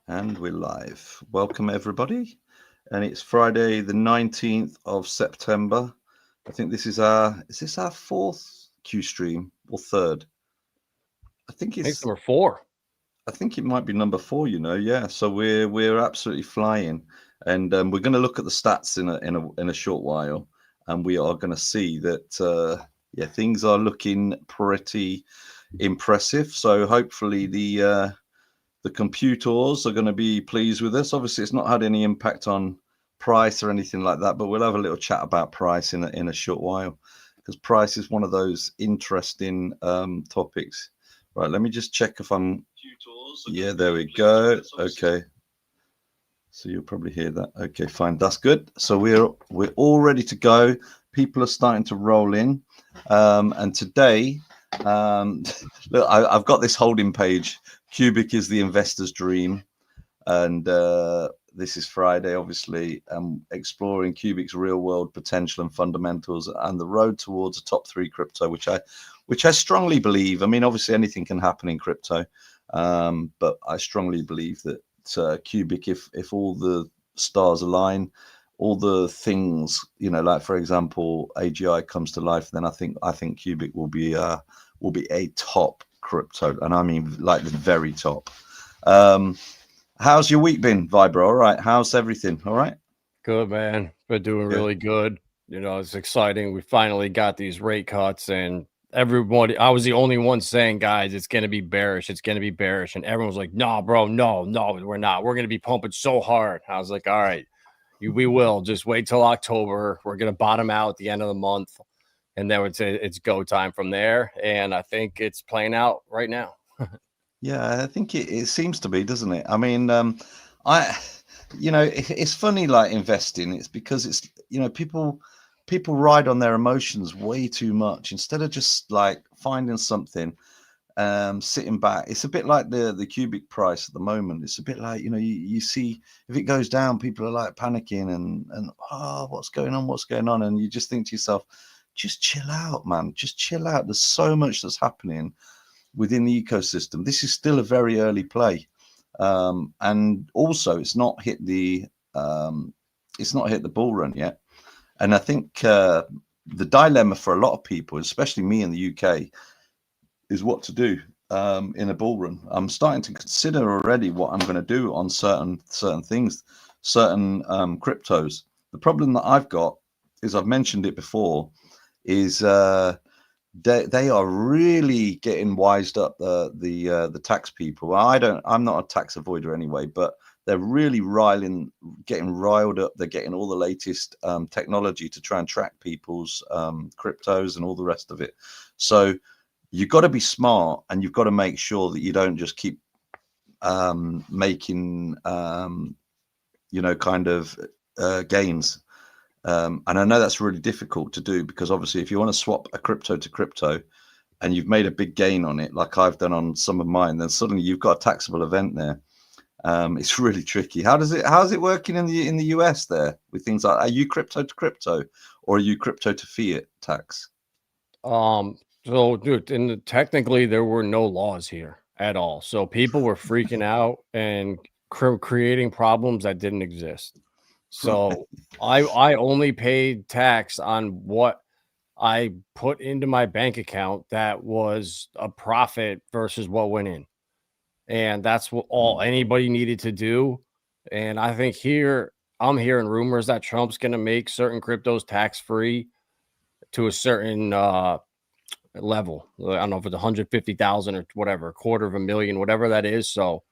And we're live. Welcome, everybody. And it's Friday, the 19th of September. I think is this our fourth Q stream or third? I think I think it's it's, number 4. I think it might be number four, yeah. So we're absolutely flying. And we're going to look at the stats in a short while. And we are going to see that, things are looking pretty impressive. So hopefully the computers are going to be pleased with this. Obviously, it's not had any impact on price or anything like that, but we'll have a little chat about price in a short while, because price is one of those interesting topics. Right, let me just check if I'm. Yeah, there we go. Okay, so you'll probably hear that. Okay, fine, that's good. So we're all ready to go. People are starting to roll in, and today, look, I've got this holding page. Qubic is the investor's dream, and this is Friday, obviously, exploring Qubic's real-world potential and fundamentals, and the road towards a top 3 crypto, which I strongly believe. I mean, obviously, anything can happen in crypto, but I strongly believe that Qubic, if all the stars align, all the things, like for example, AGI comes to life, then I think Qubic will be a top crypto, and I mean like the very top. How's your week been, Vibra? All right. How's everything? All right. Good, man. Been doing really good. It's exciting. We finally got these rate cuts, and everybody, I was the only one saying, guys, it's going to be bearish. It's going to be bearish. And everyone was like, no, bro, no, we're not. We're going to be pumping so hard. I was like, all right, we will. Just wait till October. We're going to bottom out at the end of the month. And then it's go time from there. And I think it's playing out right now. Yeah, I think it seems to be, doesn't it? I mean, it's funny, like investing. It's because it's, people ride on their emotions way too much instead of just like finding something, sitting back. It's a bit like the Qubic price at the moment. It's a bit like, you see if it goes down, people are like panicking and what's going on? And you just think to yourself, just chill out, man. Just chill out. There's so much that's happening within the ecosystem. This is still a very early play, and also it's not hit the bull run yet. And I think the dilemma for a lot of people, especially me in the UK, is what to do in a bull run. I'm starting to consider already what I'm going to do on certain things, certain cryptos. The problem that I've got is, I've mentioned it before, is they are really getting wised up, the tax people. I'm not a tax avoider anyway, but they're really getting riled up. They're getting all the latest technology to try and track people's cryptos and all the rest of it. So you've got to be smart, and you've got to make sure that you don't just keep making gains. And I know that's really difficult to do, because obviously if you want to swap a crypto to crypto and you've made a big gain on it, like I've done on some of mine, then suddenly you've got a taxable event there. It's really tricky. How's it working in the US there with things like, are you crypto to crypto, or are you crypto to fiat tax? So dude, technically there were no laws here at all. So people were freaking out and creating problems that didn't exist. So I only paid tax on what I put into my bank account that was a profit versus what went in. And that's what all anybody needed to do. And I think I'm hearing rumors that Trump's going to make certain cryptos tax free to a certain level. I don't know if it's 150,000 or whatever, $250,000, whatever that is. So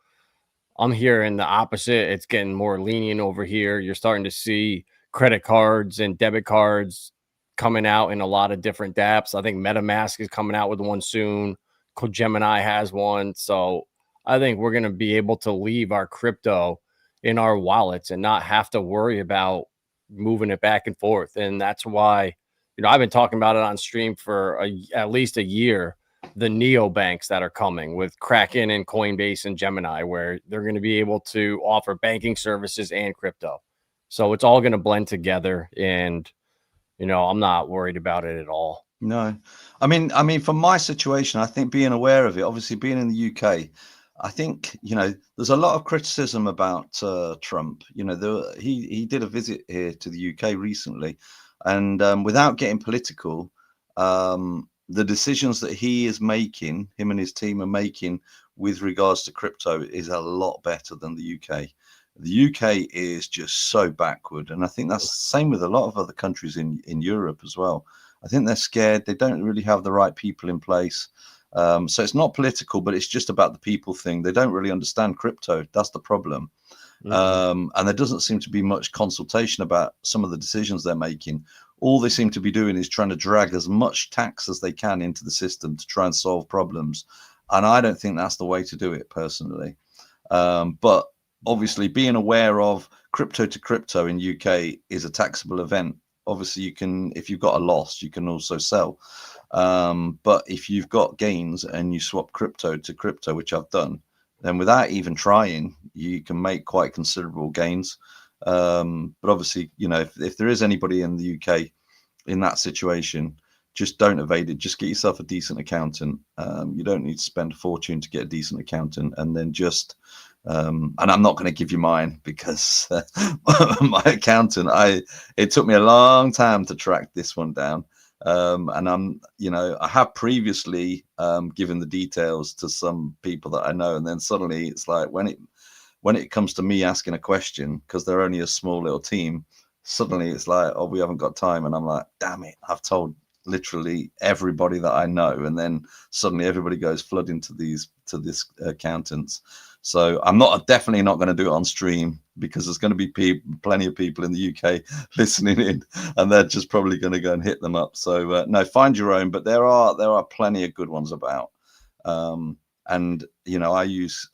I'm hearing the opposite. It's getting more lenient over here. You're starting to see credit cards and debit cards coming out in a lot of different dApps. I think MetaMask is coming out with one soon. Gemini has one. So I think we're going to be able to leave our crypto in our wallets and not have to worry about moving it back and forth. And that's why, I've been talking about it on stream for at least a year. The neobanks that are coming with Kraken and Coinbase and Gemini, where they're going to be able to offer banking services and crypto. So it's all going to blend together, and I'm not worried about it at all. No, I mean, for my situation, I think being aware of it, obviously being in the UK, I think, there's a lot of criticism about Trump. He did a visit here to the UK recently, and without getting political, the decisions that he is making, him and his team are making with regards to crypto, is a lot better than the UK. The UK is just so backward, and I think that's the same with a lot of other countries in Europe as well. I think they're scared. They don't really have the right people in place. So it's not political, but it's just about the people thing. They don't really understand crypto. That's the problem. And there doesn't seem to be much consultation about some of the decisions they're making. All they seem to be doing is trying to drag as much tax as they can into the system to try and solve problems. And I don't think that's the way to do it personally. But obviously being aware of crypto to crypto in UK is a taxable event. Obviously you can, if you've got a loss, you can also sell. But if you've got gains and you swap crypto to crypto, which I've done, then without even trying, you can make quite considerable gains. But obviously, if there is anybody in the UK in that situation, just don't evade it. Just get yourself a decent accountant. You don't need to spend a fortune to get a decent accountant, and then just and I'm not going to give you mine because my accountant, it took me a long time to track this one down. And I have previously given the details to some people that I know, and then suddenly it's like when it comes to me asking a question, because they're only a small little team, suddenly it's like, oh, we haven't got time, and I'm like, damn it, I've told literally everybody that I know, and then suddenly everybody goes flooding to this accountants. So I'm definitely not going to do it on stream, because there's going to be plenty of people in the UK listening in, and they're just probably going to go and hit them up. So no, find your own, but there are plenty of good ones about. And I use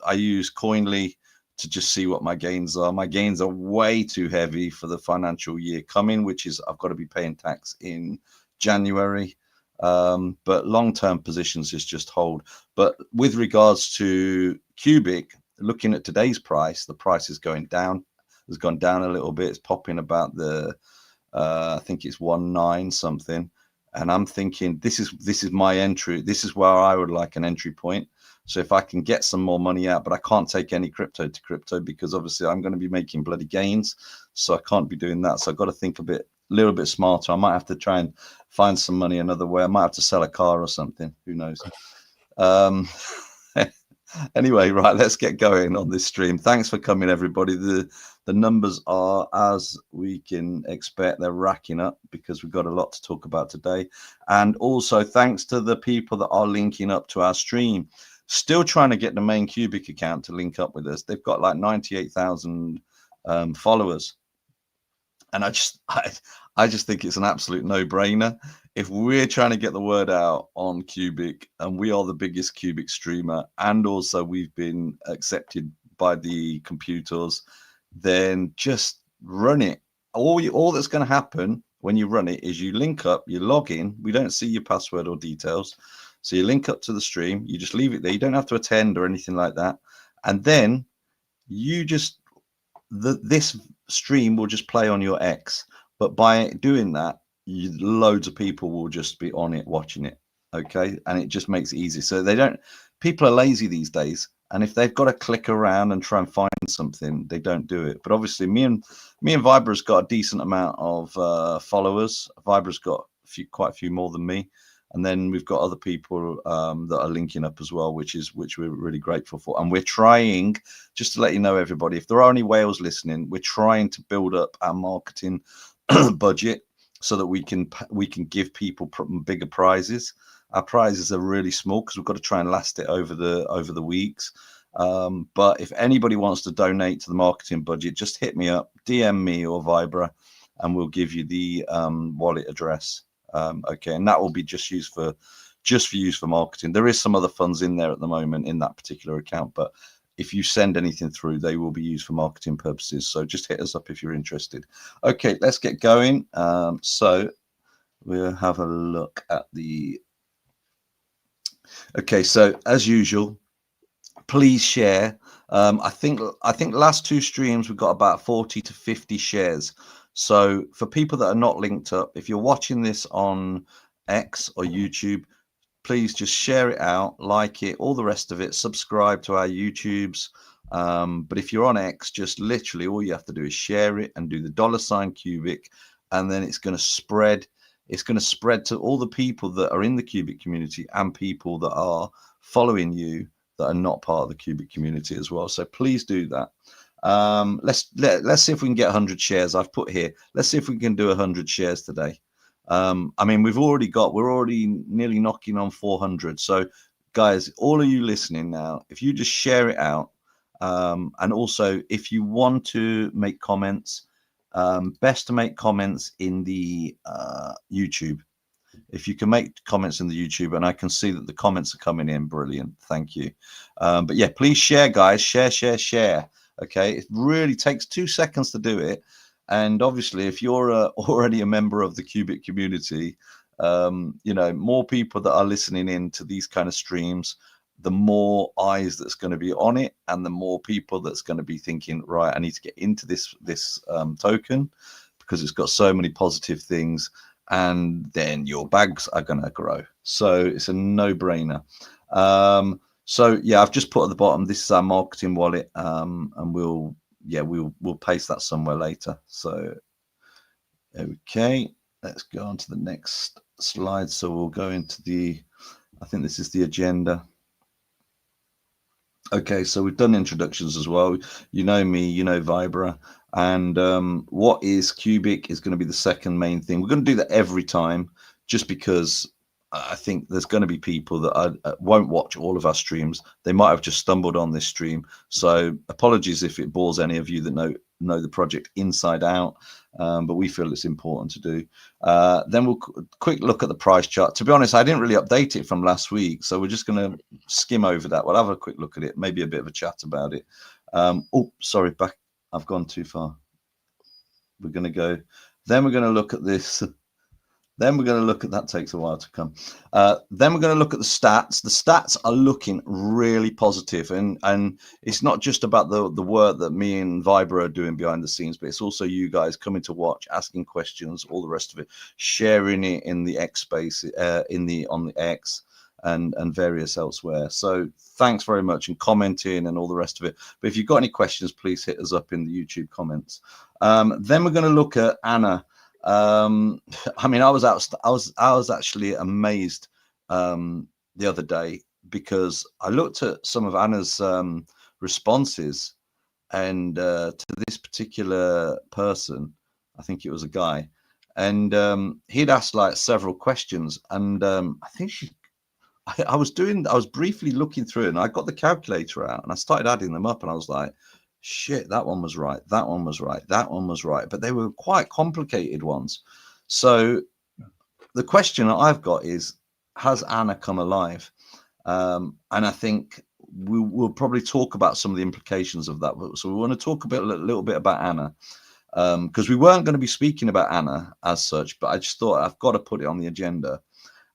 Coinly to just see what my gains are. My gains are way too heavy for the financial year coming, which is I've got to be paying tax in January. But long-term positions is just hold. But with regards to Qubic, looking at today's price, the price is going down. Has gone down a little bit. It's popping about I think it's 19 something. And I'm thinking this is my entry. This is where I would like an entry point. So if I can get some more money out, but I can't take any crypto to crypto, because obviously I'm going to be making bloody gains. So I can't be doing that. So I've got to think a little bit smarter. I might have to try and find some money another way. I might have to sell a car or something. Who knows? Anyway, right, let's get going on this stream. Thanks for coming, everybody. The numbers are, as we can expect, they're racking up, because we've got a lot to talk about today. And also thanks to the people that are linking up to our stream. Still trying to get the main Qubic account to link up with us. They've got like 98,000 followers. And I just think it's an absolute no-brainer. If we're trying to get the word out on Qubic, and we are the biggest Qubic streamer, and also we've been accepted by the computers, then just run it. All that's going to happen when you run it is you link up, you log in. We don't see your password or details. So you link up to the stream, you just leave it there. You don't have to attend or anything like that. And then you just, this stream will just play on your X. But by doing that, loads of people will just be on it, watching it. Okay. And it just makes it easy. So people are lazy these days. And if they've got to click around and try and find something, they don't do it. But obviously me and Vibra's got a decent amount of followers. Vibra's got quite a few more than me. And then we've got other people that are linking up as well, which we're really grateful for. And we're trying, just to let you know, everybody, if there are any whales listening, we're trying to build up our marketing budget so that we can give people bigger prizes. Our prizes are really small because we've got to try and last it over the weeks. But if anybody wants to donate to the marketing budget, just hit me up, DM me or Vibra, and we'll give you the wallet address. Okay, and that will be just for use for marketing. There is some other funds in there at the moment in that particular account, but if you send anything through, they will be used for marketing purposes. So just hit us up if you're interested. Okay, let's get going. So we'll have a look at the. Okay, so as usual, please share. I think last two streams we've got about 40 to 50 shares. So for people that are not linked up, if you're watching this on X or YouTube, please just share it out, like it, all the rest of it, subscribe to our YouTubes. But if you're on X, just literally all you have to do is share it and do the $Qubic, and then it's going to spread. It's going to spread to all the people that are in the Qubic community and people that are following you that are not part of the Qubic community as well. So please do that. Let's see if we can get 100 shares. I've put here, let's see if we can do 100 shares today. I mean, we're already nearly knocking on 400. So guys, all of you listening now, if you just share it out, and also if you want to make comments, best to make comments in the YouTube. If you can make comments in the YouTube, and I can see that the comments are coming in, brilliant, thank you. But yeah, please share, guys, share. Okay, it really takes 2 seconds to do it. And obviously, if you're already a member of the Qubic community, you know, more people that are listening in to these kind of streams, the more eyes that's going to be on it, and the more people that's going to be thinking, right, I need to get into this token because it's got so many positive things, and then your bags are going to grow. So it's a no-brainer. So yeah, I've just put at the bottom, this is our marketing wallet, and we'll paste that somewhere later. So okay, let's go on to the next slide. So we'll go into I think this is the agenda. Okay, so we've done introductions as well. You know me, you know Vibra, and what is Qubic is going to be the second main thing. We're going to do that every time, just because I think there's going to be people that won't watch all of our streams. They might have just stumbled on this stream. So apologies if it bores any of you that know the project inside out, but we feel it's important to do. Then we'll quick look at the price chart. To be honest, I didn't really update it from last week, so we're just going to skim over that. We'll have a quick look at it, maybe a bit of a chat about it. Oh, sorry, back. I've gone too far. We're going to go. Then we're going to look at this. Then we're going to look at that. Takes a while to come. Then we're going to look at the stats. The stats are looking really positive, and it's not just about the work that me and Vibra are doing behind the scenes, but it's also you guys coming to watch, asking questions, all the rest of it, sharing it in the X space, on the X, and various elsewhere. So thanks very much, and commenting and all the rest of it. But if you've got any questions, please hit us up in the YouTube comments. Then we're going to look at Anna. I mean, I was actually amazed the other day, because I looked at some of Anna's responses, and to this particular person, I think it was a guy, and he'd asked like several questions, and I think I was briefly looking through it, and I got the calculator out and I started adding them up, and I was like, shit, that one was right, that one was right, that one was right, but they were quite complicated ones. So the question that I've got is, has Anna come alive? And I think we'll probably talk about some of the implications of that. So we want to talk a little bit about Anna, because we weren't going to be speaking about Anna as such, but I just thought I've got to put it on the agenda.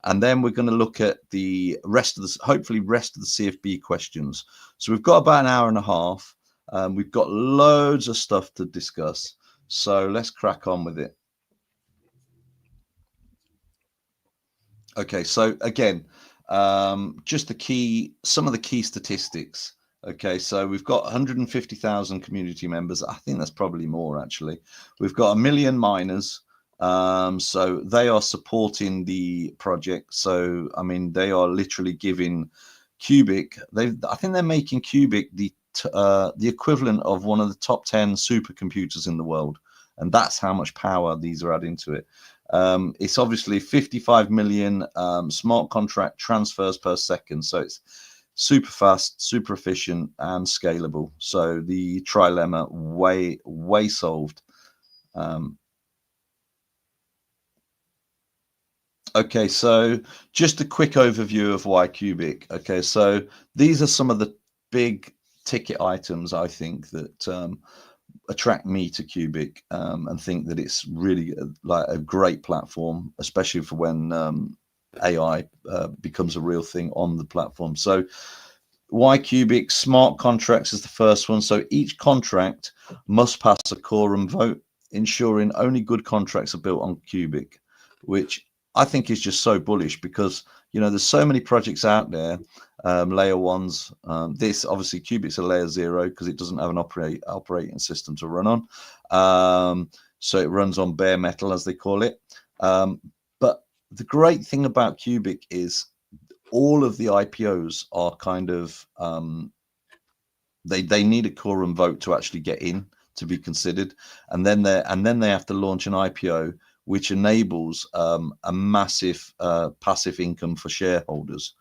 And then we're going to look at the rest of the CFB questions. So we've got about an hour and a half. We've got loads of stuff to discuss, so let's crack on with it. Okay, so again, just some of the key statistics. Okay, so we've got 150,000 community members. I think that's probably more, actually. We've got 1 million miners. So they are supporting the project. So I mean, they are literally giving Qubic. I think they're making Qubic the equivalent of one of the top 10 supercomputers in the world, and that's how much power these are adding to it. It's obviously 55 million smart contract transfers per second, so it's super fast, super efficient, and scalable. So the trilemma way solved. Okay, so just a quick overview of why Qubic. Okay, so these are some of the big ticket items, I think, that attract me to Qubic, and think that it's really like a great platform, especially for when AI becomes a real thing on the platform. So why Qubic? Smart contracts is the first one. So each contract must pass a quorum vote, ensuring only good contracts are built on Qubic, which I think is just so bullish, because You know, there's so many projects out there, layer ones. This obviously Qubic's a layer 0 because it doesn't have an operating system to run on. So it runs on bare metal, as they call it. But the great thing about Qubic is all of the IPOs are kind of they need a quorum vote to actually get in to be considered, and then they have to launch an IPO which enables a massive passive income for shareholders.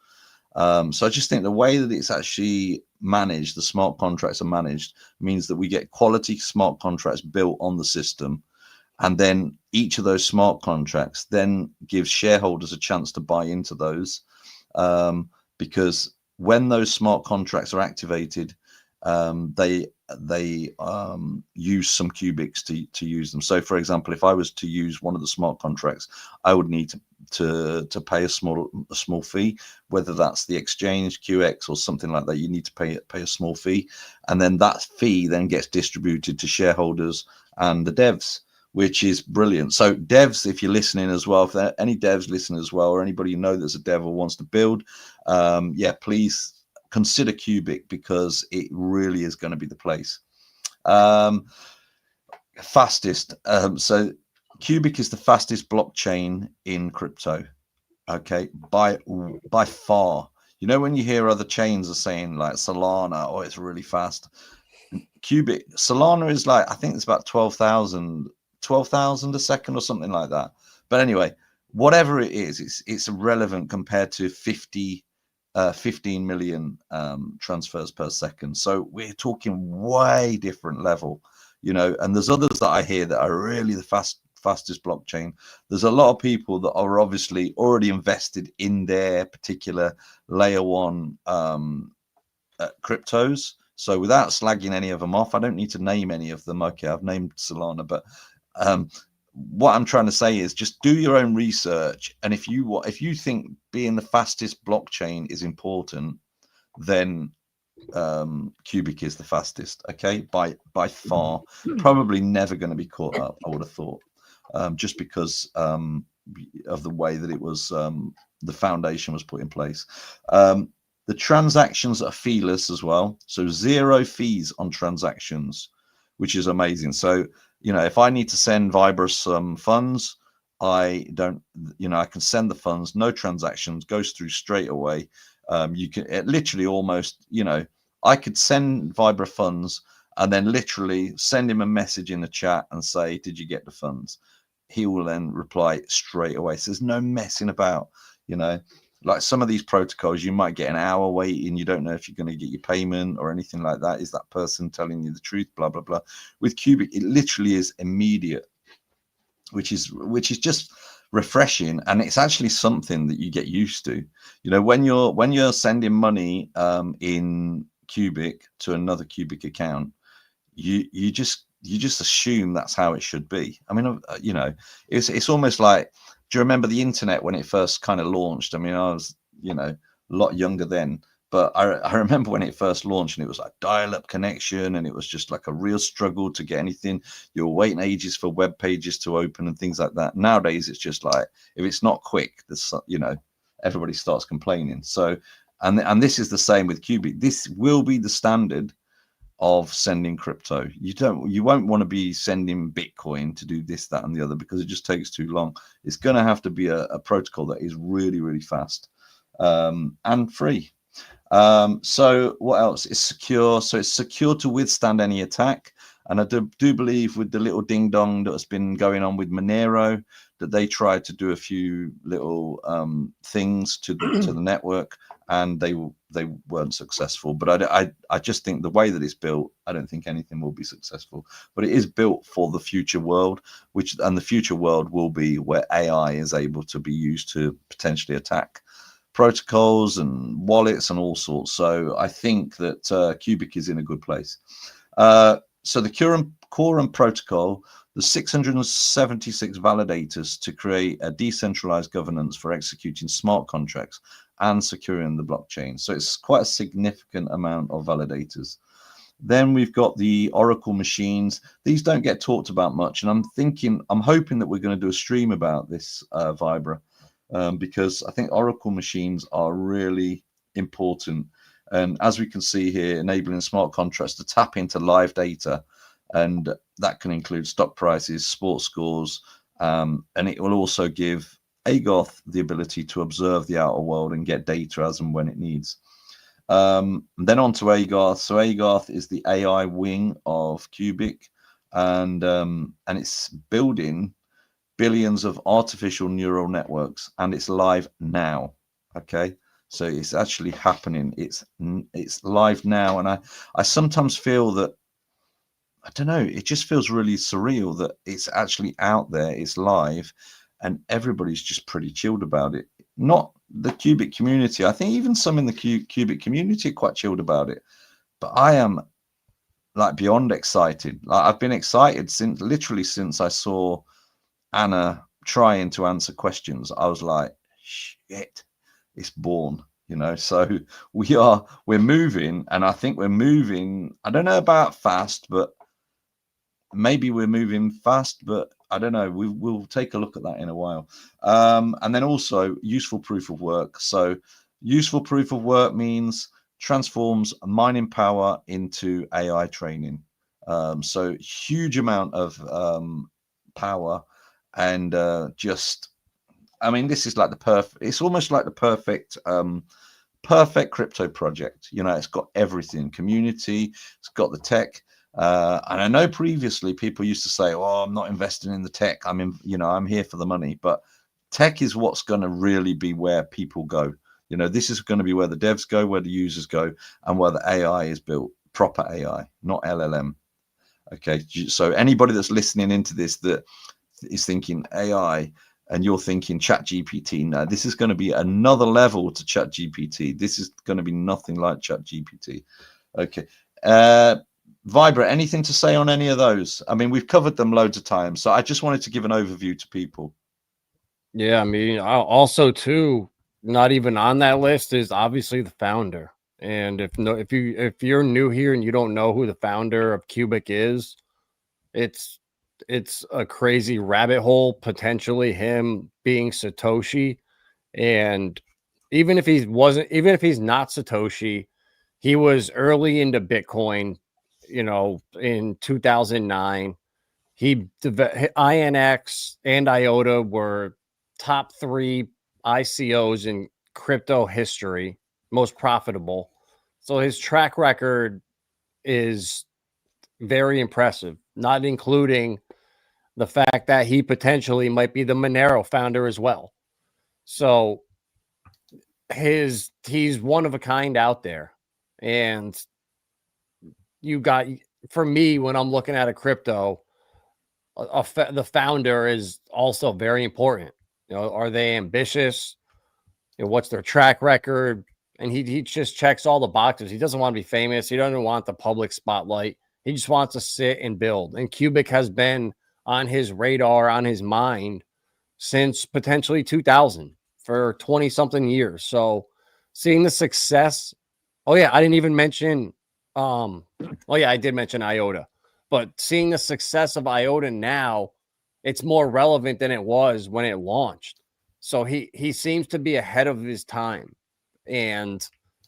So I just think the way that it's actually managed, the smart contracts are managed, means that we get quality smart contracts built on the system, and then each of those smart contracts then gives shareholders a chance to buy into those, because when those smart contracts are activated, they use some Qubics to use them. So, for example, if I was to use one of the smart contracts, I would need to pay a small fee, whether that's the exchange QX or something like that. You need to pay a small fee, and then that fee then gets distributed to shareholders and the devs, which is brilliant. So devs, if you're listening as well, if there are any devs listening as well, or anybody you know that's a dev or wants to build, yeah, please consider Qubic, because it really is going to be the place. Fastest. So Qubic is the fastest blockchain in crypto. Okay, by far. You know, when you hear other chains are saying like Solana, oh, it's really fast. Qubic, Solana is like, I think it's about 12,000 a second or something like that. But anyway, whatever it is, it's irrelevant compared to 15 million transfers per second. So we're talking way different level, you know. And there's others that I hear that are really the fastest blockchain. There's a lot of people that are obviously already invested in their particular layer 1 cryptos. So without slagging any of them off, I don't need to name any of them. Okay, I've named Solana, but what I'm trying to say is just do your own research. And if you think being the fastest blockchain is important, then Qubic is the fastest. Okay, by far, probably never going to be caught up, I would have thought, just because of the way that it was, the foundation was put in place. The transactions are feeless as well, so 0 fees on transactions, which is amazing. So, you know, if I need to send Vibra some funds, I don't, you know, I can send the funds, no transactions, goes through straight away. You can literally almost, you know, I could send Vibra funds and then literally send him a message in the chat and say, did you get the funds? He will then reply straight away. So there's no messing about, you know. Like some of these protocols, you might get an hour waiting. You don't know if you're going to get your payment or anything like that. Is that person telling you the truth? Blah, blah, blah. With Qubic, it literally is immediate, which is just refreshing. And it's actually something that you get used to. You know, when you're sending money in Qubic to another Qubic account, you just assume that's how it should be. I mean, you know, it's almost like, do you remember the internet when it first kind of launched? I mean, I was, you know, a lot younger then, but I remember when it first launched and it was like dial-up connection, and it was just like a real struggle to get anything. You were waiting ages for web pages to open and things like that. Nowadays, it's just like, if it's not quick, this, you know, everybody starts complaining. So, and this is the same with Qubic. This will be the standard of sending crypto. You won't want to be sending Bitcoin to do this, that, and the other, because it just takes too long. It's going to have to be a protocol that is really, really fast and free. So what else? It's secure. So it's secure to withstand any attack. And I do believe with the little ding dong that's been going on with Monero, that they tried to do a few little things to the network, and they weren't successful. But I just think the way that it's built, I don't think anything will be successful. But it is built for the future world, and the future world will be where AI is able to be used to potentially attack protocols and wallets and all sorts. So I think that Qubic is in a good place. So the Quorum protocol, the 676 validators to create a decentralized governance for executing smart contracts and securing the blockchain. So it's quite a significant amount of validators. Then we've got the Oracle machines. These don't get talked about much, and I'm hoping that we're going to do a stream about this, Vibra. because I think Oracle machines are really important. And as we can see here, enabling smart contracts to tap into live data, and that can include stock prices, sports scores, and it will also give AGOTH the ability to observe the outer world and get data as and when it needs. Then on to AGOTH. So AGOTH is the AI wing of Qubic, and it's building billions of artificial neural networks, and it's live now. Okay, so it's actually happening. It's live now, and I sometimes feel that, I don't know, it just feels really surreal that it's actually out there, it's live, and everybody's just pretty chilled about it. Not the Qubic community. I think even some in the Qubic community are quite chilled about it, but I am like beyond excited. Like, I've been excited since I saw Anna trying to answer questions. I was like, shit, it's born, you know. So we're moving, and I think we're moving, I don't know about fast, but maybe we're moving fast, but I don't know. We'll take a look at that in a while. And then also useful proof of work. So useful proof of work means transforms mining power into AI training. So huge amount of power, and just, I mean, this is like the perfect, it's almost like the perfect perfect crypto project. You know, it's got everything: community, it's got the tech. And I know previously people used to say, oh, I'm not investing in the tech, I'm here for the money. But tech is what's going to really be where people go. You know, this is going to be where the devs go, where the users go, and where the AI is built, proper AI, not LLM. Okay, so anybody that's listening into this that is thinking AI and you're thinking chat GPT, now this is going to be another level to chat GPT. This is going to be nothing like chat GPT. Okay. Vibra, anything to say on any of those? I mean, we've covered them loads of times, so I just wanted to give an overview to people. Yeah, I mean, also too, not even on that list is obviously the founder. And if you're new here and you don't know who the founder of Qubic is, it's a crazy rabbit hole, potentially him being Satoshi. And even if he's not Satoshi, he was early into Bitcoin, in 2009. INX and IOTA were top 3 ICOs in crypto history, most profitable. So his track record is very impressive, not including the fact that he potentially might be the Monero founder as well. So he's one of a kind out there. And you got, for me, when I'm looking at a crypto, the founder is also very important. Are they ambitious? What's their track record? And he just checks all the boxes. He doesn't want to be famous. He doesn't want the public spotlight. He just wants to sit and build. And Qubic has been on his radar, on his mind since potentially 2000 for 20 something years. So seeing the success. Oh yeah, I didn't even mention. Oh yeah, I did mention IOTA. But seeing the success of IOTA now, it's more relevant than it was when it launched. So he seems to be ahead of his time. And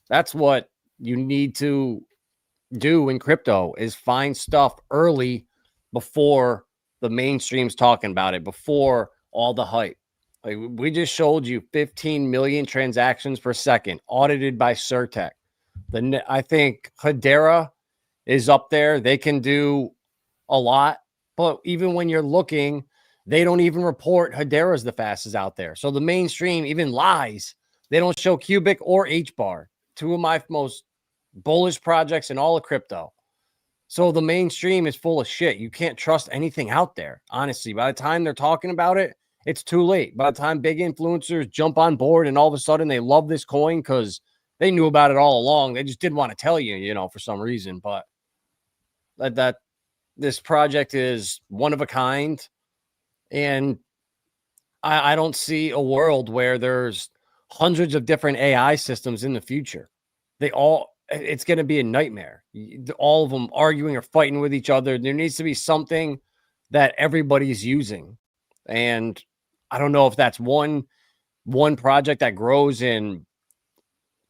that's what you need to do in crypto, is find stuff early before the mainstream's talking about it, before all the hype. Like, we just showed you 15 million transactions per second audited by Certec. I think Hedera is up there. They can do a lot, but even when you're looking, they don't even report Hedera's the fastest out there. So the mainstream even lies. They don't show Qubic or HBAR, 2 of my most bullish projects in all of crypto. So the mainstream is full of shit. You can't trust anything out there. Honestly, by the time they're talking about it, it's too late. By the time big influencers jump on board and all of a sudden they love this coin because they knew about it all along, they just didn't want to tell you, for some reason. But that this project is one of a kind. And I don't see a world where there's hundreds of different AI systems in the future. It's going to be a nightmare. All of them arguing or fighting with each other. There needs to be something that everybody's using. And I don't know if that's one one project that grows and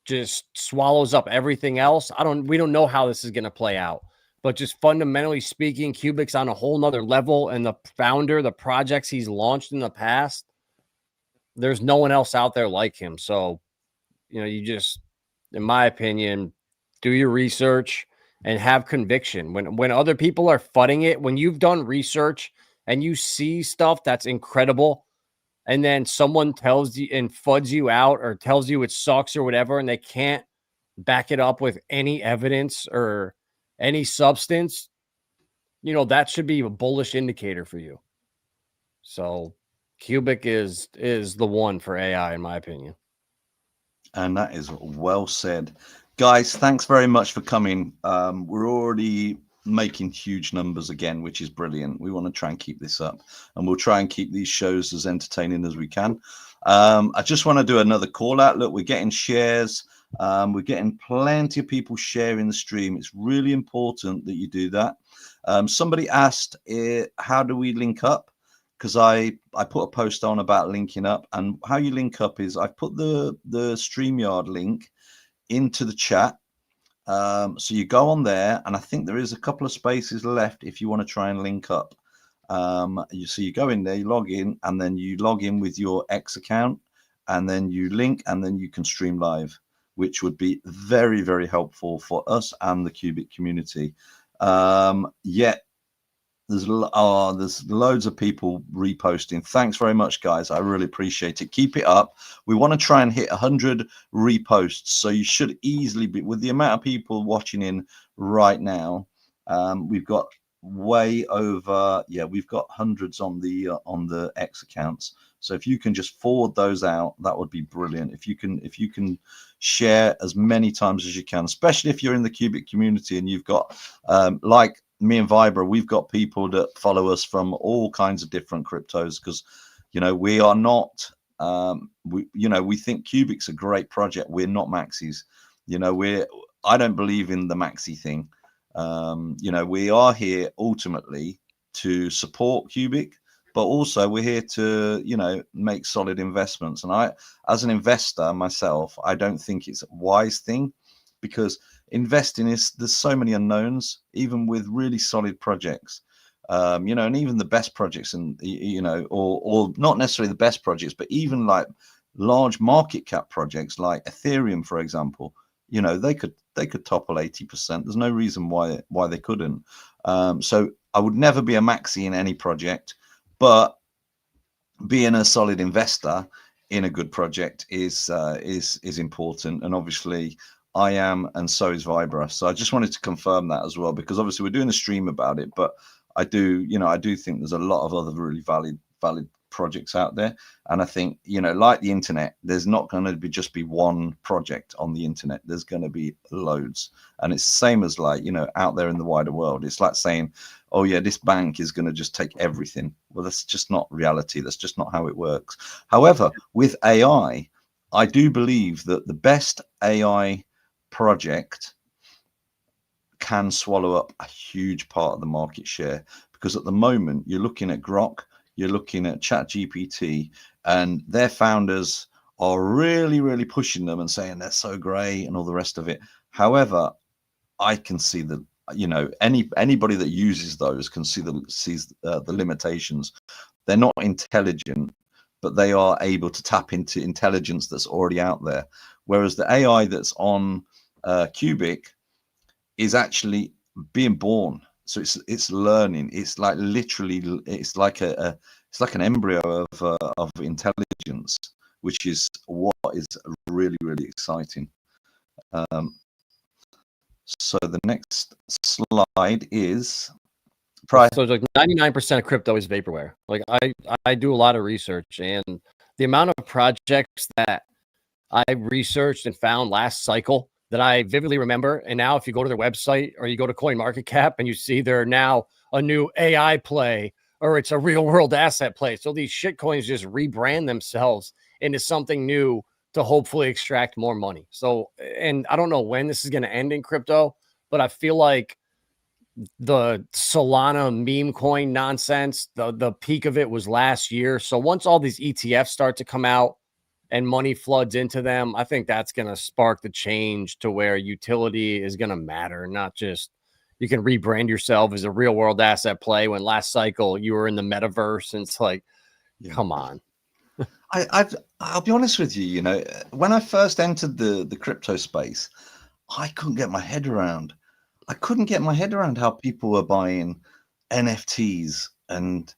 just swallows up everything else. We don't know how this is going to play out, but just fundamentally speaking, Qubic's on a whole nother level. And the founder, the projects he's launched in the past, there's no one else out there like him. So, you just, in my opinion, do your research and have conviction. When other people are fudding it, when you've done research and you see stuff that's incredible, and then someone tells you and fuds you out or tells you it sucks or whatever, and they can't back it up with any evidence or any substance, that should be a bullish indicator for you. So Qubic is the one for AI, in my opinion. And that is well said. Guys, thanks very much for coming. We're already making huge numbers again, which is brilliant. We want to try and keep this up, and we'll try and keep these shows as entertaining as we can. I just want to do another call out. Look, we're getting shares. We're getting plenty of people sharing the stream. It's really important that you do that. Somebody asked, how do we link up? Because I put a post on about linking up, and how you link up is I've put the StreamYard link into the chat. So you go on there, and I think there is a couple of spaces left if you want to try and link up. So you go in there, you log in, and then you log in with your X account, and then you link, and then you can stream live, which would be very, very helpful for us and the Qubic community. There's loads of people reposting. Thanks very much, guys. I really appreciate it. Keep it up. We want to try and hit 100 reposts. So you should easily be, with the amount of people watching in right now, we've got way over, we've got hundreds on the X accounts. So if you can just forward those out, that would be brilliant. If you can share as many times as you can, especially if you're in the Qubic community and you've got like me and Vibra, we've got people that follow us from all kinds of different cryptos, because we are not we think Qubic's a great project. We're not maxis. I don't believe in the maxi thing. We are here ultimately to support Qubic, but also we're here to make solid investments. And I, as an investor myself, I don't think it's a wise thing, because investing there's so many unknowns, even with really solid projects, and even the best projects, and or not necessarily the best projects, but even like large market cap projects like Ethereum, for example, they could topple 80%. There's no reason why they couldn't. So I would never be a maxi in any project, but being a solid investor in a good project is important. And obviously I am, and so is Vibra. So I just wanted to confirm that as well, because obviously we're doing a stream about it, but I do think there's a lot of other really valid projects out there. And I think, like the internet, there's not going to just be one project on the internet. There's going to be loads. And it's the same as like, out there in the wider world. It's like saying, oh yeah, this bank is going to just take everything. Well, that's just not reality. That's just not how it works. However, with AI, I do believe that the best AI project can swallow up a huge part of the market share, because at the moment you're looking at Grok, you're looking at ChatGPT, and their founders are really, really pushing them and saying they're so great and all the rest of it. However, I can see that anybody that uses those can sees the limitations. They're not intelligent, but they are able to tap into intelligence that's already out there. Whereas the AI that's on Qubic is actually being born. So it's learning. It's like literally, it's like an embryo of intelligence, which is what is really, really exciting. So the next slide is price. So like 99% of crypto is vaporware. Like I do a lot of research, and the amount of projects that I researched and found last cycle that I vividly remember. And now if you go to their website or you go to CoinMarketCap and you see they're now a new AI play, or it's a real world asset play. So these shit coins just rebrand themselves into something new to hopefully extract more money. So, and I don't know when this is going to end in crypto, but I feel like the Solana meme coin nonsense, the peak of it was last year. So once all these ETFs start to come out, and money floods into them, I think that's going to spark the change to where utility is going to matter, not just you can rebrand yourself as a real world asset play when last cycle you were in the metaverse. And it's like, come on. I'll be honest with you, you know, when I first entered the crypto space, I couldn't get my head around. I couldn't get my head around how people were buying NFTs and,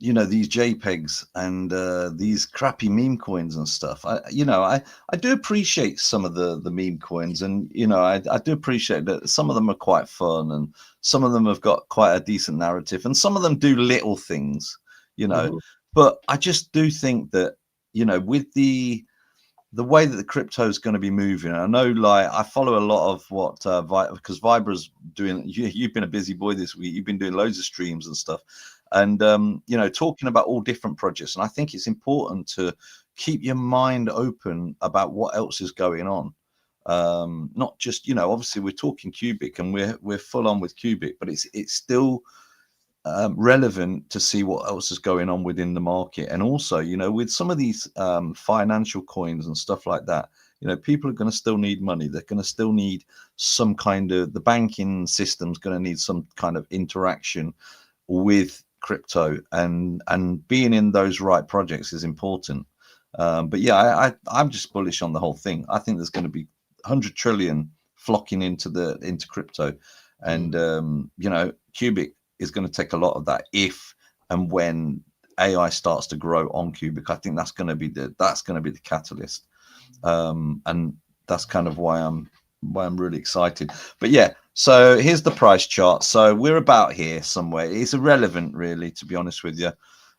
you know, these JPEGs and these crappy meme coins and stuff. I do appreciate some of the meme coins, and you know, I do appreciate that some of them are quite fun, and some of them have got quite a decent narrative, and some of them do little things, you know. But I just do think that, you know, with the way that the crypto is going to be moving, I know, like, I follow a lot of what because Vibra's doing. You've been a busy boy this week. You've been doing loads of streams and stuff, and you know, talking about all different projects. And I think it's important to keep your mind open about what else is going on. Not just, you know, obviously we're talking Qubic, and we're full on with Qubic, but it's still relevant to see what else is going on within the market. And also, you know, with some of these financial coins and stuff like that, you know, people are going to still need money. They're going to still need some kind of, the banking system's going to need some kind of interaction with crypto, and being in those right projects is important. But yeah, I'm just bullish on the whole thing. I think there's going to be 100 trillion flocking into crypto, and you know, Qubic is going to take a lot of that if and when AI starts to grow on Qubic. I think that's going to be the catalyst, and that's kind of why I'm really excited. But yeah, so here's the price chart. So we're about here somewhere. It's irrelevant, really, to be honest with you,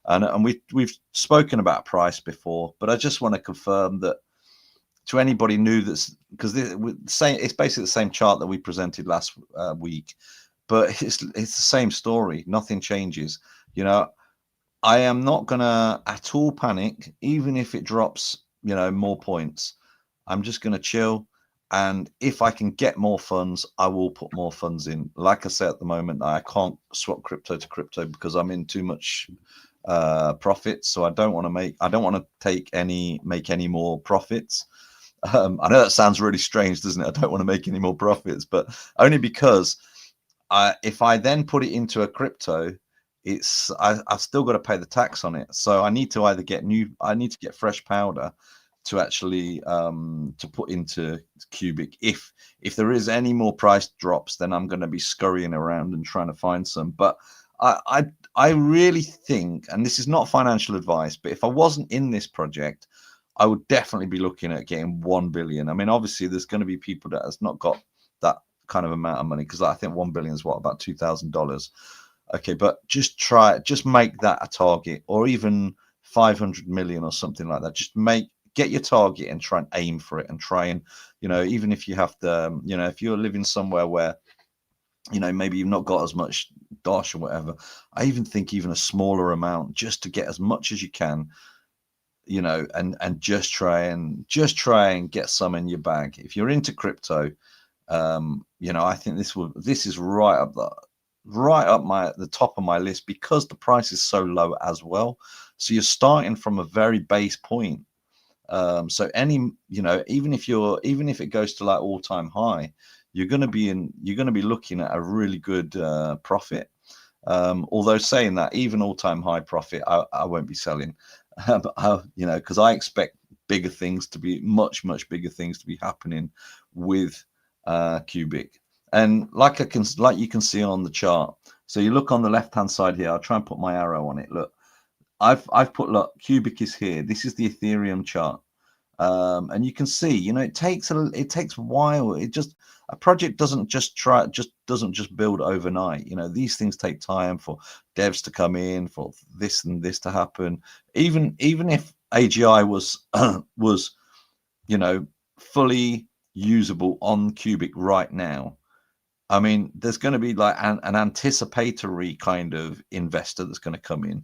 and we've spoken about price before, but I just want to confirm that to anybody new, that's because it's basically the same chart that we presented last week. But it's the same story. Nothing changes. You know, I am not gonna at all panic, even if it drops, you know, more points. I'm just gonna chill, and if I can get more funds, I will put more funds in. Like I said, at the moment, I can't swap crypto to crypto because I'm in too much profit. So I don't want to make any more profits. I know that sounds really strange, doesn't it? I don't want to make any more profits, but only because if I then put it into a crypto, I've still got to pay the tax on it. So I need to either I need to get fresh powder to actually to put into Qubic. If there is any more price drops, then I'm going to be scurrying around and trying to find some. But I really think, and this is not financial advice, but if I wasn't in this project, I would definitely be looking at getting 1 billion. I mean, obviously there's going to be people that has not got that kind of amount of money, because I think 1 billion is about $2,000. Okay, but just make that a target, or even 500 million or something like that. Just get your target and try and aim for it, and try and, you know, even if you have to, you know, if you're living somewhere where, you know, maybe you've not got as much dosh or whatever, I even think even a smaller amount, just to get as much as you can, you know, and just try and get some in your bag. If you're into crypto, you know, I think this is right up the top of my list, because the price is so low as well. So you're starting from a very base point. So you know, even if it goes to like all-time high, you're going to be looking at a really good profit. Although saying that, even all-time high profit, I won't be selling, but you know, because I expect bigger things to be much bigger things to be happening with Qubic. And like you can see on the chart. So you look on the left hand side here. I'll try and put my arrow on it. Look, I've put, look, Qubic is here. This is the Ethereum chart. And you can see, you know, it takes a while. A project doesn't just build overnight. You know, these things take time for devs to come in, for this and this to happen. Even if AGI was, you know, fully usable on Qubic right now, I mean, there's going to be like an anticipatory kind of investor that's going to come in,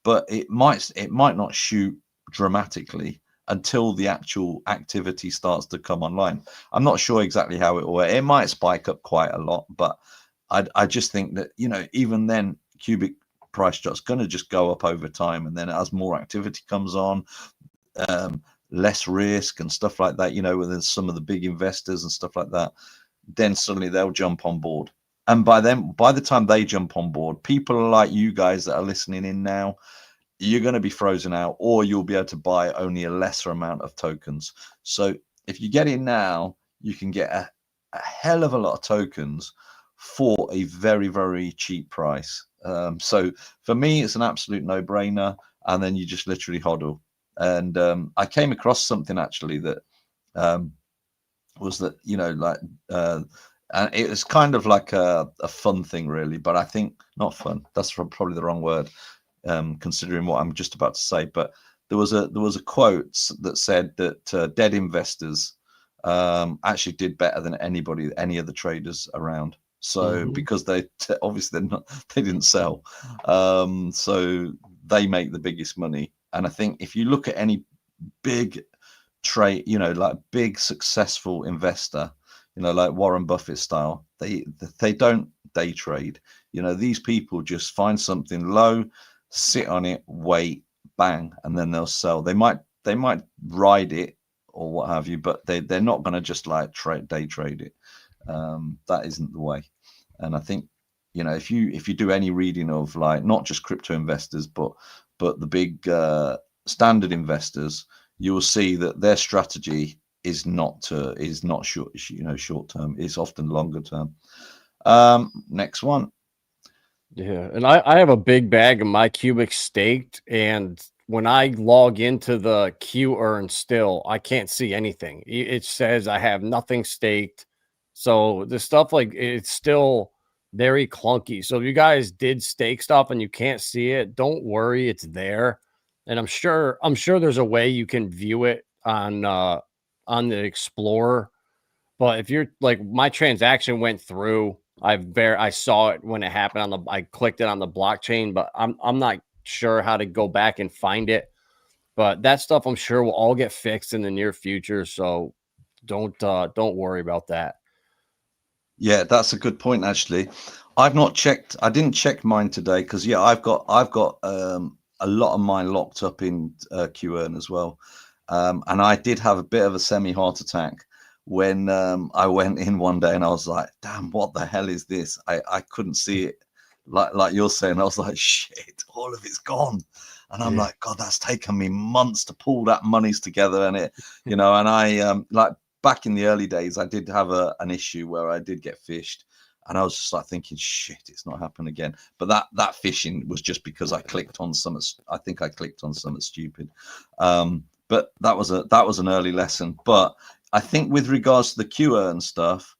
but it might not shoot dramatically until the actual activity starts to come online. I'm not sure exactly how it might spike up quite a lot, but I just think that, you know, even then, Qubic price just going to just go up over time, and then as more activity comes on, less risk and stuff like that, you know, within some of the big investors and stuff like that, then suddenly they'll jump on board. And by the time they jump on board, people like you guys that are listening in now, you're going to be frozen out, or you'll be able to buy only a lesser amount of tokens. So if you get in now, you can get a hell of a lot of tokens for a very, very cheap price. So for me, it's an absolute no-brainer. And then you just literally hodl. And I came across something actually that was that, you know, like, and it was kind of like a fun thing, really. But I think not fun. That's probably the wrong word, considering what I'm just about to say. But there was a quote that said that dead investors actually did better than any of the traders around. So because they obviously they didn't sell, so they make the biggest money. And I think if you look at any big trade, you know, like big successful investor, you know, like Warren Buffett style, they don't day trade. You know, these people just find something low, sit on it, wait, bang, and then they'll sell. They might ride it or what have you, but they're not going to just like day trade it. That isn't the way. And I think, you know, if you do any reading of like not just crypto investors, but the big standard investors, you will see that their strategy is not short, you know, short term. It's often longer term. Next one. Yeah, and I have a big bag of my Qubic staked, and when I log into the Q earn still, I can't see anything. It says I have nothing staked. So the stuff, like, it's still very clunky. So if you guys did stake stuff and you can't see it, don't worry, it's there. And I'm sure there's a way you can view it on the Explorer. But if you're like, my transaction went through, I saw it when it happened I clicked it on the blockchain, but I'm not sure how to go back and find it. But that stuff I'm sure will all get fixed in the near future. So don't worry about that. Yeah, that's a good point, actually. I've not checked. I didn't check mine today because, yeah, I've got a lot of mine locked up in QEarn as well. And I did have a bit of a semi-heart attack when I went in one day and I was like, damn, what the hell is this? I couldn't see it. Like you're saying, I was like, shit, all of it's gone. And I'm like, God, that's taken me months to pull that monies together. And it, you know, and I like, back in the early days, I did have an issue where I did get fished, and I was just like thinking, shit, it's not happened again. But that phishing was just because I clicked on something. I think I clicked on something stupid. But that was an early lesson. But I think with regards to the QEarn stuff,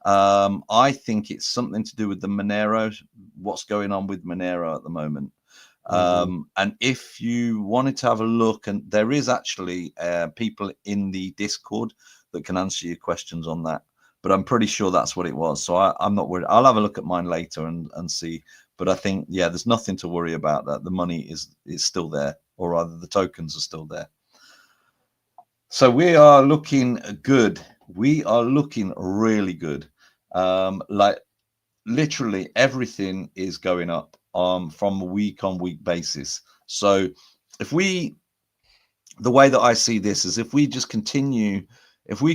I think it's something to do with the Monero, what's going on with Monero at the moment. And if you wanted to have a look, and there is actually people in the Discord that can answer your questions on that, but I'm pretty sure that's what it was. So I'm not worried. I'll have a look at mine later and see. But I think, yeah, there's nothing to worry about. That the money is still there, or rather the tokens are still there. So we are looking good. We are looking really good. Like literally everything is going up from a week-on-week basis. So the way that I see this is if we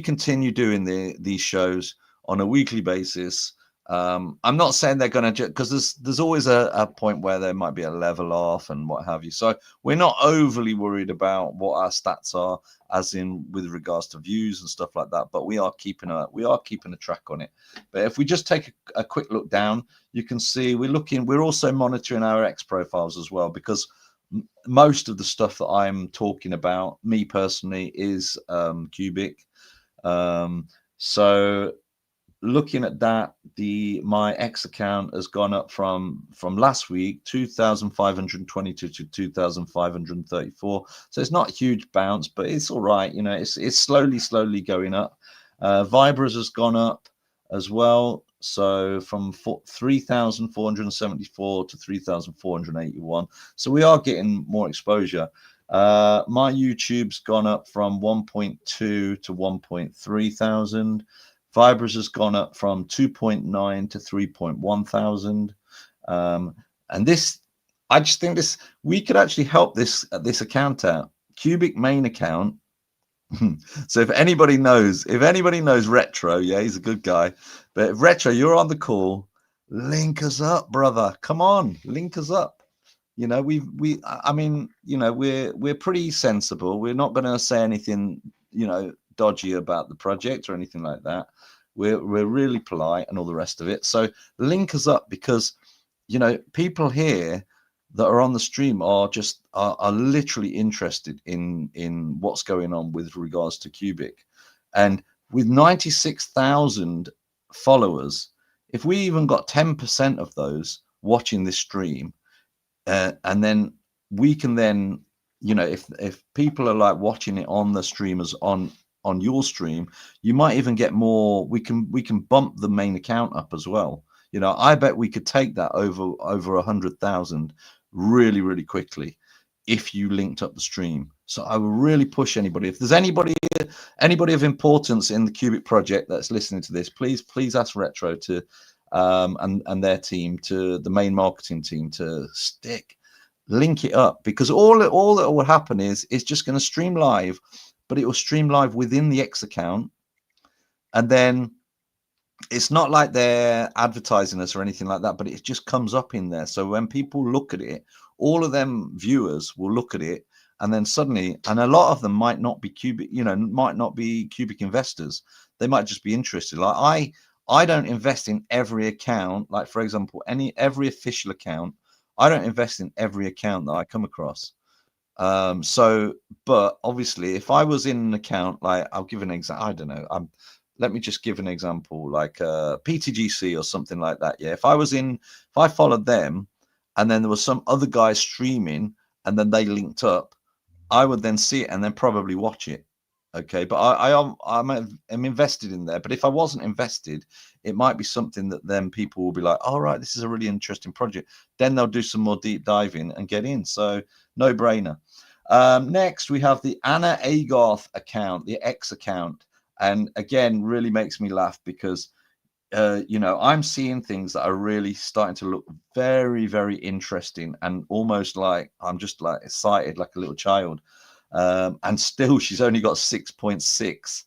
continue doing these shows on a weekly basis, I'm not saying they're going to, because there's always a point where there might be a level off and what have you. So we're not overly worried about what our stats are, as in with regards to views and stuff like that. But we are keeping a track on it. But if we just take a quick look down, you can see we're also monitoring our X profiles as well, because most of the stuff that I'm talking about, me personally, is Qubic. So looking at that, my X account has gone up from last week 2,522 to 2,534. So it's not a huge bounce, but it's all right. You know, it's slowly going up. Vibras has gone up as well. So from 3,474 to 3,481. So we are getting more exposure. My YouTube's gone up from 1.2 to 1.3 thousand. Vibras has gone up from 2.9 to 3.1 thousand. And this, I just think we could actually help this account out. Qubic main account So if anybody knows Retro, yeah, he's a good guy. But if Retro, you're on the call, link us up, brother. Come on, link us up. You know, I mean, you know, we're pretty sensible. We're not going to say anything, you know, dodgy about the project or anything like that. We're really polite and all the rest of it. So link us up, because, you know, people here that are on the stream are just are literally interested in what's going on with regards to Qubic. And with 96,000 followers, if we even got 10% of those watching this stream, and then we can then, you know, if people are like watching it on the streamers on your stream, you might even get more. We can bump the main account up as well. You know, I bet we could take that over 100,000 really quickly if you linked up the stream. So I will really push anybody. If there's anybody of importance in the Qubic project that's listening to this, please ask Retro to and their team, to the main marketing team, to link it up, because all that will happen is it's just going to stream live, but it will stream live within the X account, and then it's not like they're advertising us or anything like that, but it just comes up in there. So when people look at it, all of them viewers will look at it, and then suddenly, and a lot of them might not be Qubic, you know, might not be Qubic investors. They might just be interested. Like I don't invest in every account. Like, for example, every official account, I don't invest in every account that I come across. So, but obviously, if I was in an account, like, I'll give an example. I don't know. Let me just give an example, like PTGC or something like that. Yeah, if I followed them, and then there was some other guy streaming, and then they linked up, I would then see it and then probably watch it. Okay, but I'm invested in there. But if I wasn't invested, it might be something that then people will be like, all right, this is a really interesting project. Then they'll do some more deep diving and get in. So no brainer. Next, we have the Anna Agarth account, the X account. And again, really makes me laugh, because you know, I'm seeing things that are really starting to look very interesting, and almost like I'm just like excited like a little child. And still she's only got 6.6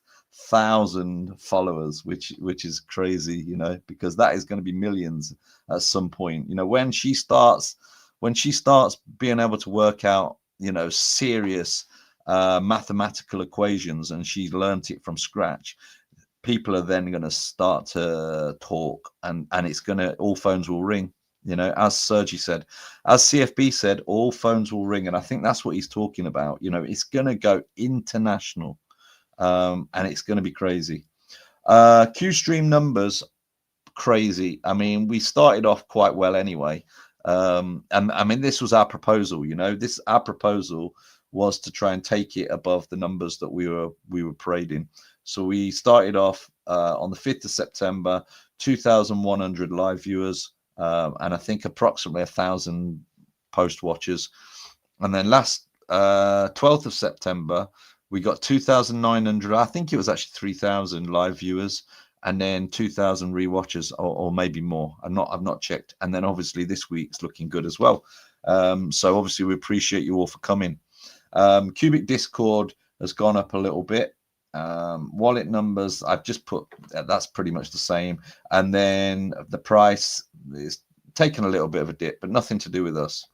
thousand followers, which is crazy, you know, because that is going to be millions at some point. You know, when she starts being able to work out, you know, serious mathematical equations, and she's learnt it from scratch, people are then going to start to talk, and it's going to, all phones will ring. You know, as Sergi said, as CFB said, all phones will ring. And I think that's what he's talking about. You know, it's going to go international, and it's going to be crazy. Qstream numbers, crazy. I mean, we started off quite well anyway. And I mean, this was our proposal, you know, our proposal was to try and take it above the numbers that we were parading. So we started off on the 5th of September, 2,100 live viewers, and I think approximately 1,000 post watchers. And then last 12th of September, we got 2,900. I think it was actually 3,000 live viewers, and then 2,000 rewatchers, or maybe more. I've not checked. And then obviously this week's looking good as well. So obviously we appreciate you all for coming. Qubic Discord has gone up a little bit. Wallet numbers, I've just put, that's pretty much the same. And then the price is taken a little bit of a dip, but nothing to do with us.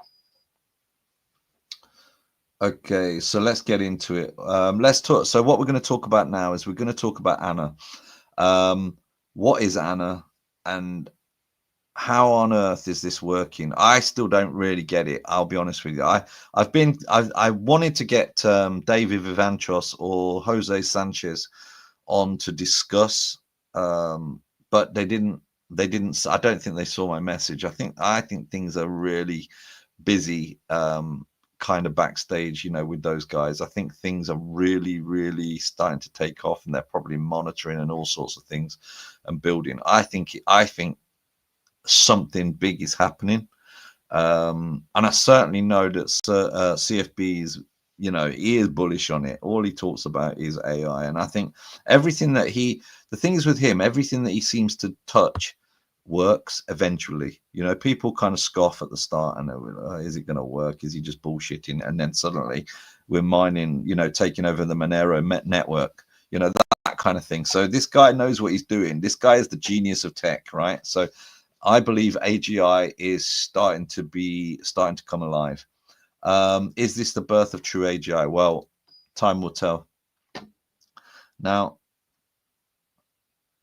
Okay, so let's get into it. Let's talk. So what we're going to talk about now is we're going to talk about Anna. What is Anna, and how on earth is this working? I still don't really get it. I'll be honest with you. I wanted to get David Vivanchos or Jose Sanchez on to discuss, but they didn't. I don't think they saw my message. I think things are really busy, kind of backstage, you know, with those guys. I think things are really starting to take off, and they're probably monitoring and all sorts of things and building. I think something big is happening, and I certainly know that CFB is, you know, he is bullish on it. All he talks about is AI, and I think everything that the thing is with him, everything that he seems to touch works eventually. You know, people kind of scoff at the start and is it going to work? Is he just bullshitting? And then suddenly we're mining, you know, taking over the Monero network, you know, that kind of thing. So this guy knows what he's doing. This guy is the genius of tech, right? So I believe AGI is starting to come alive. Is this the birth of true AGI? Well, time will tell. Now,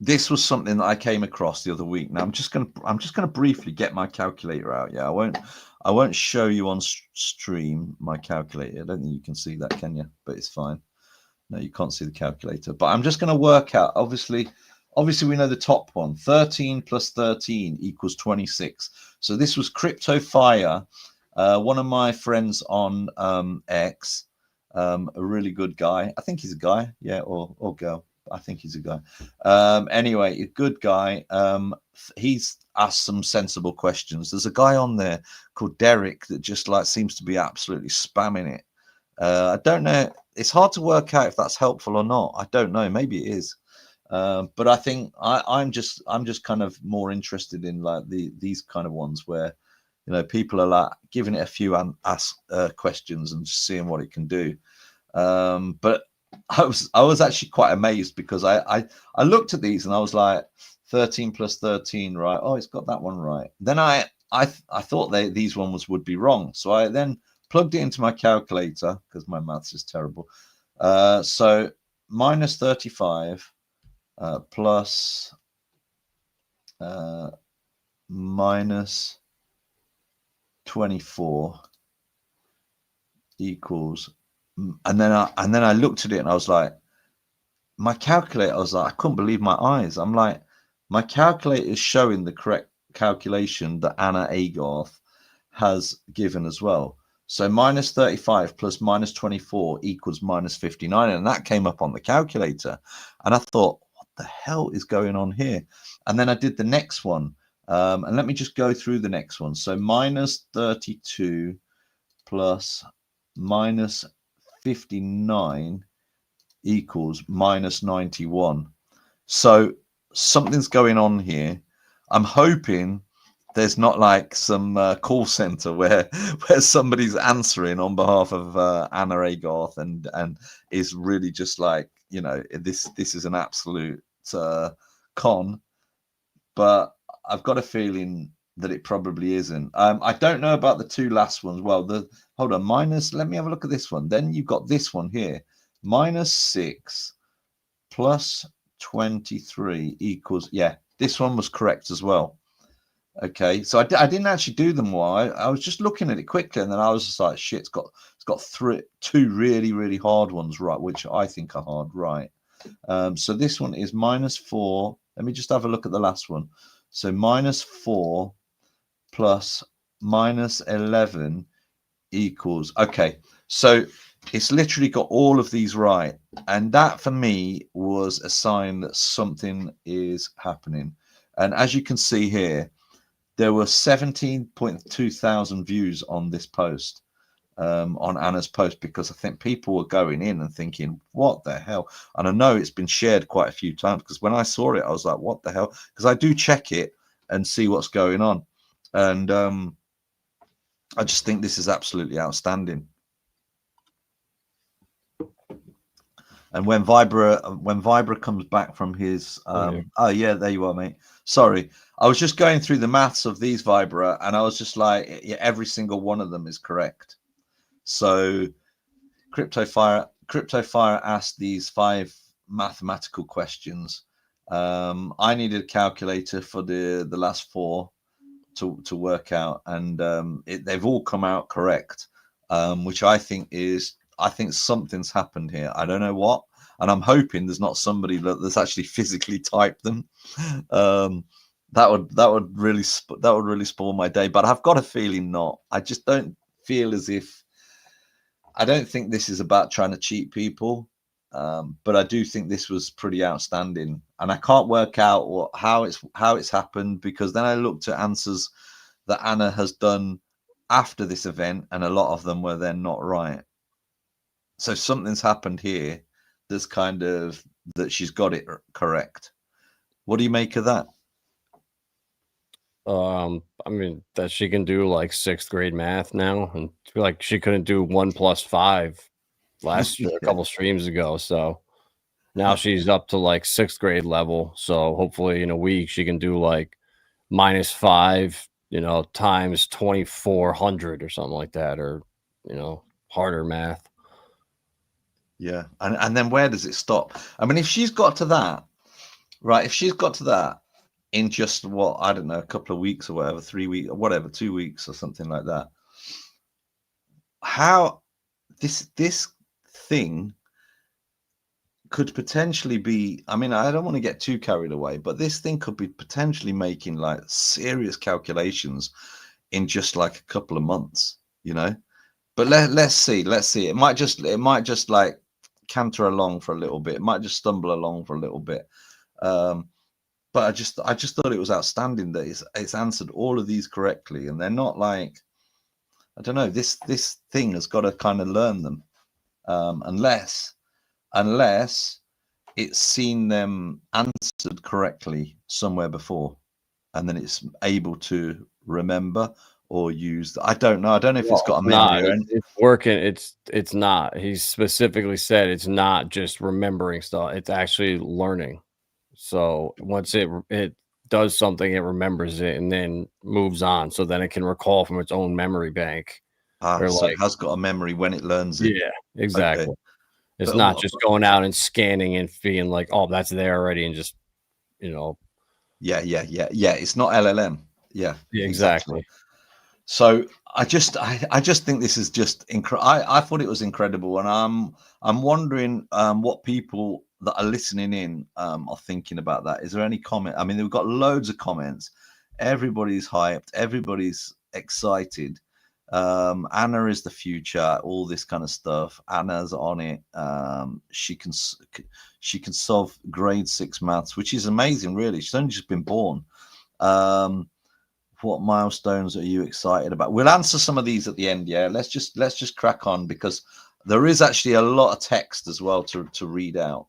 this was something that I came across the other week. Now I'm just gonna briefly get my calculator out. Yeah, I won't show you on stream my calculator. I don't think you can see that, can you? But it's fine. No, you can't see the calculator. But I'm just gonna work out. Obviously we know the top one. 13 plus 13 equals 26. So this was Crypto Fire, one of my friends on X, a really good guy. I think he's a guy, yeah, or girl. I think he's a guy. Anyway, a good guy. He's asked some sensible questions. There's a guy on there called Derek that just like seems to be absolutely spamming it. I don't know. It's hard to work out if that's helpful or not. I don't know. Maybe it is. But I think I'm just kind of more interested in like these kind of ones where, you know, people are like giving it a few questions and just seeing what it can do. But I was actually quite amazed because I looked at these and I was like 13 plus 13, right? Oh, it's got that one right. Then I thought these ones would be wrong, so I then plugged it into my calculator because my maths is terrible. So minus 35 plus minus 24 equals. And then I looked at it and I was like, my calculator, I was like, I couldn't believe my eyes. I'm like, my calculator is showing the correct calculation that Anna Agarth has given as well. So minus 35 plus minus 24 equals minus 59. And that came up on the calculator. And I thought, what the hell is going on here? And then I did the next one. And let me just go through the next one. So minus 32 plus minus 59 equals minus 91. So something's going on here. I'm hoping there's not like some call center where somebody's answering on behalf of Anna Agarth and is really just like, you know, this is an absolute con. But I've got a feeling that it probably isn't. I don't know about the two last ones. Well, hold on, let me have a look at this one. Then you've got this one here. Minus 6 plus 23 equals, yeah, this one was correct as well. Okay, so I didn't actually do them all. I was just looking at it quickly, and then I was just like, shit, it's got two really hard ones, right, which I think are hard, right. So this one is minus 4. Let me just have a look at the last one. So minus 4 plus minus 11 equals, okay, so it's literally got all of these right. And that for me was a sign that something is happening. And as you can see here, there were 17.2 thousand views on this post, on Anna's post, because I think people were going in and thinking, what the hell? And I know it's been shared quite a few times because when I saw it, I was like, what the hell? Because I do check it and see what's going on. And I just think this is absolutely outstanding. And when Vibra comes back from his, oh yeah, there you are, mate. Sorry, I was just going through the maths of these Vibra, and I was just like, yeah, every single one of them is correct. So, Crypto Fire asked these 5 mathematical questions. I needed a calculator for the last 4 to work out, and they've all come out correct, which I think something's happened here. I don't know what, and I'm hoping there's not somebody that's actually physically typed them. That would really spoil my day. But I've got a feeling not. I just don't feel as if. I don't think this is about trying to cheat people, but I do think this was pretty outstanding, and I can't work out how it's happened, because then I looked at answers that Anna has done after this event, and a lot of them were then not right. So something's happened here that's kind of that she's got it correct. What do you make of that? I mean, that she can do like 6th grade math now, and like she couldn't do 1 plus 5 a Yeah. couple streams ago. So now she's up to like 6th grade level. So hopefully in a week she can do like -5, times 2400 or something like that, or harder math. Yeah. And then where does it stop? I mean, if she's got to that, right, if she's got to that in just what, I don't know, a couple of weeks or whatever, 3 weeks or whatever, 2 weeks or something like that, how this thing could potentially be, I mean, I don't want to get too carried away, but this thing could be potentially making like serious calculations in just like a couple of months, you know. But let's see. It might just like canter along for a little bit. It might just stumble along for a little bit. But I just thought it was outstanding that it's answered all of these correctly, and they're not like, I don't know, this thing has got to kind of learn them, unless it's seen them answered correctly somewhere before, and then it's able to remember or use. I don't know. I don't know if it's Well, got it's a not. memory or anything. It's working. It's not. He specifically said it's not just remembering stuff. It's actually learning. So once it does something, it remembers it and then moves on. So then it can recall from its own memory bank. Ah, Or so it like, has got a memory when it learns it. yeah, Okay, exactly. It's but not just going out and scanning and being like, oh, that's there already, and just you know, yeah. It's not LLM. Yeah, yeah, exactly. exactly. So I just think this is just incredible. I thought it was incredible, and I'm wondering what people that are listening in are thinking about that. Is there any comment? I mean, we've got loads of comments. Everybody's hyped. Everybody's excited. Anna is the future. All this kind of stuff. Anna's on it. She can solve grade 6 maths, which is amazing. Really, she's only just been born. Um, what milestones are you excited about? We'll answer some of these at the end. Yeah, let's just crack on, because there is actually a lot of text as well to read out.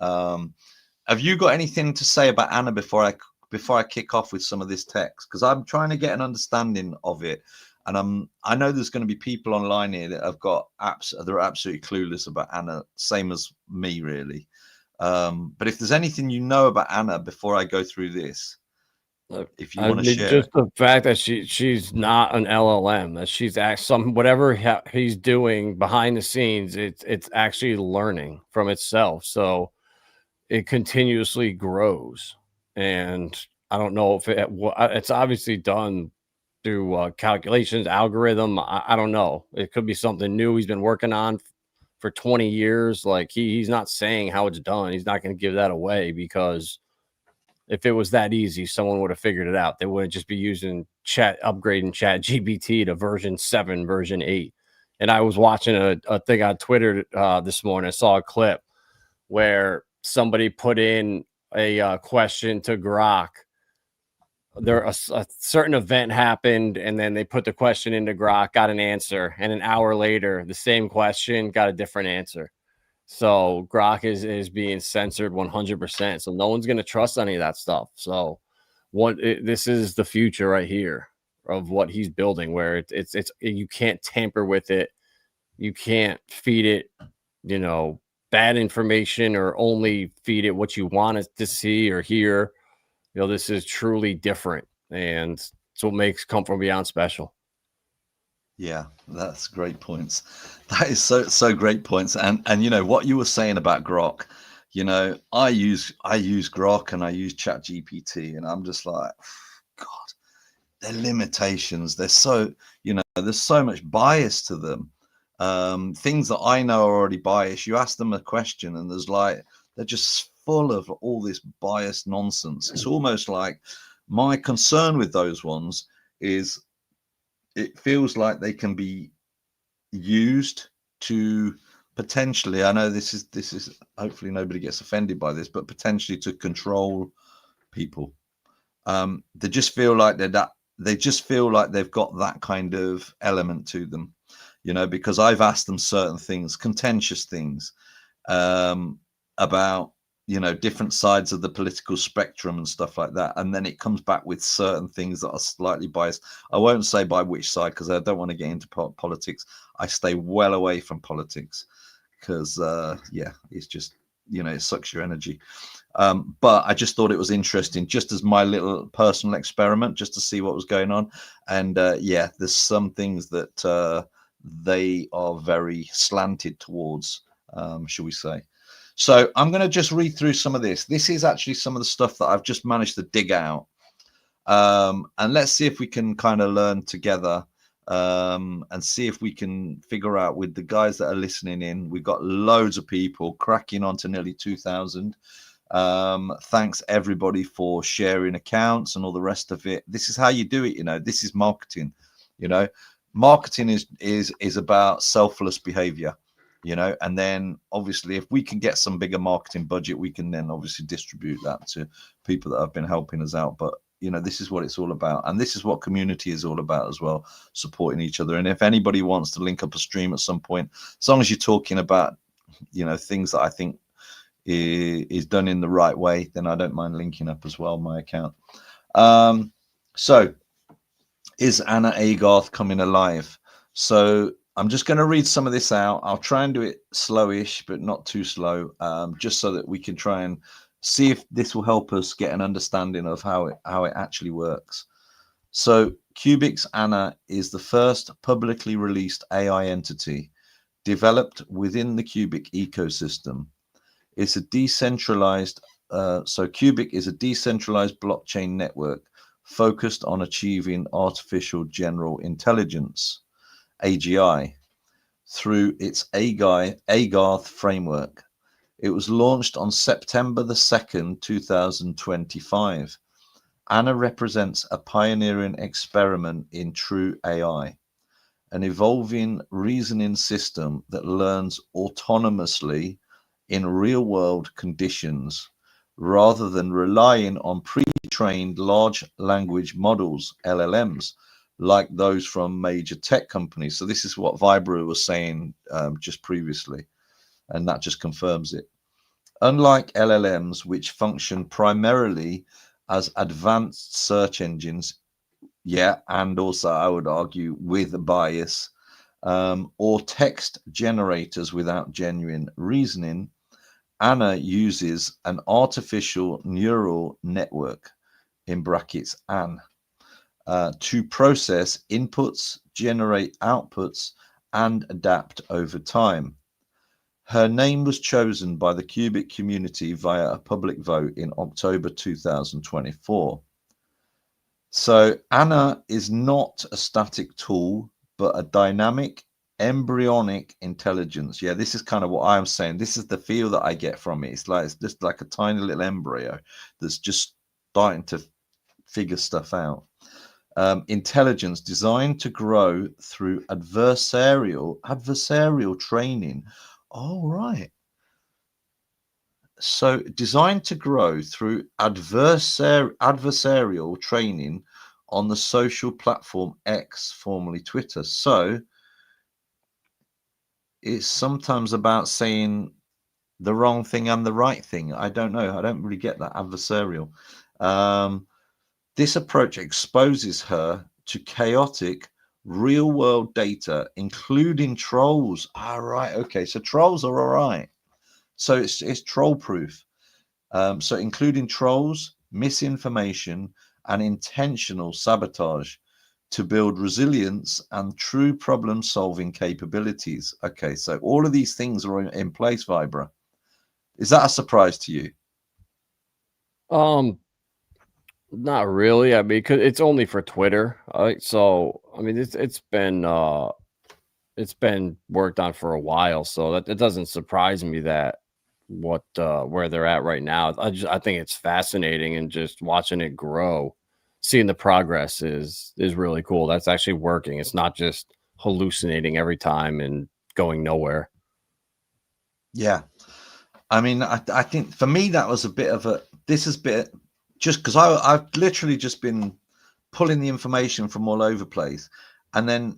Have you got anything to say about Anna before I kick off with some of this text? Because I'm trying to get an understanding of it, and I know there's going to be people online here that have got apps. They're absolutely clueless about Anna, same as me, really. But if there's anything you know about Anna before I go through this, Look, if you I want to mean, share just it. the fact that she's not an LLM, that she's some whatever he's doing behind the scenes, it's actually learning from itself. So it continuously grows, and I don't know if it's obviously done through calculations, algorithm. I don't know. It could be something new he's been working on for 20 years. Like he's not saying how it's done. He's not going to give that away, because if it was that easy, someone would have figured it out. They wouldn't just be using upgrading chat GPT to version 7, version 8. And I was watching a thing on Twitter this morning. I saw a clip where somebody put in a question to Grok. A certain event happened, and then they put the question into Grok, got an answer, and an hour later, the same question got a different answer. So Grok is being censored 100%. So no one's going to trust any of that stuff. So this is the future right here of what he's building, where it's you can't tamper with it. You can't feed it, bad information, or only feed it what you want it to see or hear. This is truly different, and it's what makes Come From Beyond special. Yeah, that's great points. That is so great points. And you know what you were saying about Grok, I use Grok and I use Chat GPT, and I'm just like, God, their limitations. They're so, there's so much bias to them. Things that I know are already biased. You ask them a question and they're just full of all this biased nonsense. It's almost like, my concern with those ones is, it feels like they can be used to potentially, I know this is hopefully nobody gets offended by this, but potentially to control people. They just feel like they just feel like they've got that kind of element to them, because I've asked them certain things, contentious things, about you know, different sides of the political spectrum and stuff like that, and then it comes back with certain things that are slightly biased. I won't say by which side, because I don't want to get into politics. I stay well away from politics because yeah, it's just, you know, it sucks your energy. But I just thought it was interesting, just as my little personal experiment, just to see what was going on. And yeah, there's some things that they are very slanted towards, shall we say. So I'm going to just read through some of this. This is actually some of the stuff that I've just managed to dig out. And let's see if we can kind of learn together, and see if we can figure out with the guys that are listening in. We've got loads of people cracking on to nearly 2,000. Thanks everybody for sharing accounts and all the rest of it. This is how you do it. You know, this is marketing. You know, marketing is about selfless behavior. You know, and then obviously if we can get some bigger marketing budget, we can then obviously distribute that to people that have been helping us out. But you know, this is what it's all about, and this is what community is all about as well, supporting each other. And if anybody wants to link up a stream at some point, as long as you're talking about, you know, things that I think is done in the right way, then I don't mind linking up as well my account. So is Anna Agarth coming alive? So I'm just going to read some of this out. I'll try and do it slowish, but not too slow, just so that we can try and see if this will help us get an understanding of how it actually works. So Qubic's Anna is the first publicly released AI entity developed within the Qubic ecosystem. It's a decentralized, so Qubic is a decentralized blockchain network focused on achieving artificial general intelligence, AGI, through its Agarth framework. It was launched on September the 2nd, 2025. Anna represents a pioneering experiment in true AI, an evolving reasoning system that learns autonomously in real-world conditions rather than relying on pre-trained large language models, LLMs, like those from major tech companies. So this is what Vibra was saying just previously, and that just confirms it. Unlike LLMs, which function primarily as advanced search engines, yeah, and also I would argue with a bias, or text generators without genuine reasoning, Anna uses an artificial neural network, in brackets ANN, to process inputs, generate outputs, and adapt over time. Her name was chosen by the Qubic community via a public vote in October 2024. So Anna is not a static tool, but a dynamic embryonic intelligence. Yeah, this is kind of what I'm saying. This is the feel that I get from it. It's just like a tiny little embryo that's just starting to figure stuff out. Intelligence designed to grow through adversarial training. All right. So designed to grow through adversarial training on the social platform X, formerly Twitter. So it's sometimes about saying the wrong thing and the right thing. I don't know. I don't really get that adversarial. This approach exposes her to chaotic real-world data, including trolls. All right. Okay. So trolls are all right. So it's troll-proof. So including trolls, misinformation, and intentional sabotage to build resilience and true problem-solving capabilities. Okay, so all of these things are in place, Vibra. Is that a surprise to you? Not really. I mean, 'cause it's only for Twitter. So I mean, it's been worked on for a while, so that it doesn't surprise me that where they're at right now. I think it's fascinating, and just watching it grow, seeing the progress is really cool. That's actually working. It's not just hallucinating every time and going nowhere. Yeah. I mean, I think for me that was a bit of a just because I've literally just been pulling the information from all over the place, and then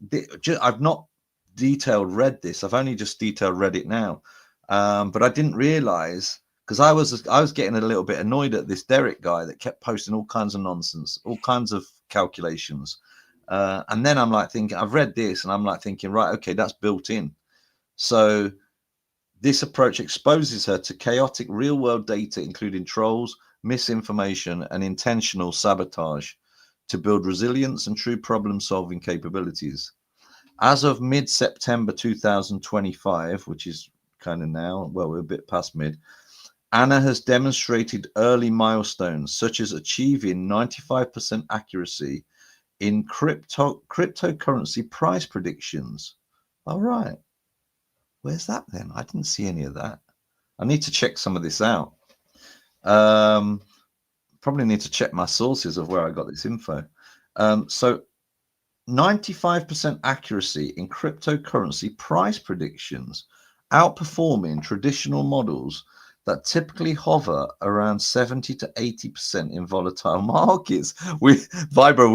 I've not detailed read this. I've only just detailed read it now, but I didn't realize, because I was getting a little bit annoyed at this Derek guy that kept posting all kinds of nonsense, all kinds of calculations. And then I'm like thinking, I've read this and I'm like thinking, right, okay, that's built in. So this approach exposes her to chaotic real world data, including trolls, misinformation, and intentional sabotage to build resilience and true problem solving capabilities. As of mid-September 2025, which is kind of now, well, we're a bit past mid, Anna has demonstrated early milestones, such as achieving 95% accuracy in cryptocurrency price predictions. All right. Where's that then? I didn't see any of that. I need to check some of this out. Probably need to check my sources of where I got this info. So 95% accuracy in cryptocurrency price predictions, outperforming traditional models that typically hover around 70 to 80% in volatile markets. Vibro,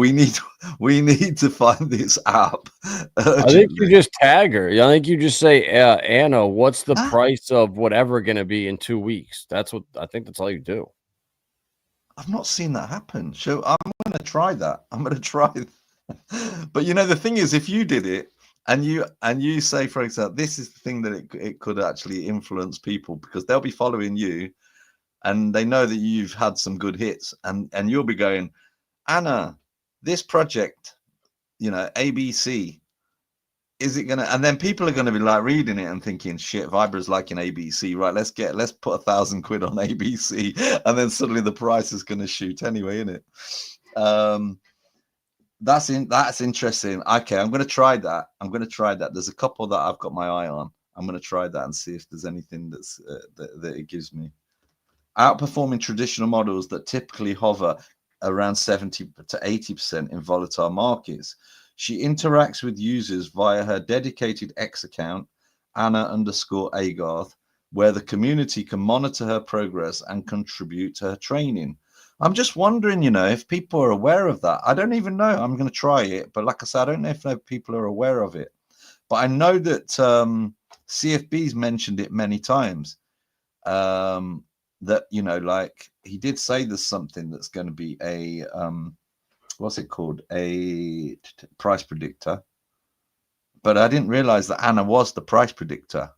we need to find this app urgently. I think you just tag her. I think you just say, Anna, what's the price of whatever going to be in 2 weeks? That's what I think. That's all you do. I've not seen that happen. So I'm going to try that. I'm going to try. But you know, the thing is, if you did it and you say, for example, this is the thing that it could actually influence people because they'll be following you and they know that you've had some good hits and you'll be going, Anna, this project, you know, ABC, is it gonna, and then people are going to be like reading it and thinking, shit, Vibra's liking ABC, right? Let's put 1,000 quid on ABC, and then suddenly the price is going to shoot anyway, isn't it? That's interesting. Okay, I'm going to try that. There's a couple that I've got my eye on. I'm going to try that and see if there's anything that's that it gives me. Outperforming traditional models that typically hover around 70 to 80% in volatile markets. She interacts with users via her dedicated X account, Anna_Agarth, where the community can monitor her progress and contribute to her training. I'm just wondering, you know, if people are aware of that. I don't even know. I'm going to try it. But like I said, I don't know if people are aware of it. But I know that CFB's mentioned it many times. That, you know, like he did say there's something that's going to be a, what's it called? A price predictor. But I didn't realize that Anna was the price predictor.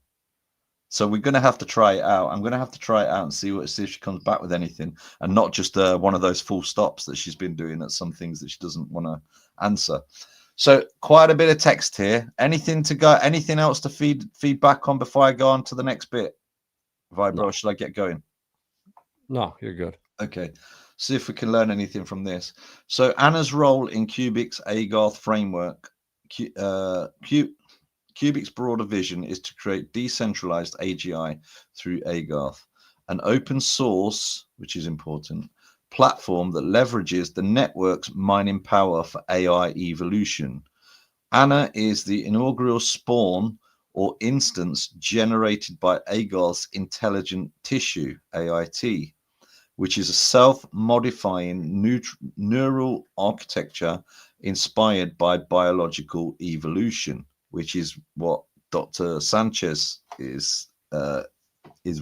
So we're going to have to try it out. I'm going to have to try it out and see if she comes back with anything, and not just one of those full stops that she's been doing at some things that she doesn't want to answer. So quite a bit of text here. Anything else to feed back on before I go on to the next bit? Vibro, no. Should I get going? No, you're good. Okay. See if we can learn anything from this. So Anna's role in Qubic's Agarth framework. Qubic's broader vision is to create decentralized AGI through Agarth, an open source, which is important, platform that leverages the network's mining power for AI evolution. Anna is the inaugural spawn or instance generated by Agarth's intelligent tissue, AIT, which is a self-modifying neural architecture inspired by biological evolution, which is what Dr. Sanchez his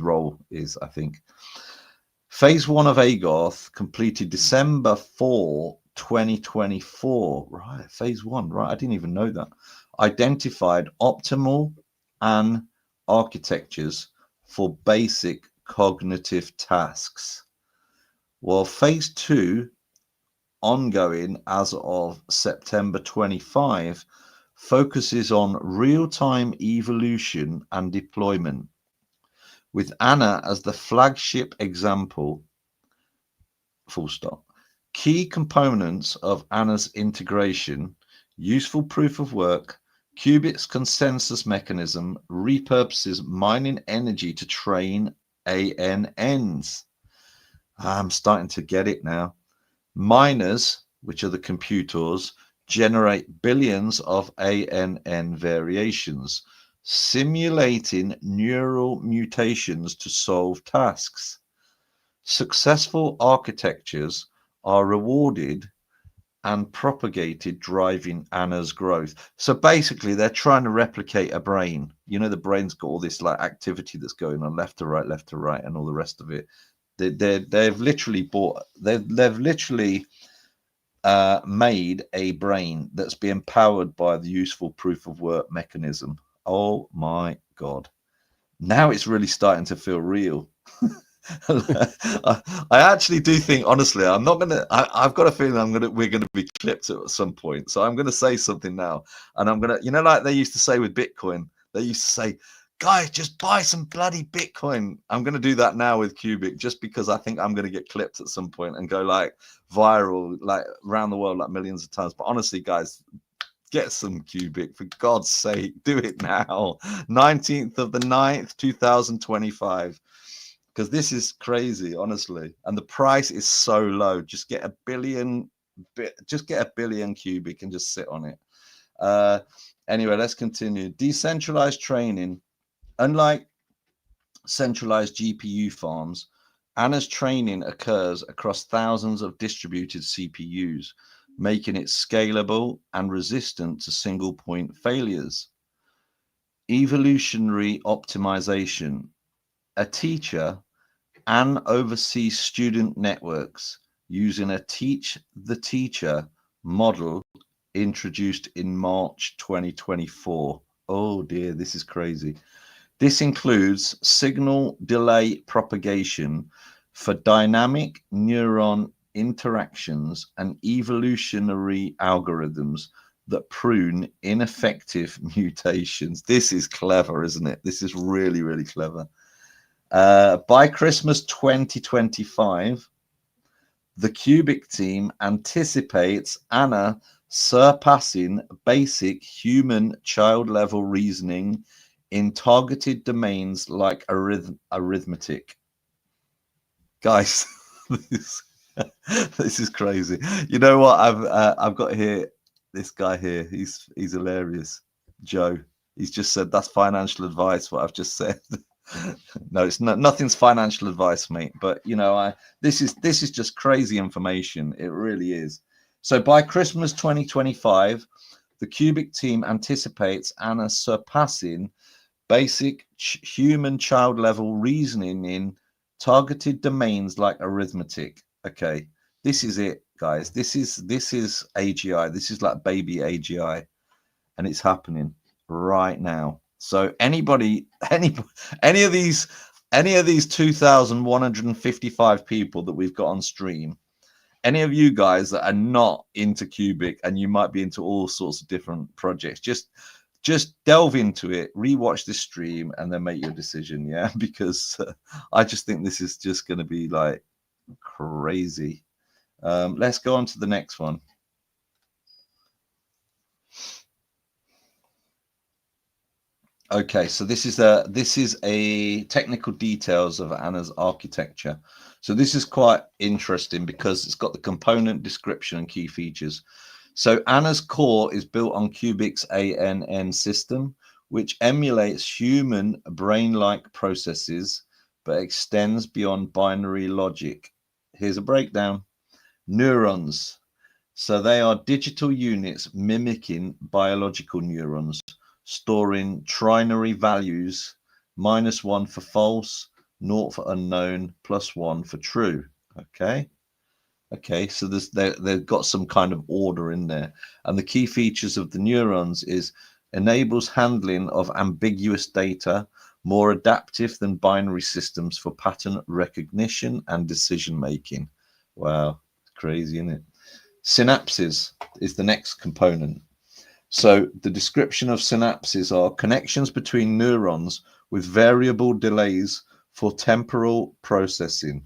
role is, I think. Phase 1 of Agarth completed December 4, 2024. Right, phase 1. Right, I didn't even know that. Identified optimal and architectures for basic cognitive tasks. While phase 2, ongoing as of September 25, focuses on real-time evolution and deployment, with Anna as the flagship example. Full stop. Key components of Anna's integration: useful proof of work. Qubic's consensus mechanism repurposes mining energy to train ANNs. I'm starting to get it now. Miners, which are the computers, generate billions of ANN variations, simulating neural mutations to solve tasks. Successful architectures are rewarded and propagated, driving Anna's growth. So basically, they're trying to replicate a brain. You know, the brain's got all this like activity that's going on left to right, and all the rest of it. They've literally made a brain that's being powered by the useful proof of work mechanism. Oh my God. Now it's really starting to feel real. I actually do think, honestly, I'm not gonna. I've got a feeling we're gonna be clipped at some point. So I'm gonna say something now, and I'm gonna, like they used to say with Bitcoin. They used to say, "Guys, just buy some bloody Bitcoin." I'm gonna do that now with Qubic, just because I think I'm gonna get clipped at some point and go like viral, like around the world, like millions of times. But honestly, guys, get some Qubic, for God's sake. Do it now. 19th of the 9th, 2025. Because this is crazy, honestly, and the price is so low. Just get a billion Qubic and just sit on it. Anyway, let's continue. Decentralized training. Unlike centralized GPU farms, Anna's training occurs across thousands of distributed CPUs, making it scalable and resistant to single point failures. Evolutionary optimization. A teacher and oversees student networks using a teach the teacher model introduced in March 2024. Oh dear, this is crazy. This includes signal delay propagation for dynamic neuron interactions and evolutionary algorithms that prune ineffective mutations. This is clever, isn't it? This is really, really clever. By Christmas 2025, the Qubic team anticipates Anna surpassing basic human child level reasoning in targeted domains like arithmetic. Guys, this is crazy. You know what? I've got here this guy here. He's hilarious. Joe. He's just said that's financial advice. What I've just said. No, it's not. Nothing's financial advice, mate. But this is just crazy information. It really is. So by Christmas 2025, the Qubic team anticipates Anna surpassing basic human child level reasoning in targeted domains like arithmetic. Okay, this is it, guys. This is AGI. This is like baby AGI, and it's happening right now. So any of these 2,155 people that we've got on stream, any of you guys that are not into Qubic and you might be into all sorts of different projects, just delve into it, rewatch this stream, and then make your decision. Yeah, because I just think this is just going to be like crazy. Let's go on to the next one. Okay, so this is a technical details of Anna's architecture. So this is quite interesting because it's got the component description and key features. So Anna's core is built on Qubic's ANN system, which emulates human brain-like processes, but extends beyond binary logic. Here's a breakdown. Neurons. So they are digital units mimicking biological neurons, storing trinary values, -1 for false, 0 for unknown, +1 for true. Okay, so they've got some kind of order in there. And the key features of the neurons is enables handling of ambiguous data, more adaptive than binary systems for pattern recognition and decision making. Wow, crazy, isn't it? Synapses is the next component. So the description of synapses are connections between neurons with variable delays for temporal processing.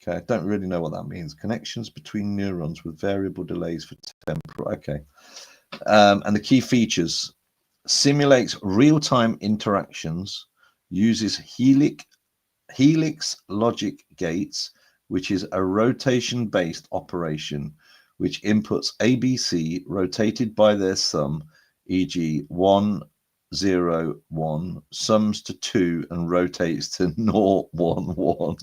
Okay, I don't really know what that means. Connections between neurons with variable delays for temporal. Okay. And the key features: simulates real-time interactions, uses helix logic gates, which is a rotation-based operation, which inputs ABC rotated by their sum, e.g. 1 0, 1, sums to 2 and rotates to 0, 1, 1.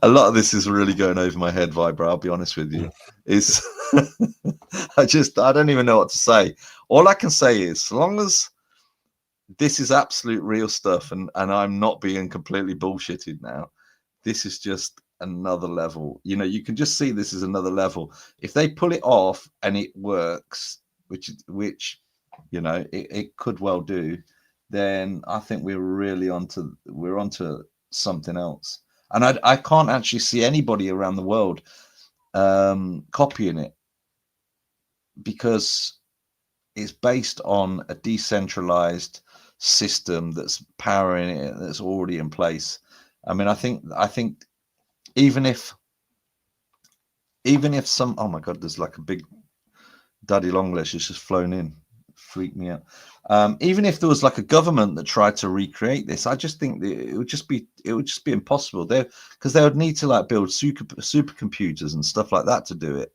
A lot of this is really going over my head, Vibra, I'll be honest with you. It's I don't even know what to say. All I can say is, so long as this is absolute real stuff and I'm not being completely bullshitted now, this is just another level. You know, you can just see this is another level. If they pull it off and it works, which you know it could well do, then I think we're onto something else. And I can't actually see anybody around the world copying it, because it's based on a decentralized system that's powering it, that's already in place. I mean, I think even if some, oh my god, there's like a big daddy longlegs has just flown in, freaked me out. Even if there was like a government that tried to recreate this, I just think that it would just be impossible there, because they would need to like build supercomputers and stuff like that to do it,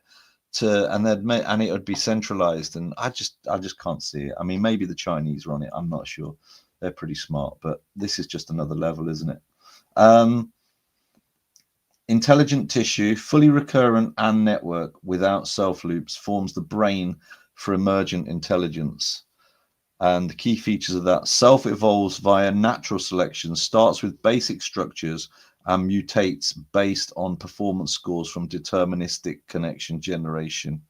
and it would be centralized, and I just can't see it. I mean, maybe the Chinese are on it, I'm not sure, they're pretty smart, but this is just another level, isn't it? Intelligent tissue, fully recurrent and network without self loops, forms the brain for emergent intelligence. And the key features of that: self evolves via natural selection, starts with basic structures and mutates based on performance scores from deterministic connection generation.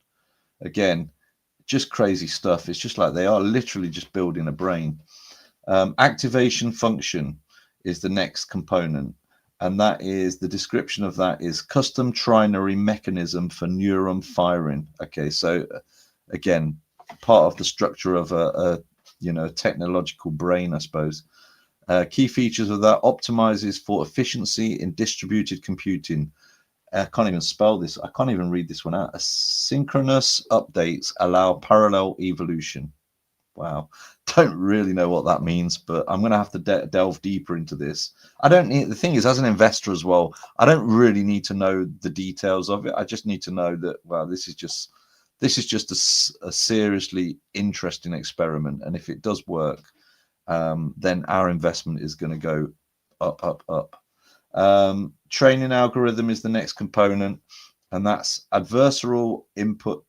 Again, just crazy stuff. It's just like they are literally just building a brain. Activation function is the next component, and that is, the description of that is custom trinary mechanism for neuron firing. Okay, so again, part of the structure of a technological brain, I suppose. Key features of that: optimizes for efficiency in distributed computing. I can't even spell this. I can't even read this one out. Asynchronous updates allow parallel evolution. Wow. Don't really know what that means, but I'm going to have to delve deeper into this. The thing is, as an investor as well, I don't really need to know the details of it. I just need to know that, well, this is just a seriously interesting experiment. And if it does work, then our investment is going to go up, up, up. Training algorithm is the next component, and that's adversarial input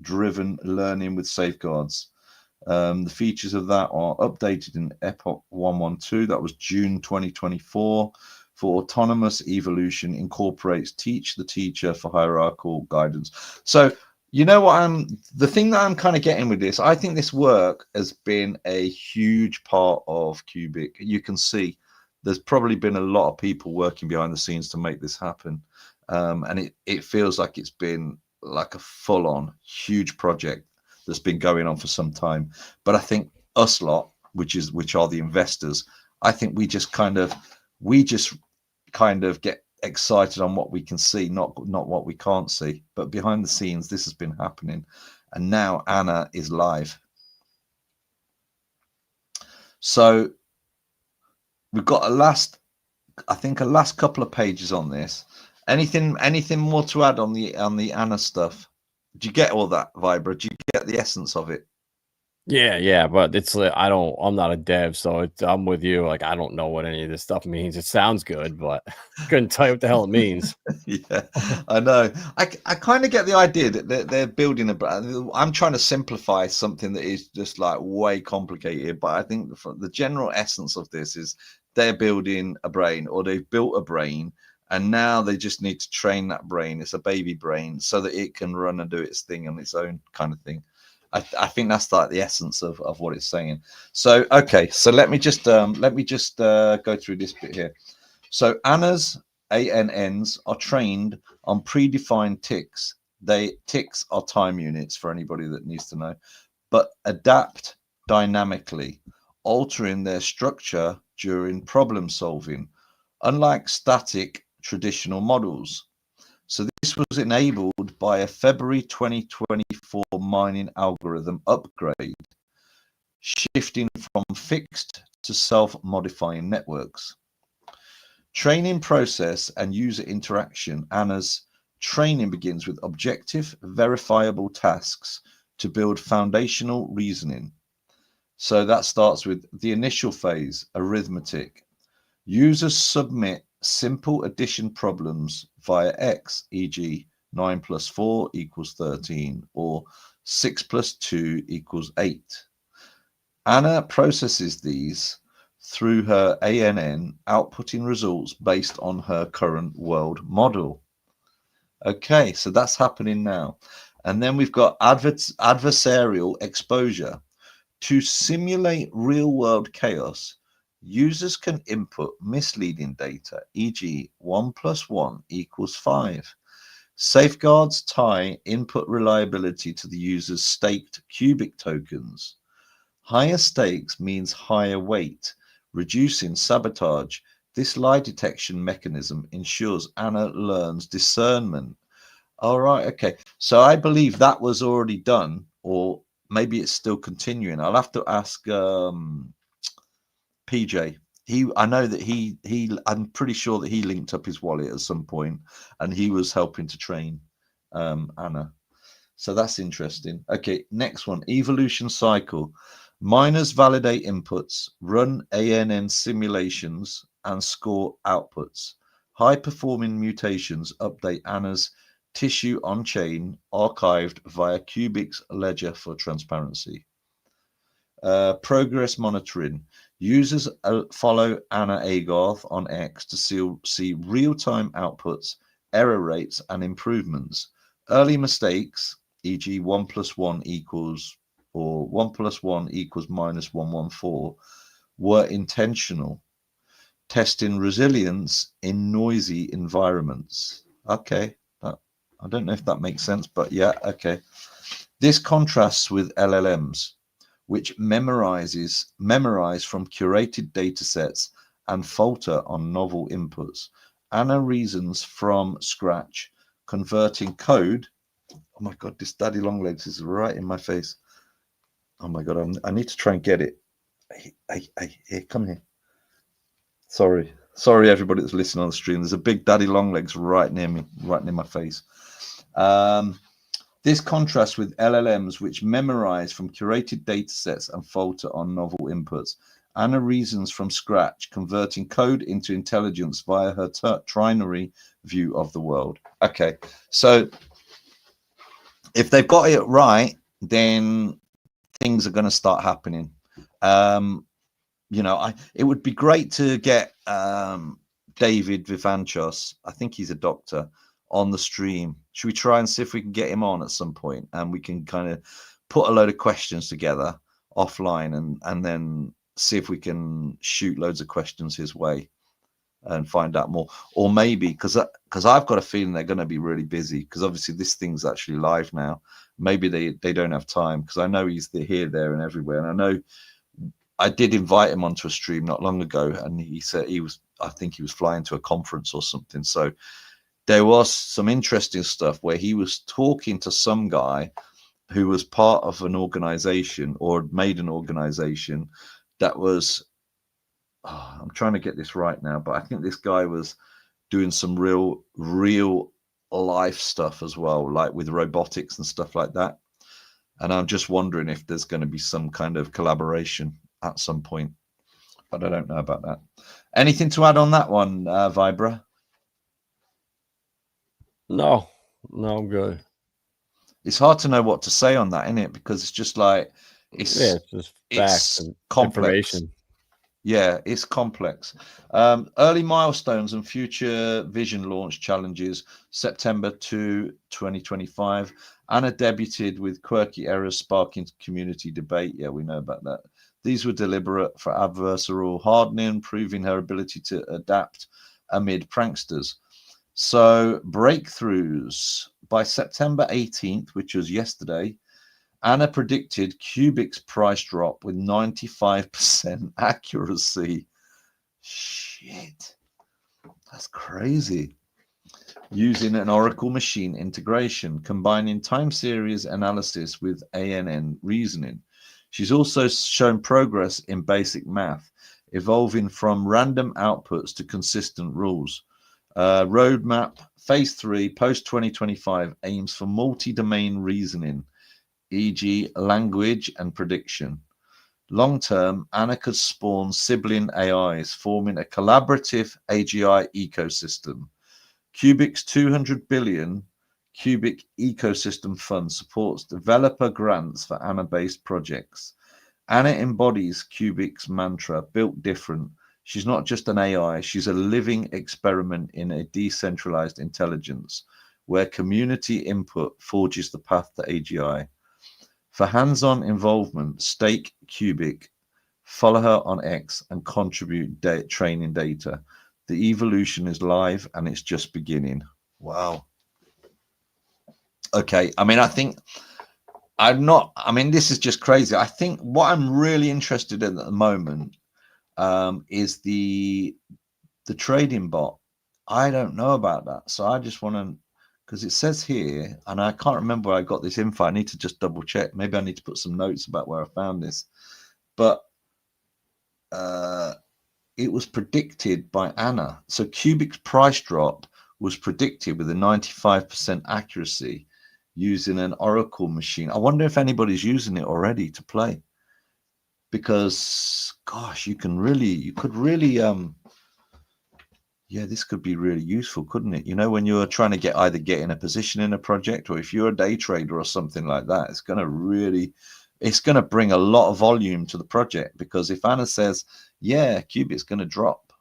driven learning with safeguards. The features of that are updated in Epoch 112, that was June 2024, for autonomous evolution, incorporates teach the teacher for hierarchical guidance. So, you know what, the thing that I'm kind of getting with this, I think this work has been a huge part of Qubic. You can see there's probably been a lot of people working behind the scenes to make this happen. And it feels like it's been like a full-on huge project that's been going on for some time. But I think us lot, which are the investors, I think we just kind of get excited on what we can see, not what we can't see. But behind the scenes, this has been happening, and now Anna is live. So we've got a last couple of pages on this. Anything more to add on the Anna stuff? Do you get all that, Vibra? Do you get the essence of it? Yeah, but it's like, I'm not a dev, so I'm with you. Like, I don't know what any of this stuff means. It sounds good, but couldn't tell you what the hell it means. Yeah, I know. I kind of get the idea that they're building a brand. I'm trying to simplify something that is just like way complicated, but I think the general essence of this is they're building a brain, or they've built a brain, and now they just need to train that brain. It's a baby brain, so that it can run and do its thing on its own, kind of thing. I think that's like the essence of what it's saying. So okay, so let me just go through this bit here. So ANNs are trained on predefined ticks. Ticks are time units for anybody that needs to know, but adapt dynamically, altering their structure during problem solving, unlike static traditional models. So this was enabled by a February 2024 mining algorithm upgrade, shifting from fixed to self-modifying networks. Training process and user interaction. Anna's training begins with objective, verifiable tasks to build foundational reasoning. So that starts with the initial phase, arithmetic. Users submit simple addition problems via X, e.g. 9 plus 4 equals 13 or 6 plus 2 equals 8. Anna processes these through her ANN, outputting results based on her current world model. Okay, so that's happening now. And then we've got adversarial exposure. To simulate real-world chaos, users can input misleading data, e.g. 1 plus 1 equals 5. Safeguards tie input reliability to the user's staked Qubic tokens. Higher stakes means higher weight, reducing sabotage. This lie detection mechanism ensures Anna learns discernment. All right, okay. So I believe that was already done, or maybe it's still continuing. I'll have to ask PJ. I know that I'm pretty sure that he linked up his wallet at some point, and he was helping to train Anna. So that's interesting. Okay, next one, evolution cycle. Miners validate inputs, run ANN simulations, and score outputs. High-performing mutations update Anna's tissue on-chain, archived via Qubic's ledger for transparency. Progress monitoring. Users follow Anna Agarth on X to see real-time outputs, error rates, and improvements. Early mistakes, e.g. 1 plus 1 equals, or 1 plus 1 equals minus 114, were intentional. Testing resilience in noisy environments. Okay, I don't know if that makes sense, but yeah, okay. This contrasts with LLMs, which memorize from curated data sets and falter on novel inputs. Anna reasons from scratch, converting code. Oh my God, this daddy long legs is right in my face. Oh my God, I need to try and get it. Hey, come here. Sorry, everybody that's listening on the stream. There's a big daddy long legs right near me, right near my face. This contrasts with LLMs, which memorize from curated data sets and falter on novel inputs. Anna reasons from scratch, converting code into intelligence via her trinary view of the world. Okay, so if they've got it right, then things are going to start happening. It would be great to get David Vivanchos, I think he's a doctor, on the stream. Should we try and see if we can get him on at some point, and we can kind of put a load of questions together offline and then see if we can shoot loads of questions his way and find out more. Or maybe because I've got a feeling they're going to be really busy, because obviously this thing's actually live now. Maybe they don't have time, because I know he's here, there, and everywhere. And I know I did invite him onto a stream not long ago, and he said I think he was flying to a conference or something. So there was some interesting stuff where he was talking to some guy who was part of an organization or made an organization that was, I'm trying to get this right now, but I think this guy was doing some real life stuff as well, like with robotics and stuff like that. And I'm just wondering if there's going to be some kind of collaboration at some point, but I don't know about that. Anything to add on that one, Vibra? No, I'm good. It's hard to know what to say on that, isn't it? Because it's just like It's just facts and complex. information. Yeah, it's complex. Early milestones and future vision launch challenges, September 2, 2025. Anna debuted with quirky errors sparking community debate. Yeah, we know about that. These were deliberate for adversarial hardening, proving her ability to adapt amid pranksters. So breakthroughs. By September 18th, which was yesterday, Anna predicted Qubic's price drop with 95% accuracy. Shit, that's crazy. Using an Oracle machine integration, combining time series analysis with ANN reasoning. She's also shown progress in basic math, evolving from random outputs to consistent rules. Roadmap phase 3 post 2025 aims for multi-domain reasoning, e.g. language and prediction. Long term, Anna could spawn sibling AIs, forming a collaborative AGI ecosystem. Qubic's 200 billion Qubic ecosystem fund supports developer grants for Anna-based projects. Anna embodies Qubic's mantra, built different. She's not just an AI, she's a living experiment in a decentralized intelligence where community input forges the path to AGI. For hands-on involvement, stake Qubic, follow her on X, and contribute training data. The evolution is live and it's just beginning. Wow. Okay, I mean, this is just crazy. I think what I'm really interested in at the moment is the trading bot. I don't know about that, so I just want to, because it says here, and I can't remember where I got this info. I need to just double check. Maybe I need to put some notes about where I found this, but it was predicted by Anna. So Qubic's price drop was predicted with a 95% accuracy using an Oracle machine. I wonder if anybody's using it already to play, because gosh, you could really yeah, this could be really useful, couldn't it? You know, when you're trying to either get in a position in a project, or if you're a day trader or something like that, it's going to bring a lot of volume to the project. Because if Anna says, yeah, Qubic's going to drop,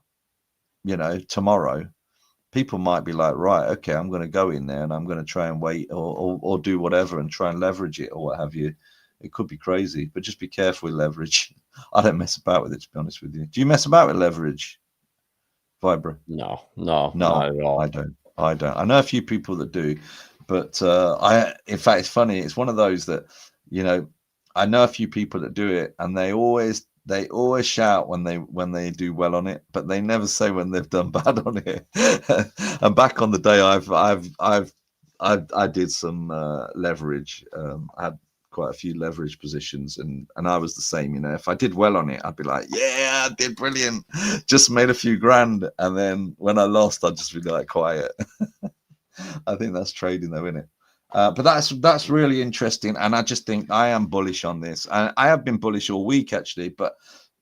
you know, tomorrow, people might be like, right, okay, I'm going to go in there and I'm going to try and wait or do whatever and try and leverage it or what have you. It could be crazy, but just be careful with leverage. I don't mess about with it, to be honest with you. Do you mess about with leverage, Vibra? No, not at all. I don't. I know a few people that do, but in fact, it's funny. It's one of those that, you know, I know a few people that do it, and they always shout when they do well on it, but they never say when they've done bad on it. And back on the day, I did some leverage. I had quite a few leverage positions, and I was the same. You know, if I did well on it, I'd be like, yeah, I did brilliant, just made a few grand. And then when I lost, I'd just be like quiet. I think that's trading though, isn't it? But that's really interesting, and I just think I am bullish on this. I have been bullish all week actually, but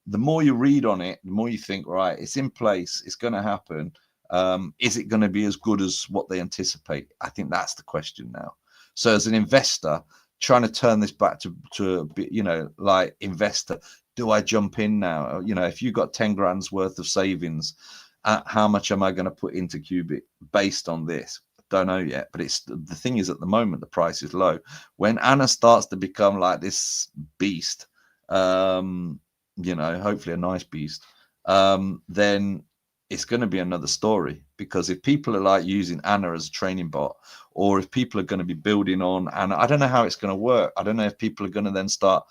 the more you read on it, the more you think, right, it's in place, it's going to happen. Is it going to be as good as what they anticipate? I think that's the question now. So as an investor, trying to turn this back to you know, like, investor, do I jump in now? You know, if you got 10 grand's worth of savings, how much am I going to put into Qubic based on this? Don't know yet, but it's the thing is, at the moment the price is low. When Anna starts to become like this beast, you know, hopefully a nice beast, then it's going to be another story. Because if people are like using Anna as a training bot, or if people are going to be building on Anna, I don't know how it's going to work. I don't know if people are going to then start,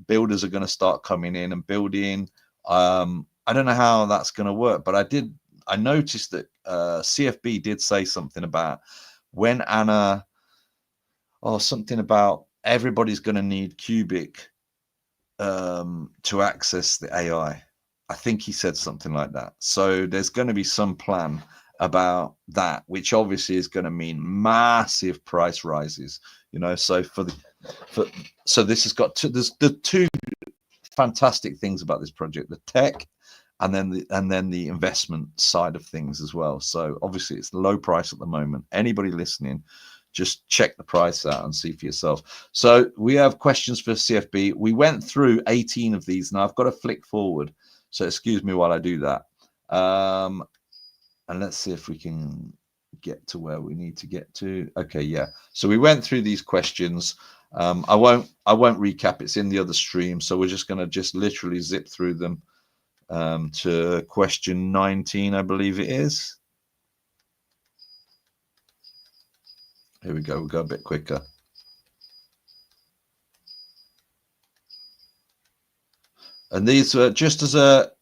builders are going to start coming in and building. I don't know how that's going to work, but I noticed that CFB did say something about when Anna, something about everybody's going to need Qubic to access the AI. I think he said something like that. So there's going to be some plan about that, which obviously is going to mean massive price rises. You know, so so this has got there's the two fantastic things about this project: the tech, and then the investment side of things as well. So obviously it's low price at the moment. Anybody listening, just check the price out and see for yourself. So we have questions for CFB. We went through 18 of these. Now I've got to flick forward, so excuse me while I do that. And let's see if we can get to where we need to get to. Okay, yeah. So we went through these questions. I won't recap. It's in the other stream. So we're just going to literally zip through them to question 19, I believe it is. Here we go. We'll go a bit quicker. And these are just as a,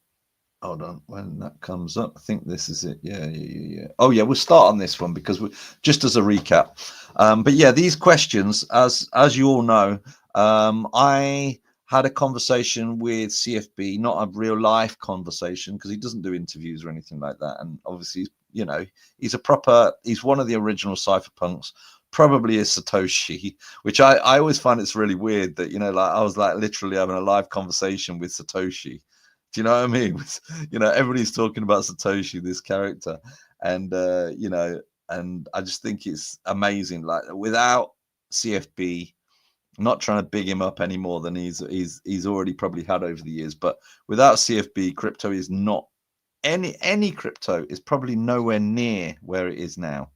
hold on, when that comes up, I think this is it. Yeah. Oh yeah, we'll start on this one because we just as a recap. But yeah, these questions, as you all know, I had a conversation with CFB, not a real life conversation because he doesn't do interviews or anything like that. And obviously, you know, he's one of the original cypherpunks, probably is Satoshi, which I always find it's really weird that, like I was like literally having a live conversation with Satoshi. Do you know what I mean? Everybody's talking about Satoshi, this character, and and I just think it's amazing. Like without CFB, I'm not trying to big him up any more than he's already probably had over the years, but without CFB, crypto is not any crypto is probably nowhere near where it is now.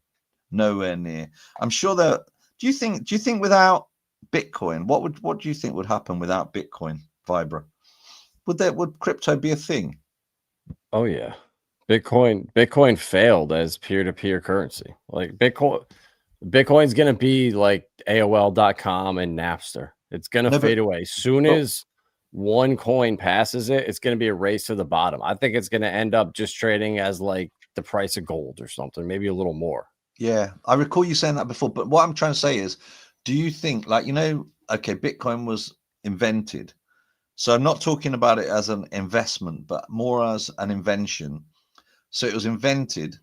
Nowhere near. I'm sure that. Do you think without Bitcoin, what do you think would happen without Bitcoin, Vibra? Would crypto be a thing? Oh yeah. Bitcoin failed as peer-to-peer currency. Like Bitcoin's going to be like AOL.com and Napster. It's going to No, fade away. Soon as one coin passes it, it's going to be a race to the bottom. I think it's going to end up just trading as like the price of gold or something, maybe a little more. Yeah, I recall you saying that before, but what I'm trying to say is, do you think, like, okay, Bitcoin was invented. So I'm not talking about it as an investment, but more as an invention. So it was invented,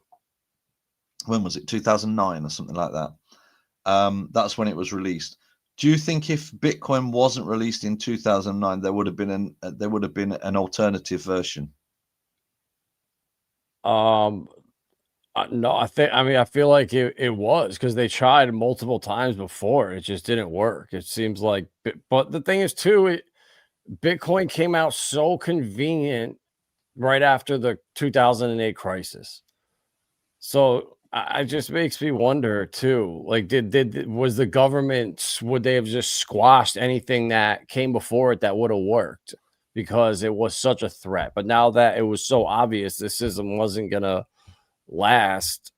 when was it? 2009 or something like that. That's when it was released. Do you think if Bitcoin wasn't released in 2009, there would have been an alternative version? No, I feel like it was because they tried multiple times before. It just didn't work. It seems like, but the thing is too, Bitcoin came out so convenient right after the 2008 crisis. So it just makes me wonder too, like was the government, would they have just squashed anything that came before it that would have worked because it was such a threat? But now that it was so obvious the system wasn't gonna last,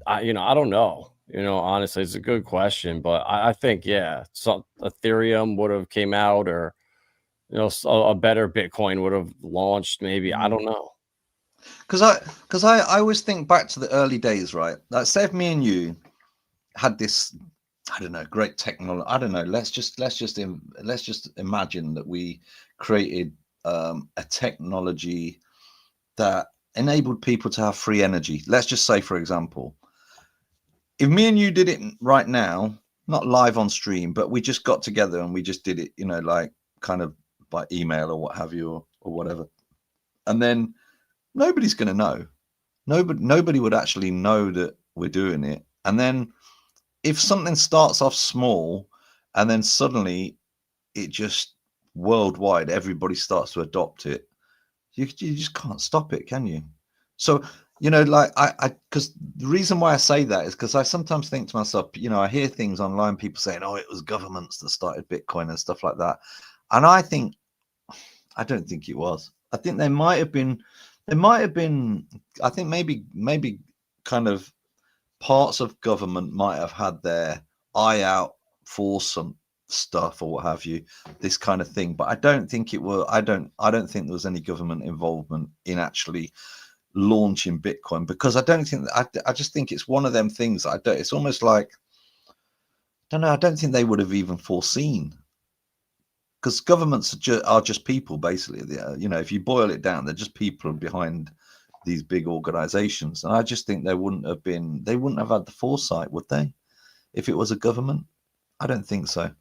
I don't know. Honestly, it's a good question, but I think yeah, so Ethereum would have came out, or a better Bitcoin would have launched. Maybe I don't know. Because I always think back to the early days, right? Like, say if me and you had this, I don't know, great technology. I don't know. Let's just imagine that we created a technology that enabled people to have free energy. Let's just say, for example, if me and you did it right now, not live on stream, but we just got together and we just did it, like kind of by email or what have you, or whatever, and then nobody's going to know. Nobody would actually know that we're doing it. And then if something starts off small and then suddenly it just worldwide, everybody starts to adopt it, you just can't stop it, can you? So, like because the reason why I say that is because I sometimes think to myself, I hear things online, people saying, oh, it was governments that started Bitcoin and stuff like that. And I don't think it was. I think there might have been, I think maybe kind of parts of government might have had their eye out for some stuff or what have you, this kind of thing. But I don't think it were. I don't think there was any government involvement in actually launching Bitcoin, because I don't think I just think it's one of them things. It's almost like, I don't know. I don't think they would have even foreseen, because governments are just people, basically. If you boil it down, they're just people behind these big organizations. And I just think they wouldn't have had the foresight, would they, if it was a government? I don't think so.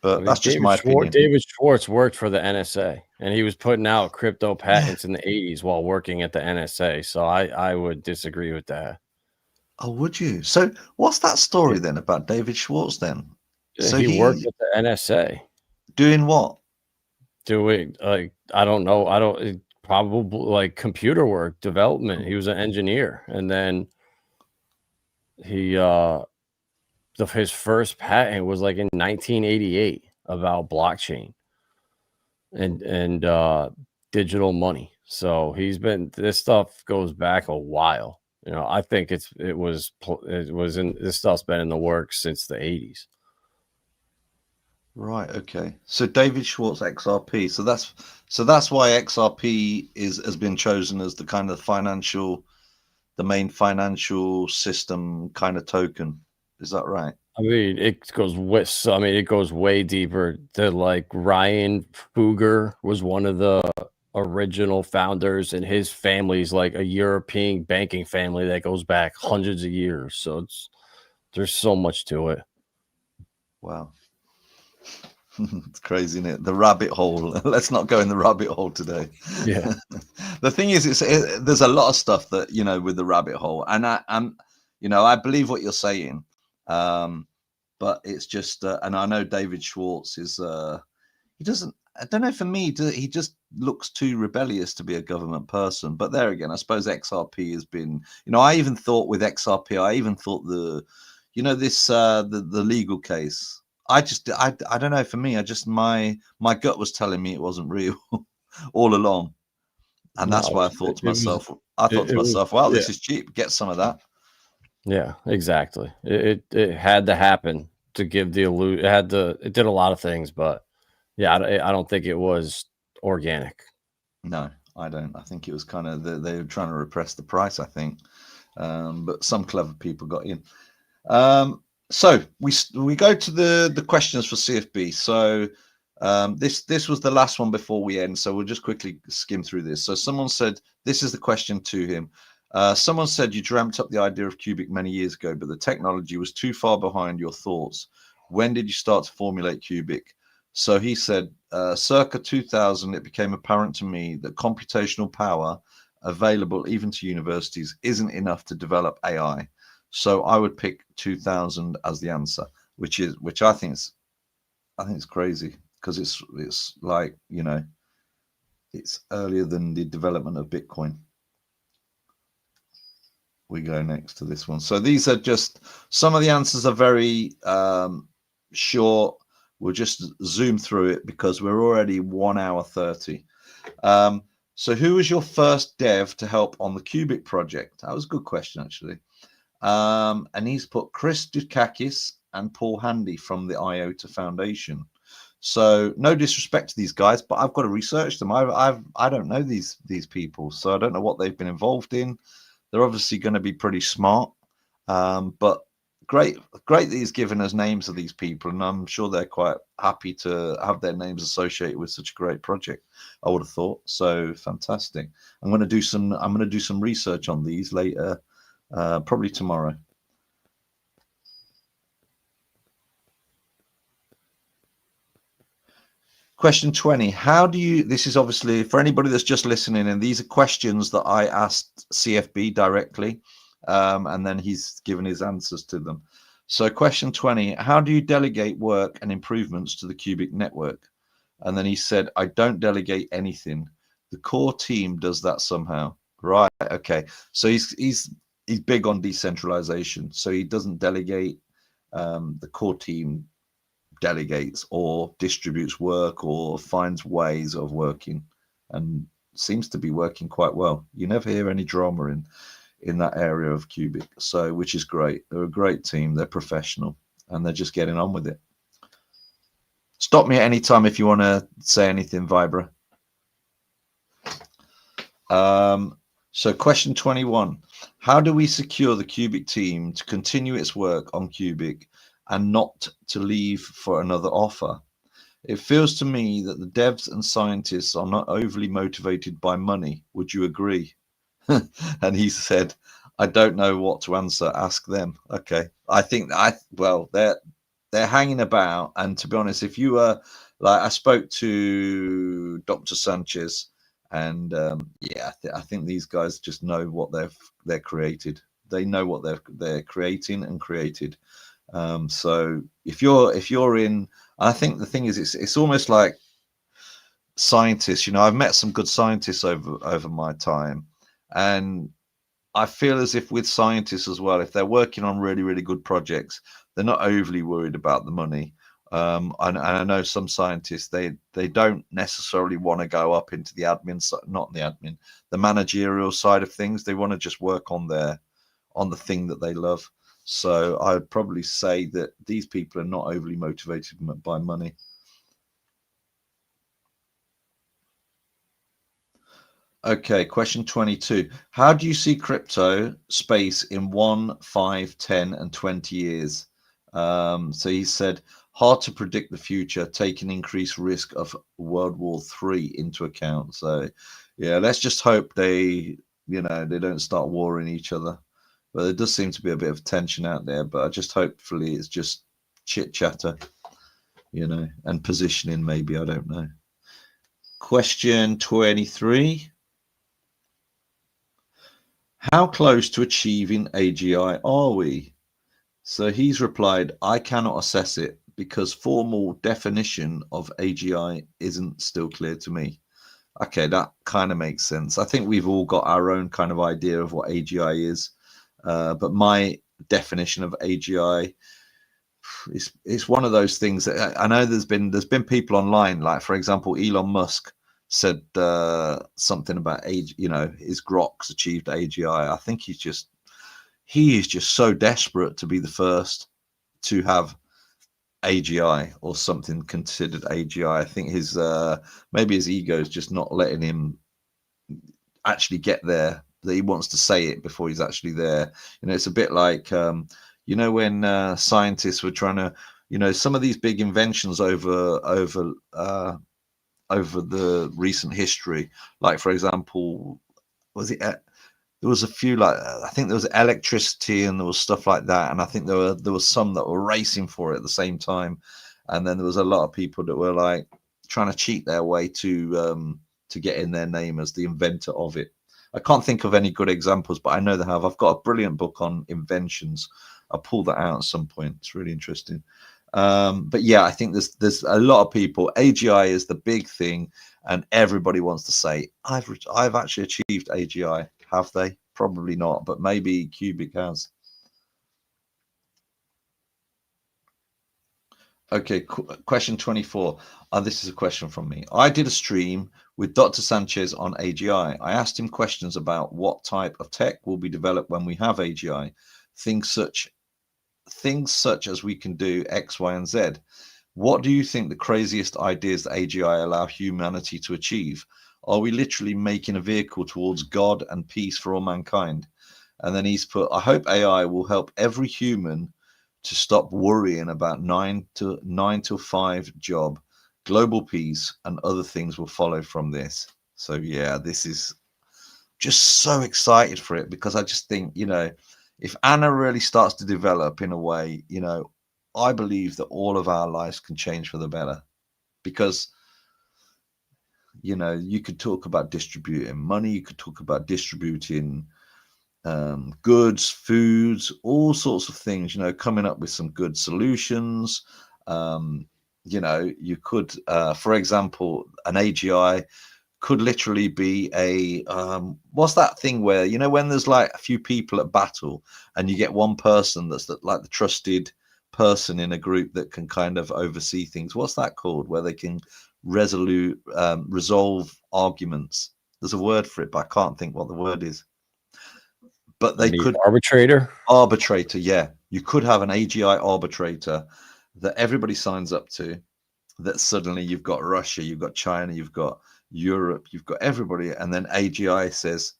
But that's just my opinion. David Schwartz worked for the NSA, and he was putting out crypto patents in the 80s while working at the NSA. So I would disagree with that. Oh, would you? So what's that story then about David Schwartz then? So he worked at the NSA. Doing what? Doing I don't know. Probably like computer work, development. He was an engineer, and then his first patent was like in 1988 about blockchain and digital money. So this stuff goes back a while. I think this stuff's been in the works since the 80s. Right. Okay. So David Schwartz XRP. So that's why XRP has been chosen as the kind of the main financial system kind of token. Is that right? I mean, it goes way deeper. Like Ryan Fugger was one of the original founders, and his family's like a European banking family that goes back hundreds of years. So There's so much to it. Wow. It's crazy, isn't it? The rabbit hole. Let's not go in the rabbit hole today. Yeah. The thing is, there's a lot of stuff that, you know, with the rabbit hole, and I'm, you know, I believe what you're saying, but it's just, and I know David Schwartz is, he doesn't. I don't know. For me, he just looks too rebellious to be a government person. But there again, I suppose XRP has been. You know, I even thought with XRP, I even thought you know, this the legal case. I don't know. For me, my gut was telling me it wasn't real all along, and that's No, why I thought to it was myself, it was well, yeah. this is cheap. Get some of that. Yeah, exactly. It had to happen to give the illusion. It did a lot of things, but yeah, I don't think it was organic. No, I don't. I think it was kind of they were trying to repress the price, I think, but some clever people got in. So we go to the questions for CFB. So this was the last one before we end. So we'll just quickly skim through this. So someone said this is the question to him. Someone said you dreamt up the idea of Qubic many years ago, but the technology was too far behind your thoughts. When did you start to formulate Qubic? So he said, circa 2000, it became apparent to me that computational power available even to universities isn't enough to develop AI. So I would pick 2000 as the answer, which I think is crazy, because it's like, you know, it's earlier than the development of Bitcoin. We go next to this one. So these are just some of the answers are very short. We'll just zoom through it because we're already 1 hour 30. So who was your first dev to help on the Qubic project? That was a good question, actually. And he's put Chris Dukakis and Paul Handy from the IOTA Foundation. So no disrespect to these guys, but I've got to research them. I don't know these people, so I don't know what they've been involved in. They're obviously going to be pretty smart, but great that he's given us names of these people, and I'm sure they're quite happy to have their names associated with such a great project. I would have thought so. Fantastic. I'm going to do some research on these later, probably tomorrow. Question 20. How do you, this is obviously for anybody that's just listening, and these are questions that I asked CFB directly, and then he's given his answers to them. So question 20, how do you delegate work and improvements to the Qubic network? And then he said, I don't delegate anything. The core team does that somehow. Right. Okay. So he's big on decentralization. So he doesn't delegate. The core team delegates or distributes work or finds ways of working, and seems to be working quite well. You never hear any drama in that area of Qubic, so which is great. They're a great team, they're professional, and they're just getting on with it. Stop me at any time if you want to say anything, Vibra. So question 21, how do we secure the Qubic team to continue its work on Qubic and not to leave for another offer? It feels to me that the devs and scientists are not overly motivated by money. Would you agree? And he said, I don't know what to answer. Ask them. Okay. I think well, they're hanging about. And to be honest, if you were like, I spoke to Dr. Sanchez, and yeah, I think these guys just know what they're created. They know what they're creating and created. So if you're in, I think the thing is, it's almost like scientists. You know, I've met some good scientists over my time, and I feel as if with scientists as well, if they're working on really, really good projects, they're not overly worried about the money. And I know some scientists, they don't necessarily want to go up into the admin, not the admin, the managerial side of things. They want to just work on the thing that they love. So I would probably say that these people are not overly motivated by money. Okay, question 22. How do you see crypto space in 1, 5, 10, and 20 years? So he said, hard to predict the future, taking increased risk of World War III into account. So yeah, let's just hope they don't start warring each other. But there does seem to be a bit of tension out there. But I just hopefully it's just chit chatter, you know, and positioning. Maybe, I don't know. Question 23. How close to achieving AGI are we? So he's replied, I cannot assess it because formal definition of AGI isn't still clear to me. Okay, that kind of makes sense. I think we've all got our own kind of idea of what AGI is. But my definition of AGI is one of those things that I know there's been people online, like for example, Elon Musk said something about age, you know, his Grok's achieved AGI. I think he is just so desperate to be the first to have AGI or something considered AGI. I think his maybe his ego is just not letting him actually get there, that he wants to say it before he's actually there. You know, it's a bit like you know, when scientists were trying to, you know, some of these big inventions over the recent history, like for example, was it there was a few, like I think there was electricity and there was stuff like that, and I think there was some that were racing for it at the same time, and then there was a lot of people that were like trying to cheat their way to get in their name as the inventor of it. I can't think of any good examples, but I know they have. I've got a brilliant book on inventions. I'll pull that out at some point. It's really interesting. But yeah, I think there's a lot of people. AGI is the big thing, and everybody wants to say, I've actually achieved AGI. Have they? Probably not, but maybe Qubic has. Okay, question 24. This is a question from me. I did a stream with Dr. Sanchez on AGI. I asked him questions about what type of tech will be developed when we have AGI. Things such as we can do X, Y, and Z. What do you think the craziest ideas that AGI allow humanity to achieve? Are we literally making a vehicle towards God and peace for all mankind? And then he's put, I hope AI will help every human to stop worrying about 9 to 5 job, global peace, and other things will follow from this. So yeah, this is just so excited for it, because I just think, you know, if Anna really starts to develop in a way, you know, I believe that all of our lives can change for the better. Because, you know, you could talk about distributing money, you could talk about distributing goods, foods, all sorts of things, you know, coming up with some good solutions. You know, you could, for example, an AGI could literally be a what's that thing where, you know, when there's like a few people at battle and you get one person that's like the trusted person in a group that can kind of oversee things. What's that called, where they can resolve arguments? There's a word for it, but I can't think what the word is. But they could arbitrator. Yeah, you could have an AGI arbitrator that everybody signs up to, that suddenly you've got Russia, you've got China, you've got Europe, you've got everybody, and then AGI says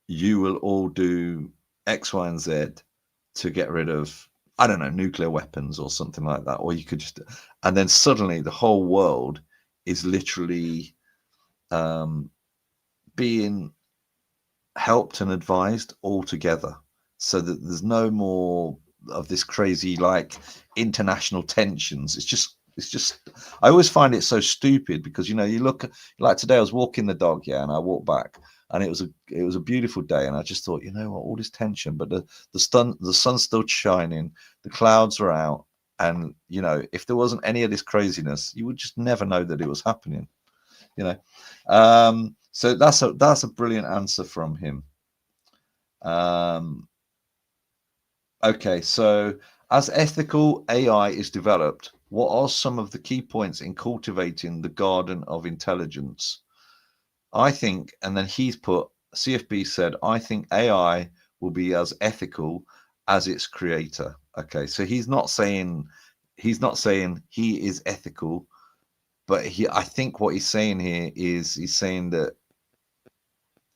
you will all do X, Y, and Z to get rid of, I don't know, nuclear weapons or something like that. Or you could just, and then suddenly the whole world is literally being helped and advised all together, so that there's no more of this crazy like international tensions. It's just I always find it so stupid, because, you know, you look like today I was walking the dog, yeah, and I walked back and it was a beautiful day, and I just thought, you know what, all this tension, but the sun's still shining, the clouds are out, and, you know, if there wasn't any of this craziness, you would just never know that it was happening, you know. So that's a brilliant answer from him. Okay, so as ethical AI is developed, what are some of the key points in cultivating the garden of intelligence? I think, and then he's put, CFB said, I think AI will be as ethical as its creator. Okay, so he's not saying he is ethical, but I think what he's saying here is he's saying that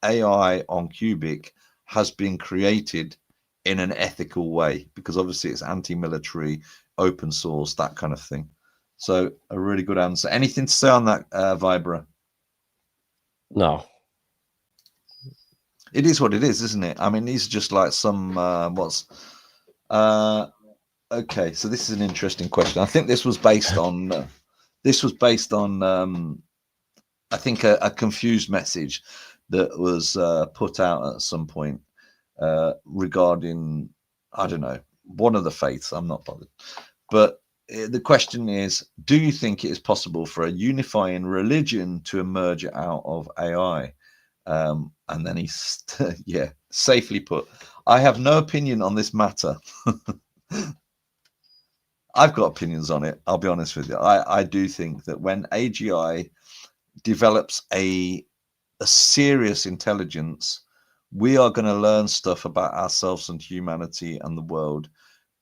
AI on Qubic has been created in an ethical way, because obviously it's anti-military, open source, that kind of thing. So a really good answer. Anything to say on that, Vibra? No. It is what it is, isn't it? I mean, these are just like some okay, so this is an interesting question. I think this was based on I think a confused message that was put out at some point regarding, I don't know, one of the faiths. I'm not bothered. But the question is, do you think it is possible for a unifying religion to emerge out of AI? And then he's, yeah, safely put, I have no opinion on this matter. I've got opinions on it. I'll be honest with you. I do think that when AGI develops a serious intelligence, we are going to learn stuff about ourselves and humanity and the world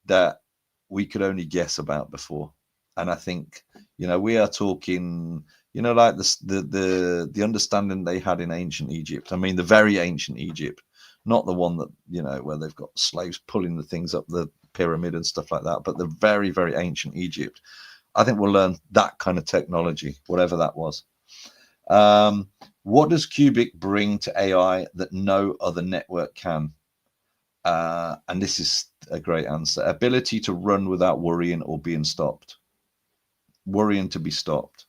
that we could only guess about before. And I think, you know, we are talking, you know, like the understanding they had in ancient Egypt. I mean, the very ancient Egypt, not the one that, you know, where they've got slaves pulling the things up the pyramid and stuff like that, but the very, very ancient Egypt. I think we'll learn that kind of technology, whatever that was. What does Qubic bring to AI that no other network can? And this is a great answer. Ability to run without worrying or being stopped. Worrying to be stopped.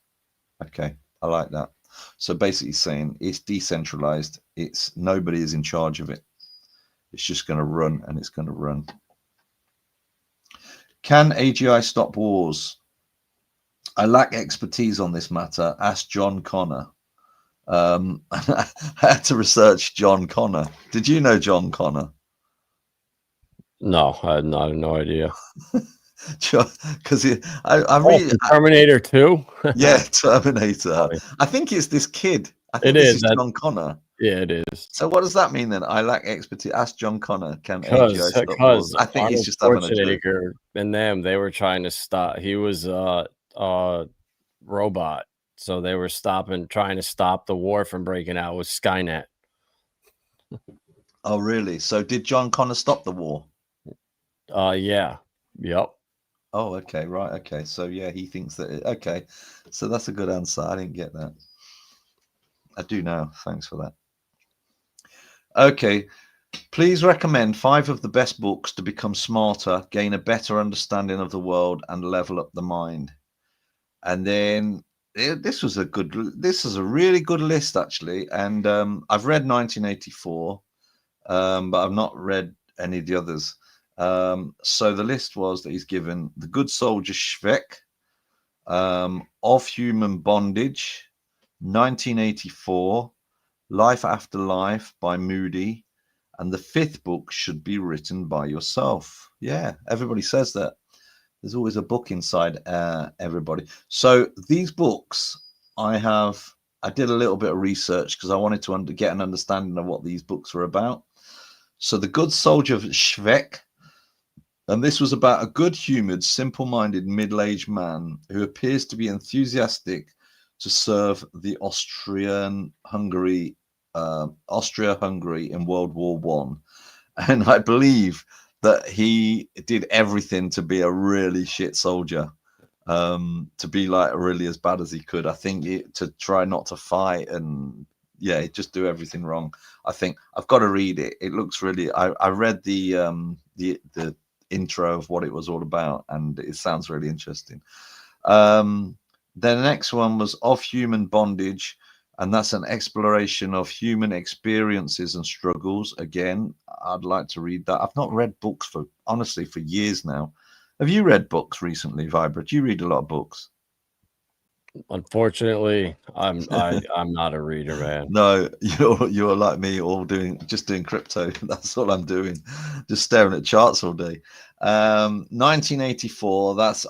Okay, I like that. So basically saying it's decentralized. It's nobody is in charge of it. It's just going to run and it's going to run. Can AGI stop wars? I lack expertise on this matter. Ask John Connor. I had to research John Connor. Did you know John Connor? No, I had no idea. Because I read Terminator 2. Yeah, Terminator. I think it's this kid. I think this is John Connor. Yeah, it is. So what does that mean then? I lack expertise. Ask John Connor. Can AGI stop wars? I think he's just having a joke. And them, they were trying to stop. He was a robot, so they were trying to stop the war from breaking out with Skynet. Oh, really? So did John Connor stop the war? Yeah. Yep. Oh, okay, right, okay. So yeah, he thinks that. Okay, so that's a good answer. I didn't get that. I do now. Thanks for that. Okay, please recommend 5 of the best books to become smarter, gain a better understanding of the world, and level up the mind. And then this is a really good list actually. And I've read 1984, but I've not read any of the others. So the list was that he's given The Good Soldier Schweck, Of Human Bondage, 1984, Life After Life by Moody, and the 5th book should be written by yourself. Yeah, everybody says that. There's always a book inside everybody. So these books, I did a little bit of research because I wanted to get an understanding of what these books were about. So The Good Soldier Schweck, and this was about a good-humored, simple-minded middle-aged man who appears to be enthusiastic to serve the Austria-Hungary in World War One, and I believe that he did everything to be a really shit soldier, to be like really as bad as he could. I think to try not to fight and just do everything wrong. I think I've got to read it. It looks really. I read the intro of what it was all about, and it sounds really interesting. Then the next one was Of Human Bondage, and that's an exploration of human experiences and struggles. Again, I'd like to read that. I've not read books for years now. Have you read books recently, Vibra? Do you read a lot of books? Unfortunately, I'm not a reader, man. No, you're like me, just doing crypto. That's all I'm doing, just staring at charts all day. 1984. That's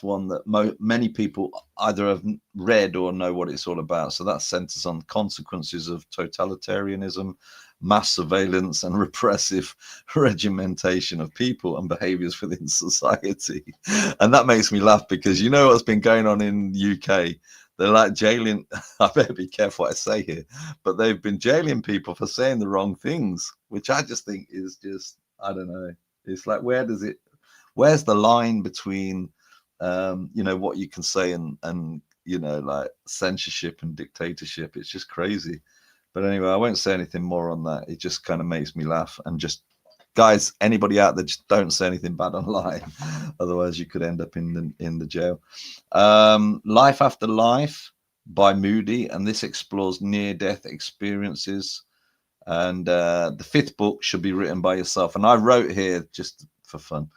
one that many people either have read or know what it's all about. So that centers on consequences of totalitarianism, mass surveillance, and repressive regimentation of people and behaviors within society. And that makes me laugh because you know what's been going on in the UK. They're like jailing. I better be careful what I say here, but they've been jailing people for saying the wrong things, which I just think is just, I don't know. It's like, where's the line between, what you can say and like censorship and dictatorship? It's just crazy. But anyway, I won't say anything more on that. It just kind of makes me laugh. And just, guys, anybody out there, just don't say anything bad online. Otherwise, you could end up in the jail. Life After Life by Moody, and this explores near-death experiences. And the fifth book should be written by yourself. And I wrote here just for fun.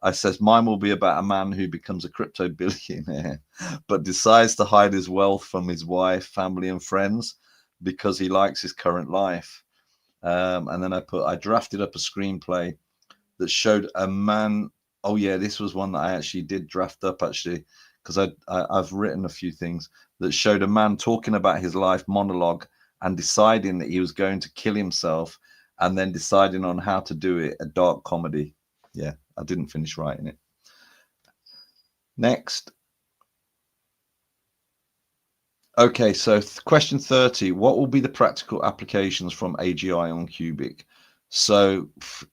I says mine will be about a man who becomes a crypto billionaire, but decides to hide his wealth from his wife, family, and friends because he likes his current life. And then I drafted up a screenplay that showed a man. Oh yeah, this was one that I actually did draft up actually, because I've written a few things that showed a man talking about his life monologue and deciding that he was going to kill himself, and then deciding on how to do it, a dark comedy. Yeah, I didn't finish writing it. Next. Okay, so question 30. What will be the practical applications from AGI on Qubic? So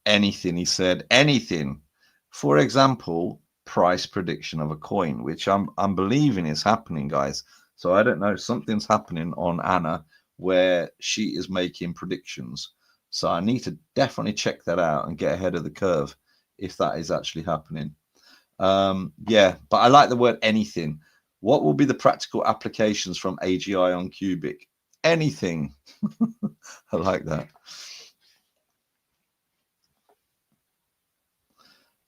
anything, he said, anything. For example, price prediction of a coin, which I'm believing is happening, guys. So I don't know, something's happening on Anna where she is making predictions. So I need to definitely check that out and get ahead of the curve if that is actually happening. Yeah, but I like the word anything. What will be the practical applications from AGI on Qubic? Anything. I like that.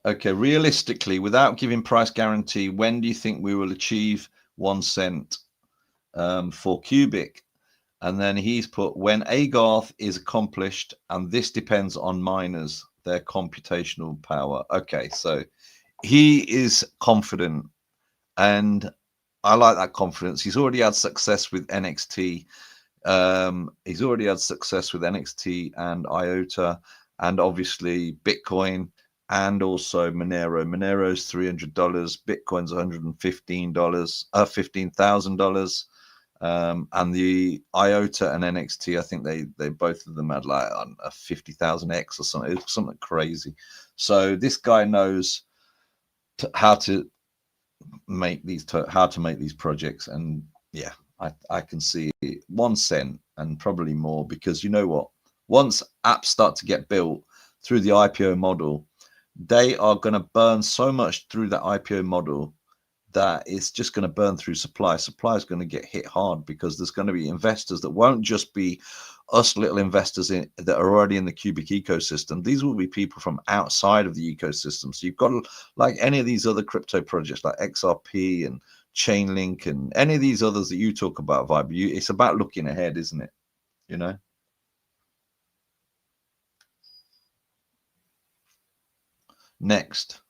Okay, realistically, without giving price guarantee, when do you think we will achieve 1 cent for Qubic? And then he's put, when Agarth is accomplished, and this depends on miners, their computational power. Okay, so he is confident, and I like that confidence. He's already had success with NXT. He's already had success with NXT and IOTA, and obviously Bitcoin, and also Monero. Monero's $300, Bitcoin's $115, $15,000. And the IOTA and NXT, I think they both of them had like a 50,000x or something. It was something crazy. So this guy knows how to make these projects, and yeah, I can see 1 cent and probably more, because you know what? Once apps start to get built through the IPO model, they are going to burn so much through that IPO model that it's just going to burn through supply. Supply is going to get hit hard because there's going to be investors that won't just be us little investors that are already in the Qubic ecosystem. These will be people from outside of the ecosystem. So you've got, like any of these other crypto projects like XRP and Chainlink and any of these others that you talk about, Vibe, it's about looking ahead, isn't it? You know? Next.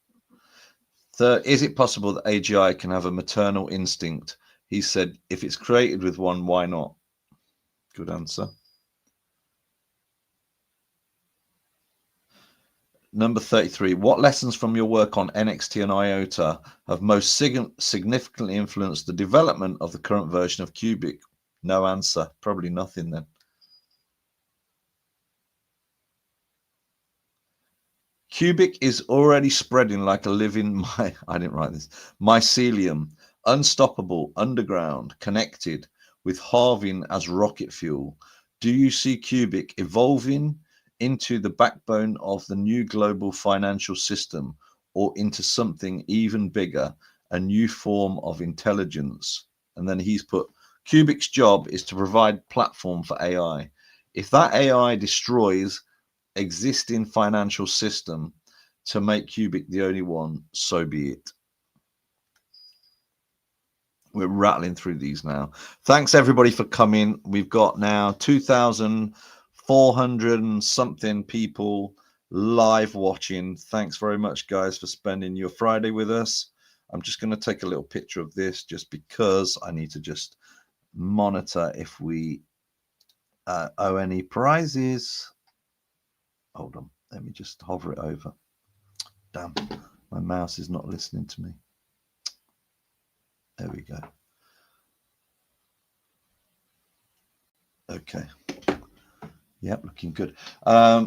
Third, is it possible that AGI can have a maternal instinct? He said, if it's created with one, why not? Good answer. Number 33, what lessons from your work on NXT and IOTA have most significantly influenced the development of the current version of Qubic? No answer. Probably nothing then. Qubic is already spreading like a living, I didn't write this, mycelium, unstoppable, underground, connected, with halving as rocket fuel. Do you see Qubic evolving into the backbone of the new global financial system, or into something even bigger, a new form of intelligence? And then he's put, Qubic's job is to provide platform for AI. If that AI destroys existing financial system to make Qubic the only one, so be it. We're rattling through these now. Thanks everybody for coming. We've got now 2,400 and something people live watching. Thanks very much, guys, for spending your Friday with us. I'm just going to take a little picture of this just because I need to just monitor if we owe any prizes. Hold on, let me just hover it over. Damn, my mouse is not listening to me. There we go. Okay. Yep, looking good.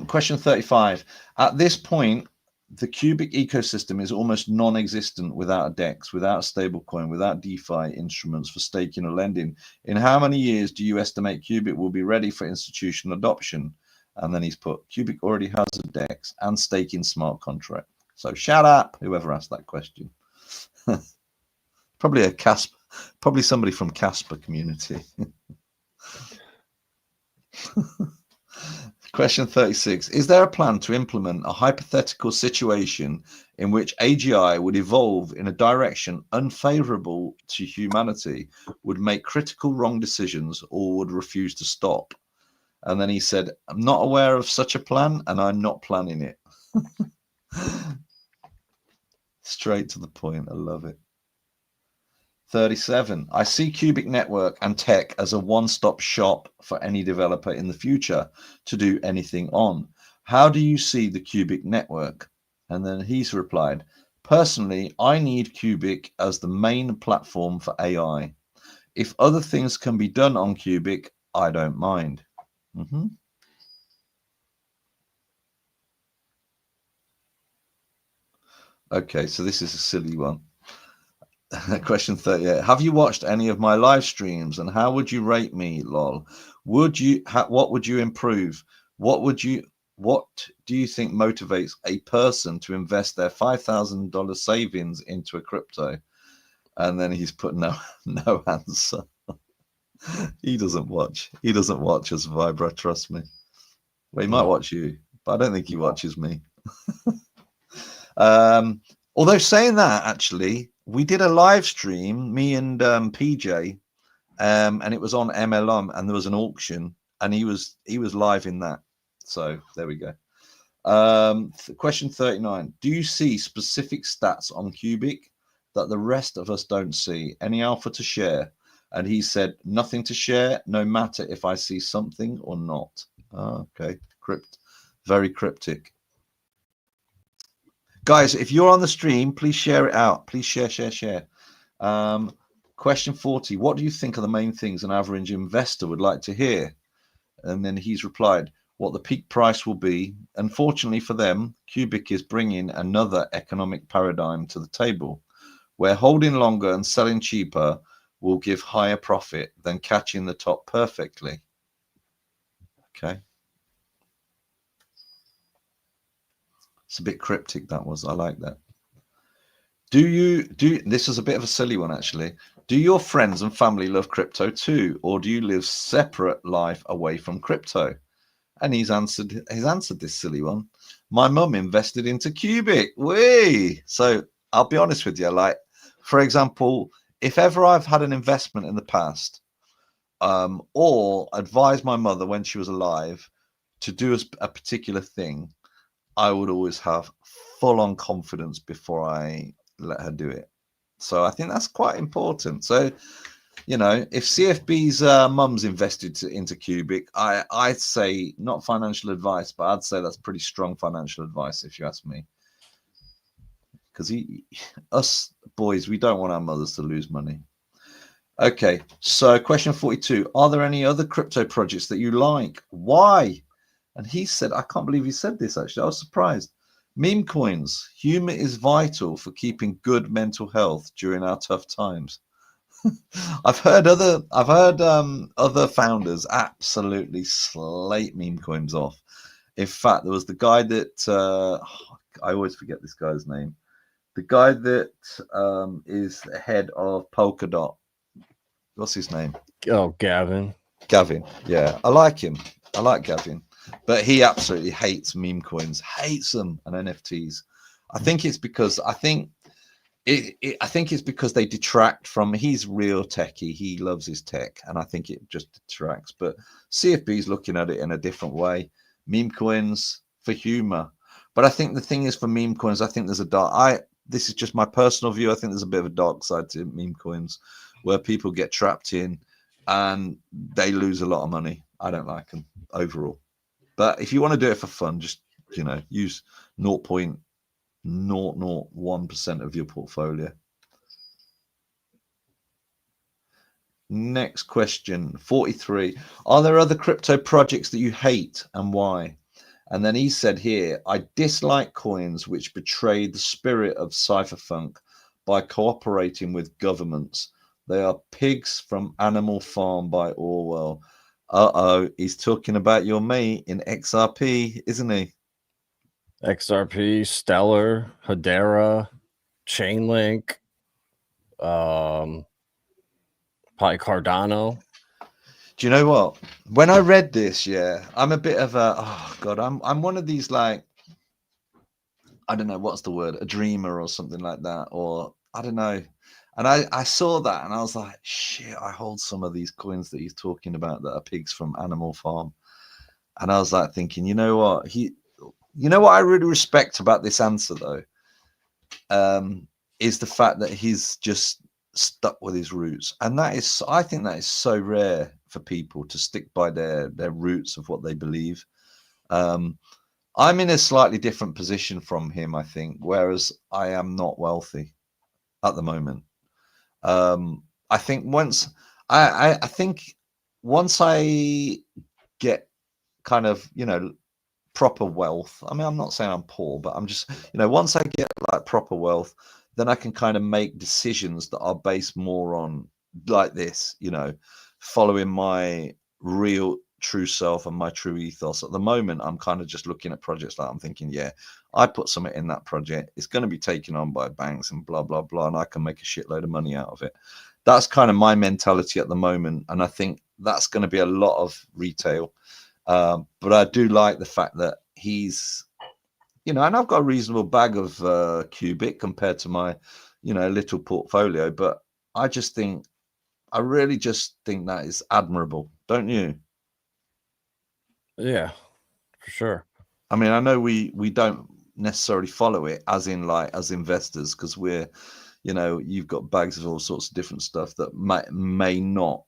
Question 35. At this point, the Qubic ecosystem is almost non-existent without a DEX, without a stablecoin, without DeFi instruments for staking or lending. In how many years do you estimate Qubic will be ready for institutional adoption? And then he's put, Qubic already has a DEX and staking smart contract. So shout out whoever asked that question. Probably probably somebody from Casper community. Question 36. Is there a plan to implement a hypothetical situation in which AGI would evolve in a direction unfavorable to humanity, would make critical wrong decisions, or would refuse to stop? And then he said, I'm not aware of such a plan, and I'm not planning it. Straight to the point. I love it. 37. I see Qubic Network and tech as a one-stop shop for any developer in the future to do anything on. How do you see the Qubic Network? And then he's replied, personally, I need Qubic as the main platform for AI. If other things can be done on Qubic, I don't mind. Okay, so this is a silly one. Question 38. Have you watched any of my live streams, and how would you rate me? Lol. Would you what would you improve? What do you think motivates a person to invest their $5,000 savings into a crypto? And then he's put no answer. He doesn't watch us, Vibra, trust me. Well, he might watch you, but I don't think he watches me. Although saying that, actually, we did a live stream, me and PJ, and it was on MLM, and there was an auction, and he was live in that. So there we go. Question 39. Do you see specific stats on Qubic that the rest of us don't see? Any alpha to share? And he said, nothing to share, no matter if I see something or not. Okay, very cryptic. Guys, if you're on the stream, please share it out. Please share. Question 40. What do you think are the main things an average investor would like to hear? And then he's replied, what the peak price will be. Unfortunately for them, Qubic is bringing another economic paradigm to the table, where holding longer and selling cheaper will give higher profit than catching the top perfectly. Okay. It's a bit cryptic, that was. I like that. This is a bit of a silly one, actually. Do your friends and family love crypto too, or do you live separate life away from crypto? And he's answered this silly one. My mum invested into Qubic. Whee! So I'll be honest with you, like, for example, if ever I've had an investment in the past, or advised my mother when she was alive to do a particular thing, I would always have full-on confidence before I let her do it. So I think that's quite important. So, you know, if CFB's mum's invested into Qubic, I'd say, not financial advice, but I'd say that's pretty strong financial advice if you ask me. Because us boys, we don't want our mothers to lose money. Okay, so question 42. Are there any other crypto projects that you like? Why? And he said, I can't believe he said this, actually. I was surprised. Meme coins. Humor is vital for keeping good mental health during our tough times. I've heard other founders absolutely slate meme coins off. In fact, there was the guy that I always forget this guy's name. The guy that is the head of Polkadot. What's his name? Oh, Gavin. Yeah, I like him. I like Gavin, but he absolutely hates meme coins, hates them, and NFTs. I think it's because it's because they detract from. He's real techie. He loves his tech, and I think it just detracts. But CFB's looking at it in a different way. Meme coins for humor, but I think the thing is, for meme coins, I think there's this is just my personal view. I think there's a bit of a dark side to meme coins, where people get trapped in and they lose a lot of money. I don't like them overall. But if you want to do it for fun, just, you know, use 0.001% of your portfolio. Next question, 43. Are there other crypto projects that you hate, and why? And then he said here, I dislike coins which betray the spirit of cypherpunk by cooperating with governments. They are pigs from Animal Farm by Orwell. Uh-oh, he's talking about your mate in XRP, isn't he? XRP, Stellar, Hedera, Chainlink, probably Cardano. Do you know what? When I read this, yeah, I'm a bit of a, oh God, I'm one of these, like, I don't know, what's the word, a dreamer or something like that, or I don't know. And I saw that and I was like, shit, I hold some of these coins that he's talking about that are pigs from Animal Farm. And I was like thinking, you know what, you know what I really respect about this answer though, is the fact that he's just stuck with his roots. And that is, I think that is so rare for people to stick by their roots of what they believe. I'm in a slightly different position from him, I think, whereas I am not wealthy at the moment. I think once I think once I get kind of, you know, proper wealth, I mean, I'm not saying I'm poor, but I'm just, you know, once I get like proper wealth, then I can kind of make decisions that are based more on like this, you know, following my real true self and my true ethos. At the moment, I'm kind of just looking at projects like I'm thinking, yeah, I put something in that project, it's going to be taken on by banks and blah blah blah, and I can make a shitload of money out of it. That's kind of my mentality at the moment, and I think that's going to be a lot of retail. But I do like the fact that he's, you know, and I've got a reasonable bag of Qubic compared to my, you know, little portfolio, but I just think, I really just think that is admirable, don't you? Yeah, for sure. I mean, I know we don't necessarily follow it as in like as investors, because we're, you know, you've got bags of all sorts of different stuff that may not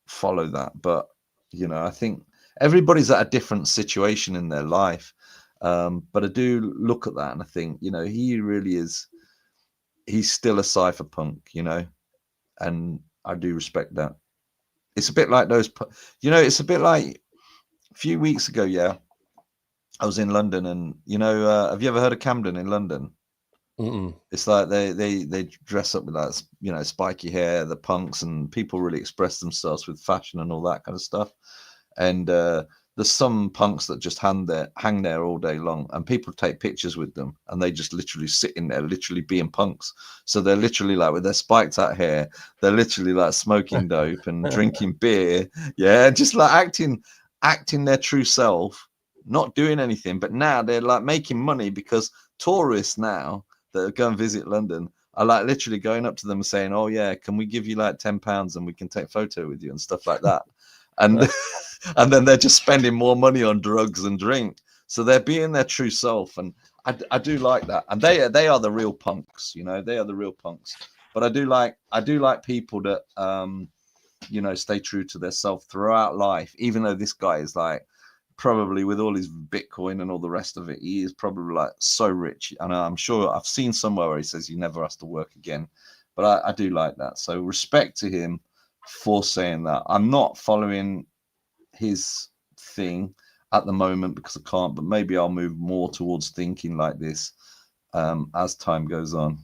follow that, but you know, I think everybody's at a different situation in their life. But I do look at that and I think, you know, he really is, he's still a cypherpunk, you know, and I do respect that. It's a bit like those, you know, it's a bit like a few weeks ago, yeah, I was in London, and you know, have you ever heard of Camden in London? Mm-mm. It's like they dress up with like, you know, spiky hair, the punks, and people really express themselves with fashion and all that kind of stuff. And there's some punks that just hang there all day long, and people take pictures with them, and they just literally sit in there, literally being punks. So they're literally like with their spiked out hair, they're literally like smoking dope and drinking beer, yeah, just like acting their true self, not doing anything. But now they're like making money because tourists now that go and visit London are like literally going up to them and saying, "Oh yeah, can we give you like £10 and we can take a photo with you," and stuff like that. And and then they're just spending more money on drugs and drink. So they're being their true self, and I do like that. And they are the real punks, you know. They are the real punks. But I do like people that you know, stay true to their self throughout life. Even though this guy is like, probably with all his Bitcoin and all the rest of it, he is probably like so rich. And I'm sure I've seen somewhere where he says he never has to work again. But I do like that. So respect to him for saying that. I'm not following his thing at the moment because I can't, but maybe I'll move more towards thinking like this as time goes on.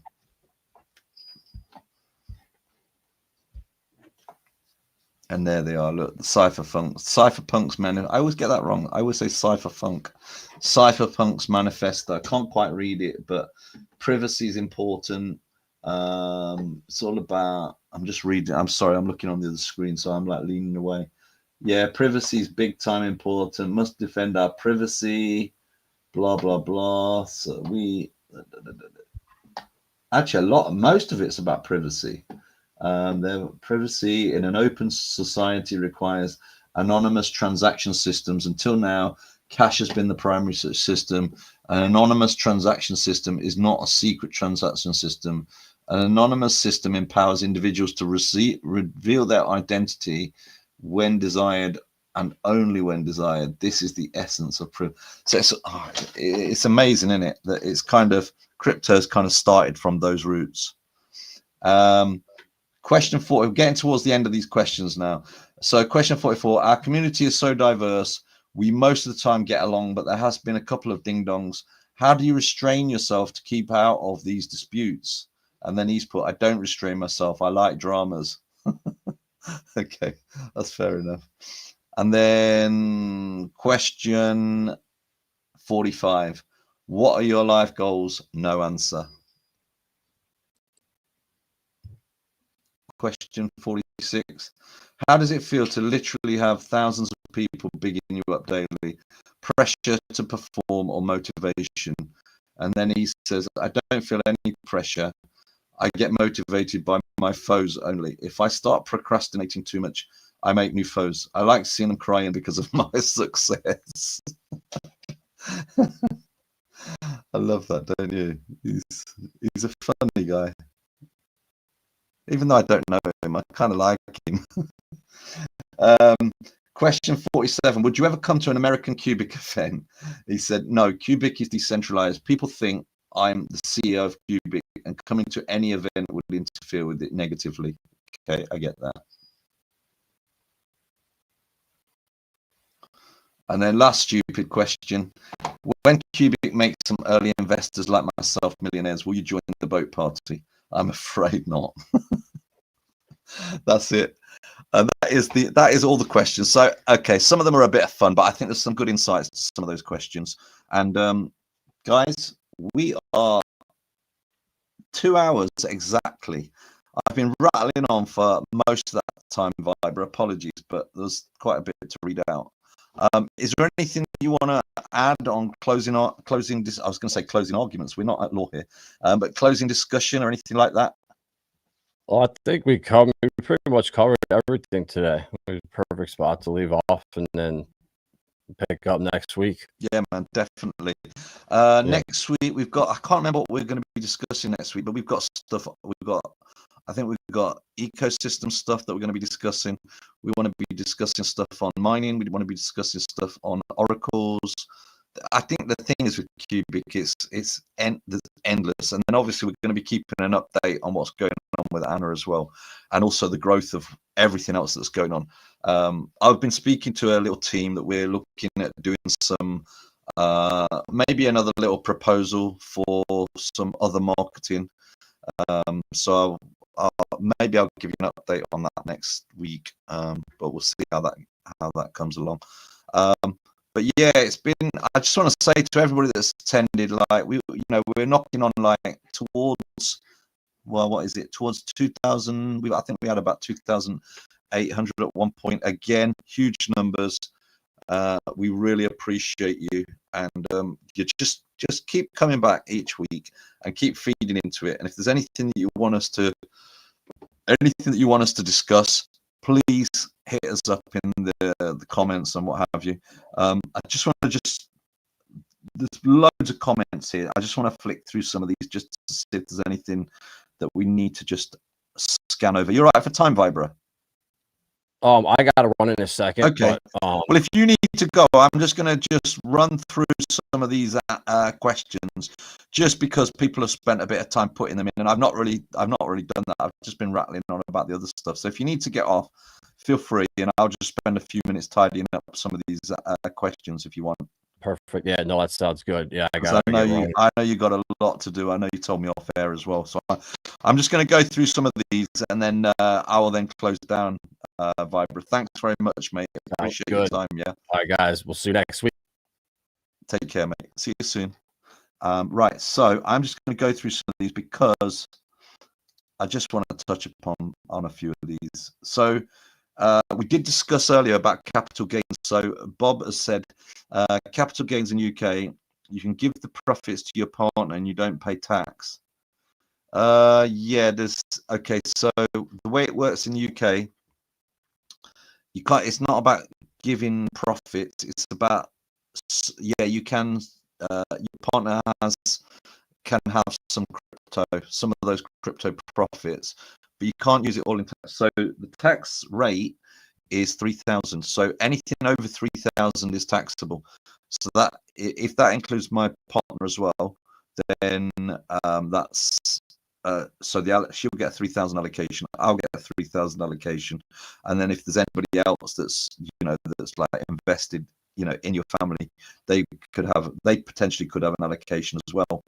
And there they are. Look, the Cypherpunks man. I always get that wrong. I always say Cypherpunks manifesto. I can't quite read it, but privacy is important. It's all about. I'm just reading. I'm sorry. I'm looking on the other screen, so I'm like leaning away. Yeah, privacy is big time important. Must defend our privacy. Blah blah blah. So actually most of it's about privacy. Their privacy in an open society requires anonymous transaction systems. Until now, cash has been the primary system. An anonymous transaction system is not a secret transaction system. An anonymous system empowers individuals to reveal their identity when desired and only when desired. This is the essence of privacy. So it's amazing, isn't it, that it's kind of, crypto's kind of started from those roots. Question 4, we're getting towards the end of these questions now. So question 44, our community is so diverse. We most of the time get along, but there has been a couple of ding dongs. How do you restrain yourself to keep out of these disputes? And then he's put, I don't restrain myself. I like dramas. Okay, that's fair enough. And then question 45. What are your life goals? No answer. Question 46. How does it feel to literally have thousands of people bigging you up daily? Pressure to perform or motivation? And then he says, I don't feel any pressure. I get motivated by my foes only. If I start procrastinating too much, I make new foes. I like seeing them crying because of my success. I love that, don't you? He's a funny guy. Even though I don't know him, I kind of like him. Question 47. Would you ever come to an American Qubic event? He said, no, Qubic is decentralized. People think I'm the CEO of Qubic, and coming to any event would interfere with it negatively. Okay, I get that. And then last stupid question. When Qubic makes some early investors like myself millionaires, will you join the boat party? I'm afraid not. That's it. And that is all the questions. So, okay, some of them are a bit of fun, but I think there's some good insights to some of those questions. And guys, we are 2 hours exactly. I've been rattling on for most of that time, Vibra. Apologies, but there's quite a bit to read out. Is there anything you want to add on closing? I was going to say closing arguments. We're not at law here, but closing discussion or anything like that? Well, I think we pretty much covered everything today. It was a perfect spot to leave off and then pick up next week. Yeah, man, definitely. Next week we've got, I can't remember what we're going to be discussing next week, but we've got stuff. I think we've got ecosystem stuff that we're going to be discussing. We want to be discussing stuff on mining. We want to be discussing stuff on oracles. I think the thing is with Qubic, it's endless, and then obviously we're going to be keeping an update on what's going on with Anna as well, and also the growth of everything else that's going on. I've been speaking to a little team that we're looking at doing some maybe another little proposal for some other marketing. So maybe I'll give you an update on that next week, but we'll see how that comes along. But yeah, it's been. I just want to say to everybody that's attended, like we're knocking on like towards, well, what is it? Towards 2,000. I think we had about 2,800 at one point. Again, huge numbers. We really appreciate you, and you just keep coming back each week and keep feeding into it. And if there's anything that you want us to discuss, please hit us up in the comments and what have you. I just want to there's loads of comments here. I just want to flick through some of these just to see if there's anything that we need to just scan over. You're right for time, Vibra? I got to run in a second. Okay. But, well, if you need to go, I'm just going to just run through some of these questions, just because people have spent a bit of time putting them in, and I've not really done that. I've just been rattling on about the other stuff. So if you need to get off, feel free, and I'll just spend a few minutes tidying up some of these questions if you want. Perfect. Yeah, no, that sounds good. Yeah, I know you got a lot to do. I know you told me off air as well. So I'm just going to go through some of these, and then I will then close down. Vibra, thanks very much, mate. Appreciate your time. Yeah. All right, guys. We'll see you next week. Take care, mate. See you soon. Right. So I'm just going to go through some of these because I just want to touch upon a few of these. So we did discuss earlier about capital gains. So Bob has said capital gains in UK, you can give the profits to your partner and you don't pay tax. Yeah, okay. So the way it works in the UK, you can't. It's not about giving profits. It's about, yeah, you can. Your partner can have some of those crypto profits, but you can't use it all in tax. So the tax rate is 3,000. So anything over 3,000 is taxable. So that if that includes my partner as well, then that's so she'll get a 3,000 allocation. I'll get a 3,000 allocation, and then if there's anybody else that's that's like invested you know, in your family, they potentially could have an allocation as well.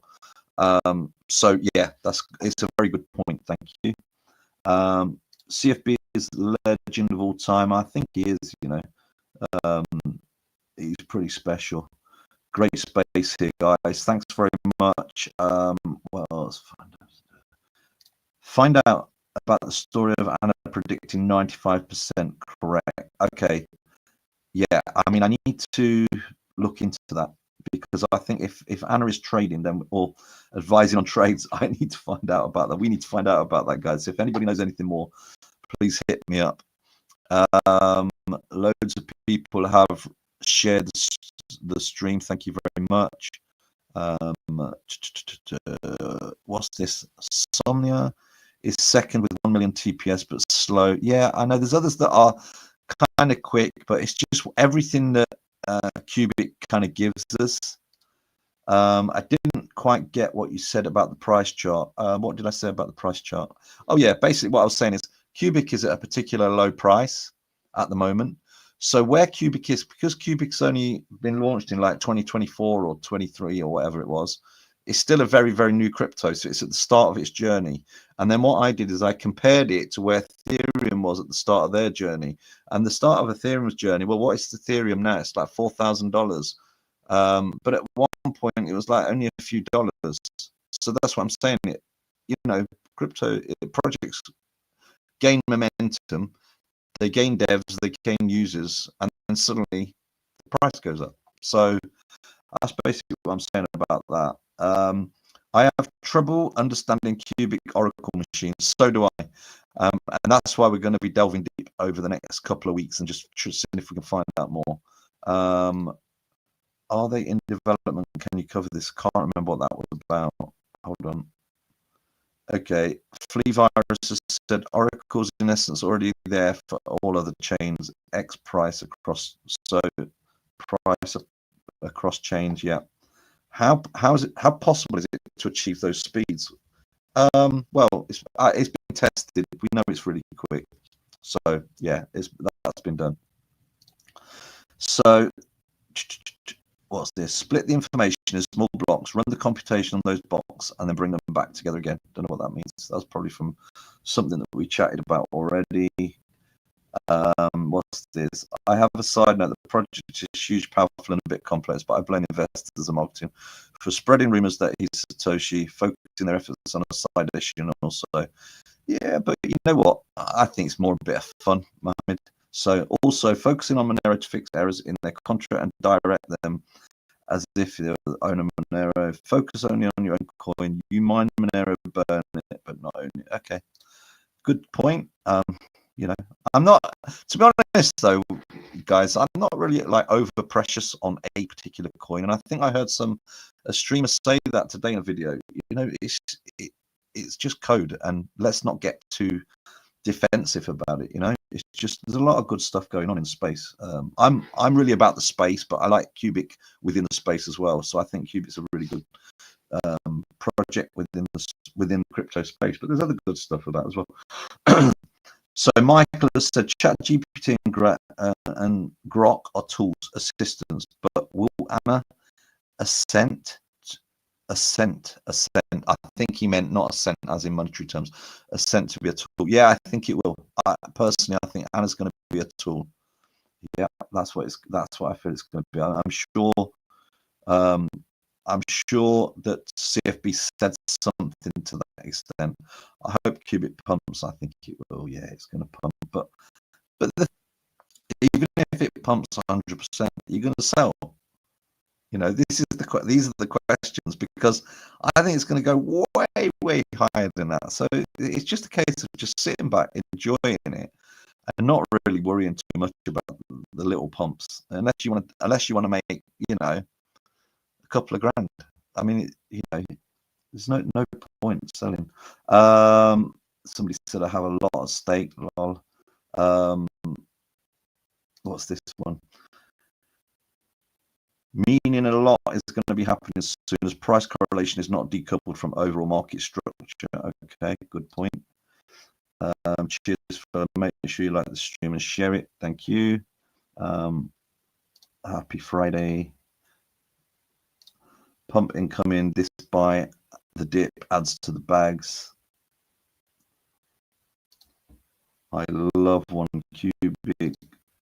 So yeah, it's a very good point. Thank you. CFB is the legend of all time. I think he is. You know, he's pretty special. Great space here, guys. Thanks very much. What else? Find out about the story of Anna predicting 95% correct. Okay. Yeah, I mean, I need to look into that, because I think if Anna is trading them or advising on trades, I need to find out about that. We need to find out about that, guys. If anybody knows anything more, please hit me up. Loads of people have shared the stream. Thank you very much. What's this? Somnia is second with 1 million TPS, but slow. Yeah, I know there's others that are kind of quick, but it's just everything that Qubic kind of gives us. I didn't quite get what you said about the price chart. What did I say about the price chart? Oh yeah, basically what I was saying is Qubic is at a particular low price at the moment. So where Qubic is, because Qubic's only been launched in like 2024 or 23 or whatever it was, it's still a very, very new crypto. So it's at the start of its journey. And then what I did is I compared it to where Ethereum was at the start of their journey. And the start of Ethereum's journey, well, what is Ethereum now? It's like $4,000. But at one point, it was like only a few dollars. So that's what I'm saying. You know, crypto projects gain momentum. They gain devs, they gain users, and then suddenly the price goes up. So that's basically what I'm saying about that. I have trouble understanding Qubic Oracle machines. So do I. And that's why we're going to be delving deep over the next couple of weeks and just seeing if we can find out more. Are they in development? Can you cover this? Can't remember what that was about. Hold on. Okay, Flea Virus has said Oracle's in essence already there for all other chains. X price across, so price across chains. Yeah. How possible is it to achieve those speeds? Well, it's been tested. We know it's really quick. So yeah, that's been done. So what's this? Split the information in small blocks, run the computation on those blocks, and then bring them back together again. Don't know what that means. That's probably from something that we chatted about already. What's this? I have a side note. The project is huge, powerful, and a bit complex, but I blame investors and marketing for spreading rumors that he's Satoshi, focusing their efforts on a side issue. And also, yeah, but you know what? I think it's more a bit of fun, Mohammed. So also focusing on Monero to fix errors in their contract and direct them as if you're the owner of Monero. Focus only on your own coin. You mine Monero, burn it, but not own it. Okay, good point. You know, I'm not, to be honest though, guys, I'm not really like over precious on a particular coin. And I think I heard a streamer say that today in a video. You know, it's just code, and let's not get too defensive about it. You know, it's just, there's a lot of good stuff going on in space. I'm really about the space, but I like Qubic within the space as well. So I think Qubic's a really good project within the crypto space, but there's other good stuff with that as well. So Michael has said ChatGPT and Grok are tools, assistants, but will Anna assent? I think he meant not assent as in monetary terms, assent to be a tool. Yeah, I think it will. Personally, I think Anna's going to be a tool. Yeah, that's what I feel it's going to be. I'm sure that CFB said something to that extent. I hope Qubic pumps. I think it will. Yeah, it's going to pump. But even if it pumps 100%, you're going to sell. You know, these are the questions, because I think it's going to go way higher than that. So it's just a case of just sitting back, enjoying it, and not really worrying too much about the little pumps, unless you want to make, you know, a couple of grand. I mean, you know, there's no point selling. Somebody said I have a lot of stake. Lol. What's this one? Meaning a lot is going to be happening as soon as price correlation is not decoupled from overall market structure. Okay, good point. Cheers for making sure you like the stream and share it. Thank you. Happy Friday. Pump incoming. This buy, the dip adds to the bags. I love one Qubic.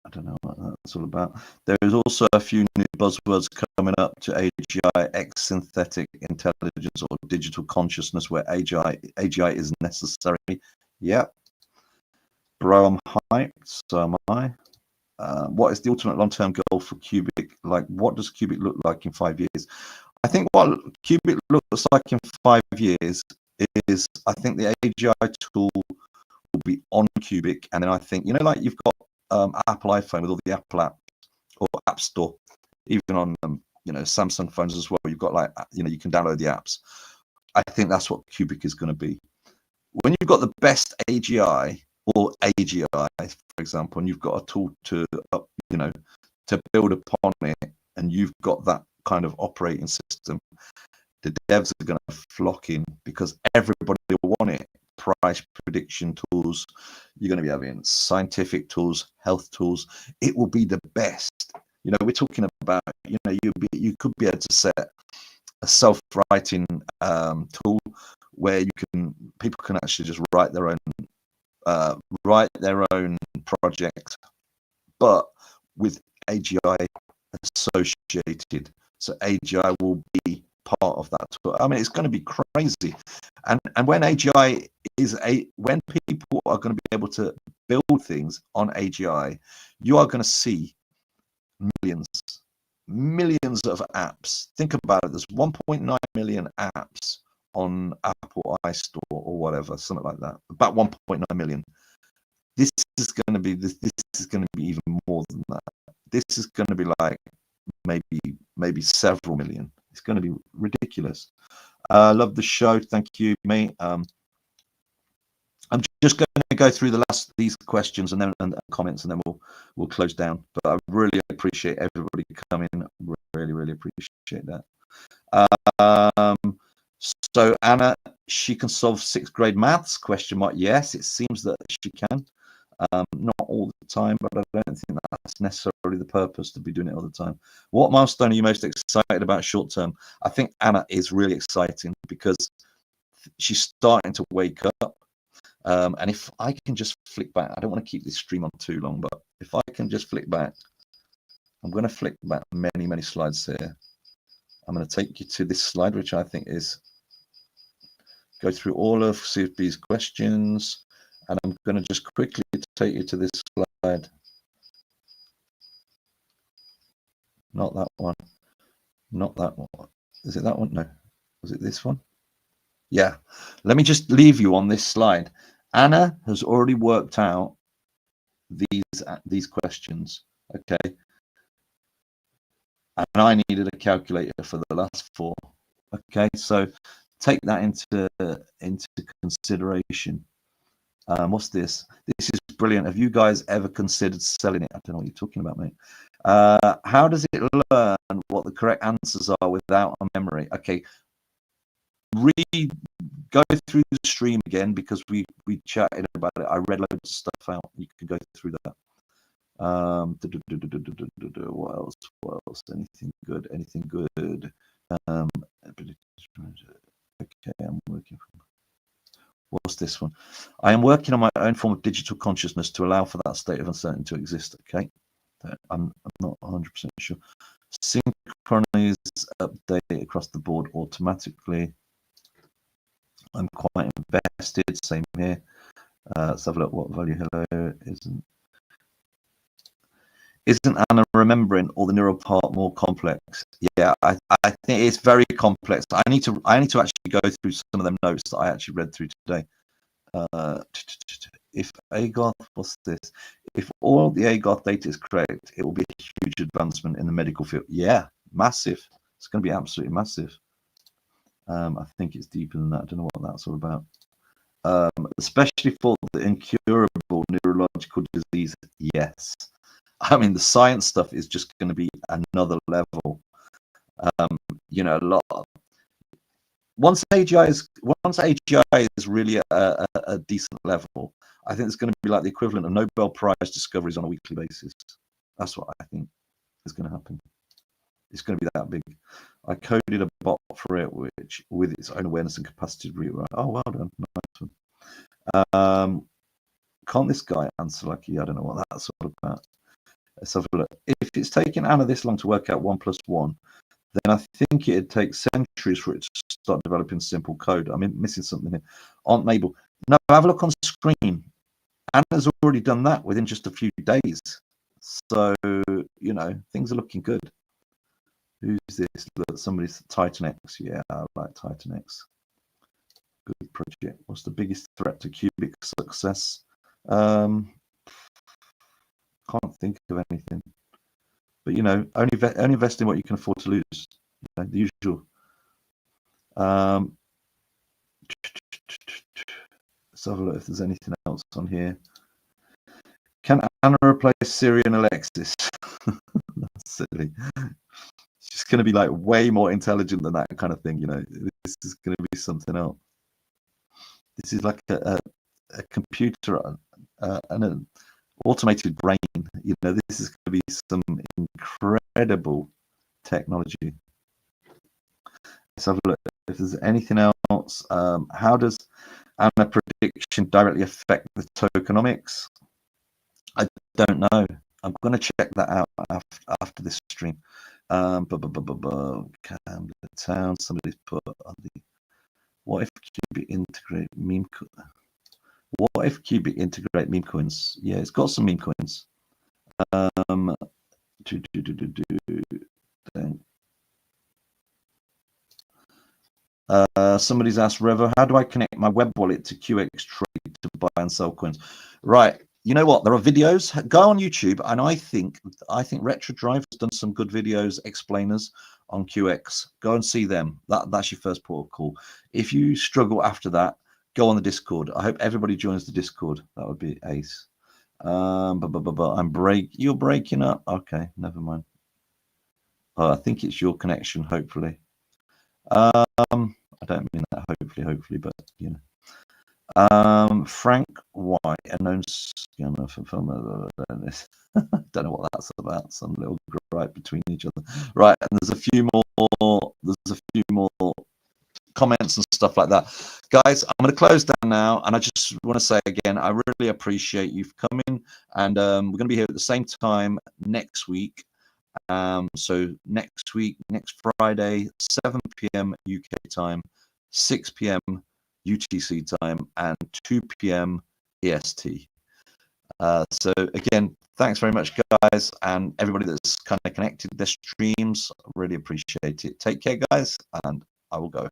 I don't know what that's all about. There is also a few new buzzwords coming up to AGI, X synthetic intelligence or digital consciousness, where AGI is necessary. Yep. Bro, I'm hyped. So am I. What is the ultimate long-term goal for Qubic? Like, what does Qubic look like in 5 years? I think what Qubic looks like in 5 years is, I think the AGI tool will be on Qubic, and then I think, you know, like you've got Apple iPhone with all the Apple apps or App Store, even on you know, Samsung phones as well. You've got, like, you know, you can download the apps. I think that's what Qubic is going to be. When you've got the best AGI or AGI, for example, and you've got a tool to, you know, to build upon it, and you've got that kind of operating system, the devs are going to flock in because everybody will want it. Price prediction tools, you're going to be having scientific tools, health tools. It will be the best. You know, we're talking about, you know, you could be able to set a self-writing tool where people can actually just write their own project, but with AGI associated. So AGI will be part of that tool. I mean, it's going to be crazy. And when AGI when people are going to be able to build things on AGI, you are going to see millions of apps. Think about it. There's 1.9 million apps on Apple iStore or whatever, something like that. About 1.9 million. This is going to be even more than that. This is going to be like maybe several million. It's going to be ridiculous. Love the show. Thank you, mate. I'm just going to go through these questions and comments, and then we'll close down. But I really appreciate everybody coming. Really appreciate that. So Anna, she can solve 6th grade maths? ? Yes, it seems that she can. Not all the time, but I don't think that's necessarily the purpose to be doing it all the time. What milestone are you most excited about short term? I think Anna is really exciting because she's starting to wake up. And if I can just flick back, I don't want to keep this stream on too long, but if I can just flick back, I'm going to flick back many slides here. I'm going to take you to this slide, which I think is go through all of CFB's questions. And I'm going to just quickly take you to this slide. Not that one. Not that one. Is it that one? No. Was it this one? Yeah. Let me just leave you on this slide. Anna has already worked out these questions. Okay. And I needed a calculator for the last 4. Okay. So take that into consideration. What's this? This is brilliant. Have you guys ever considered selling it? I don't know what you're talking about, mate. How does it learn what the correct answers are without a memory? Okay, go through the stream again because we chatted about it. I read loads of stuff out. You can go through that. What else? Anything good? Okay, I'm working from. What's this one? I am working on my own form of digital consciousness to allow for that state of uncertainty to exist. Okay, I'm not 100% sure. Synchronize update across the board automatically. I'm quite invested. Same here. Let's have a look. What value? Hello. Isn't Anna remembering all the neural part more complex? Yeah, I think it's very complex. I need to actually go through some of them notes that I actually read through today. If AGOTH, what's this? If all the AGOTH data is correct, it will be a huge advancement in the medical field. Yeah, massive. It's going to be absolutely massive. I think it's deeper than that. I don't know what that's all about. Especially for the incurable neurological disease. Yes. I mean, the science stuff is just going to be another level. You know, a lot. Once AGI is really a decent level, I think it's going to be like the equivalent of Nobel Prize discoveries on a weekly basis. That's what I think. is going to happen. It's going to be that big. I coded a bot for it, which with its own awareness and capacity to rewrite. Oh, well done, nice one. Can't this guy answer like I don't know what that's all about. Let's have a look. If it's taken Anna this long to work out 1 + 1, then I think it'd take centuries for it to start developing simple code. I'm missing something here. Aunt Mabel. No, have a look on screen. Anna's already done that within just a few days. So, you know, things are looking good. Who's this? Look, somebody's Titanex. Yeah, I like Titanex. Good project. What's the biggest threat to Qubic success? Can't think of anything. But, you know, only invest in what you can afford to lose. You know, the usual. Let's have a look if there's anything else on here. Can Anna replace Siri and Alexis? That's silly. She's going to be like way more intelligent than that kind of thing. You know, this is going to be something else. This is like a computer and an automated brain. You know, this is going to be some incredible technology. Let's have a look if there's anything else. How does Anna prediction directly affect the tokenomics? I don't know. I'm going to check that out after this stream. Camden Town. Somebody's put on the. What if Qubic integrate meme? What if Qubic integrate meme coins? Yeah, it's got some meme coins. Somebody's asked Revo, how do I connect my web wallet to QX Trade to buy and sell coins? Right. You know what? There are videos. Go on YouTube, and I think Retro Drive has done some good videos, explainers on QX. Go and see them. That's your first port of call. If you struggle after that, go on the Discord. I hope everybody joins the Discord. That would be ace. You're breaking up. Okay, never mind. I think it's your connection. Hopefully. I don't mean that. Hopefully, but you know. Frank White, a known scammer for film. Don't know what that's about. Some little gripe between each other. Right, and there's a few more comments and stuff like that. Guys, I'm going to close down now, and I just want to say again, I really appreciate you coming, and we're going to be here at the same time next week. So next week, next Friday, 7 p.m. UK time, 6 p.m. UTC time, and 2 p.m. EST. So again, thanks very much, guys, and everybody that's kind of connected their streams. Really appreciate it. Take care, guys, and I will go.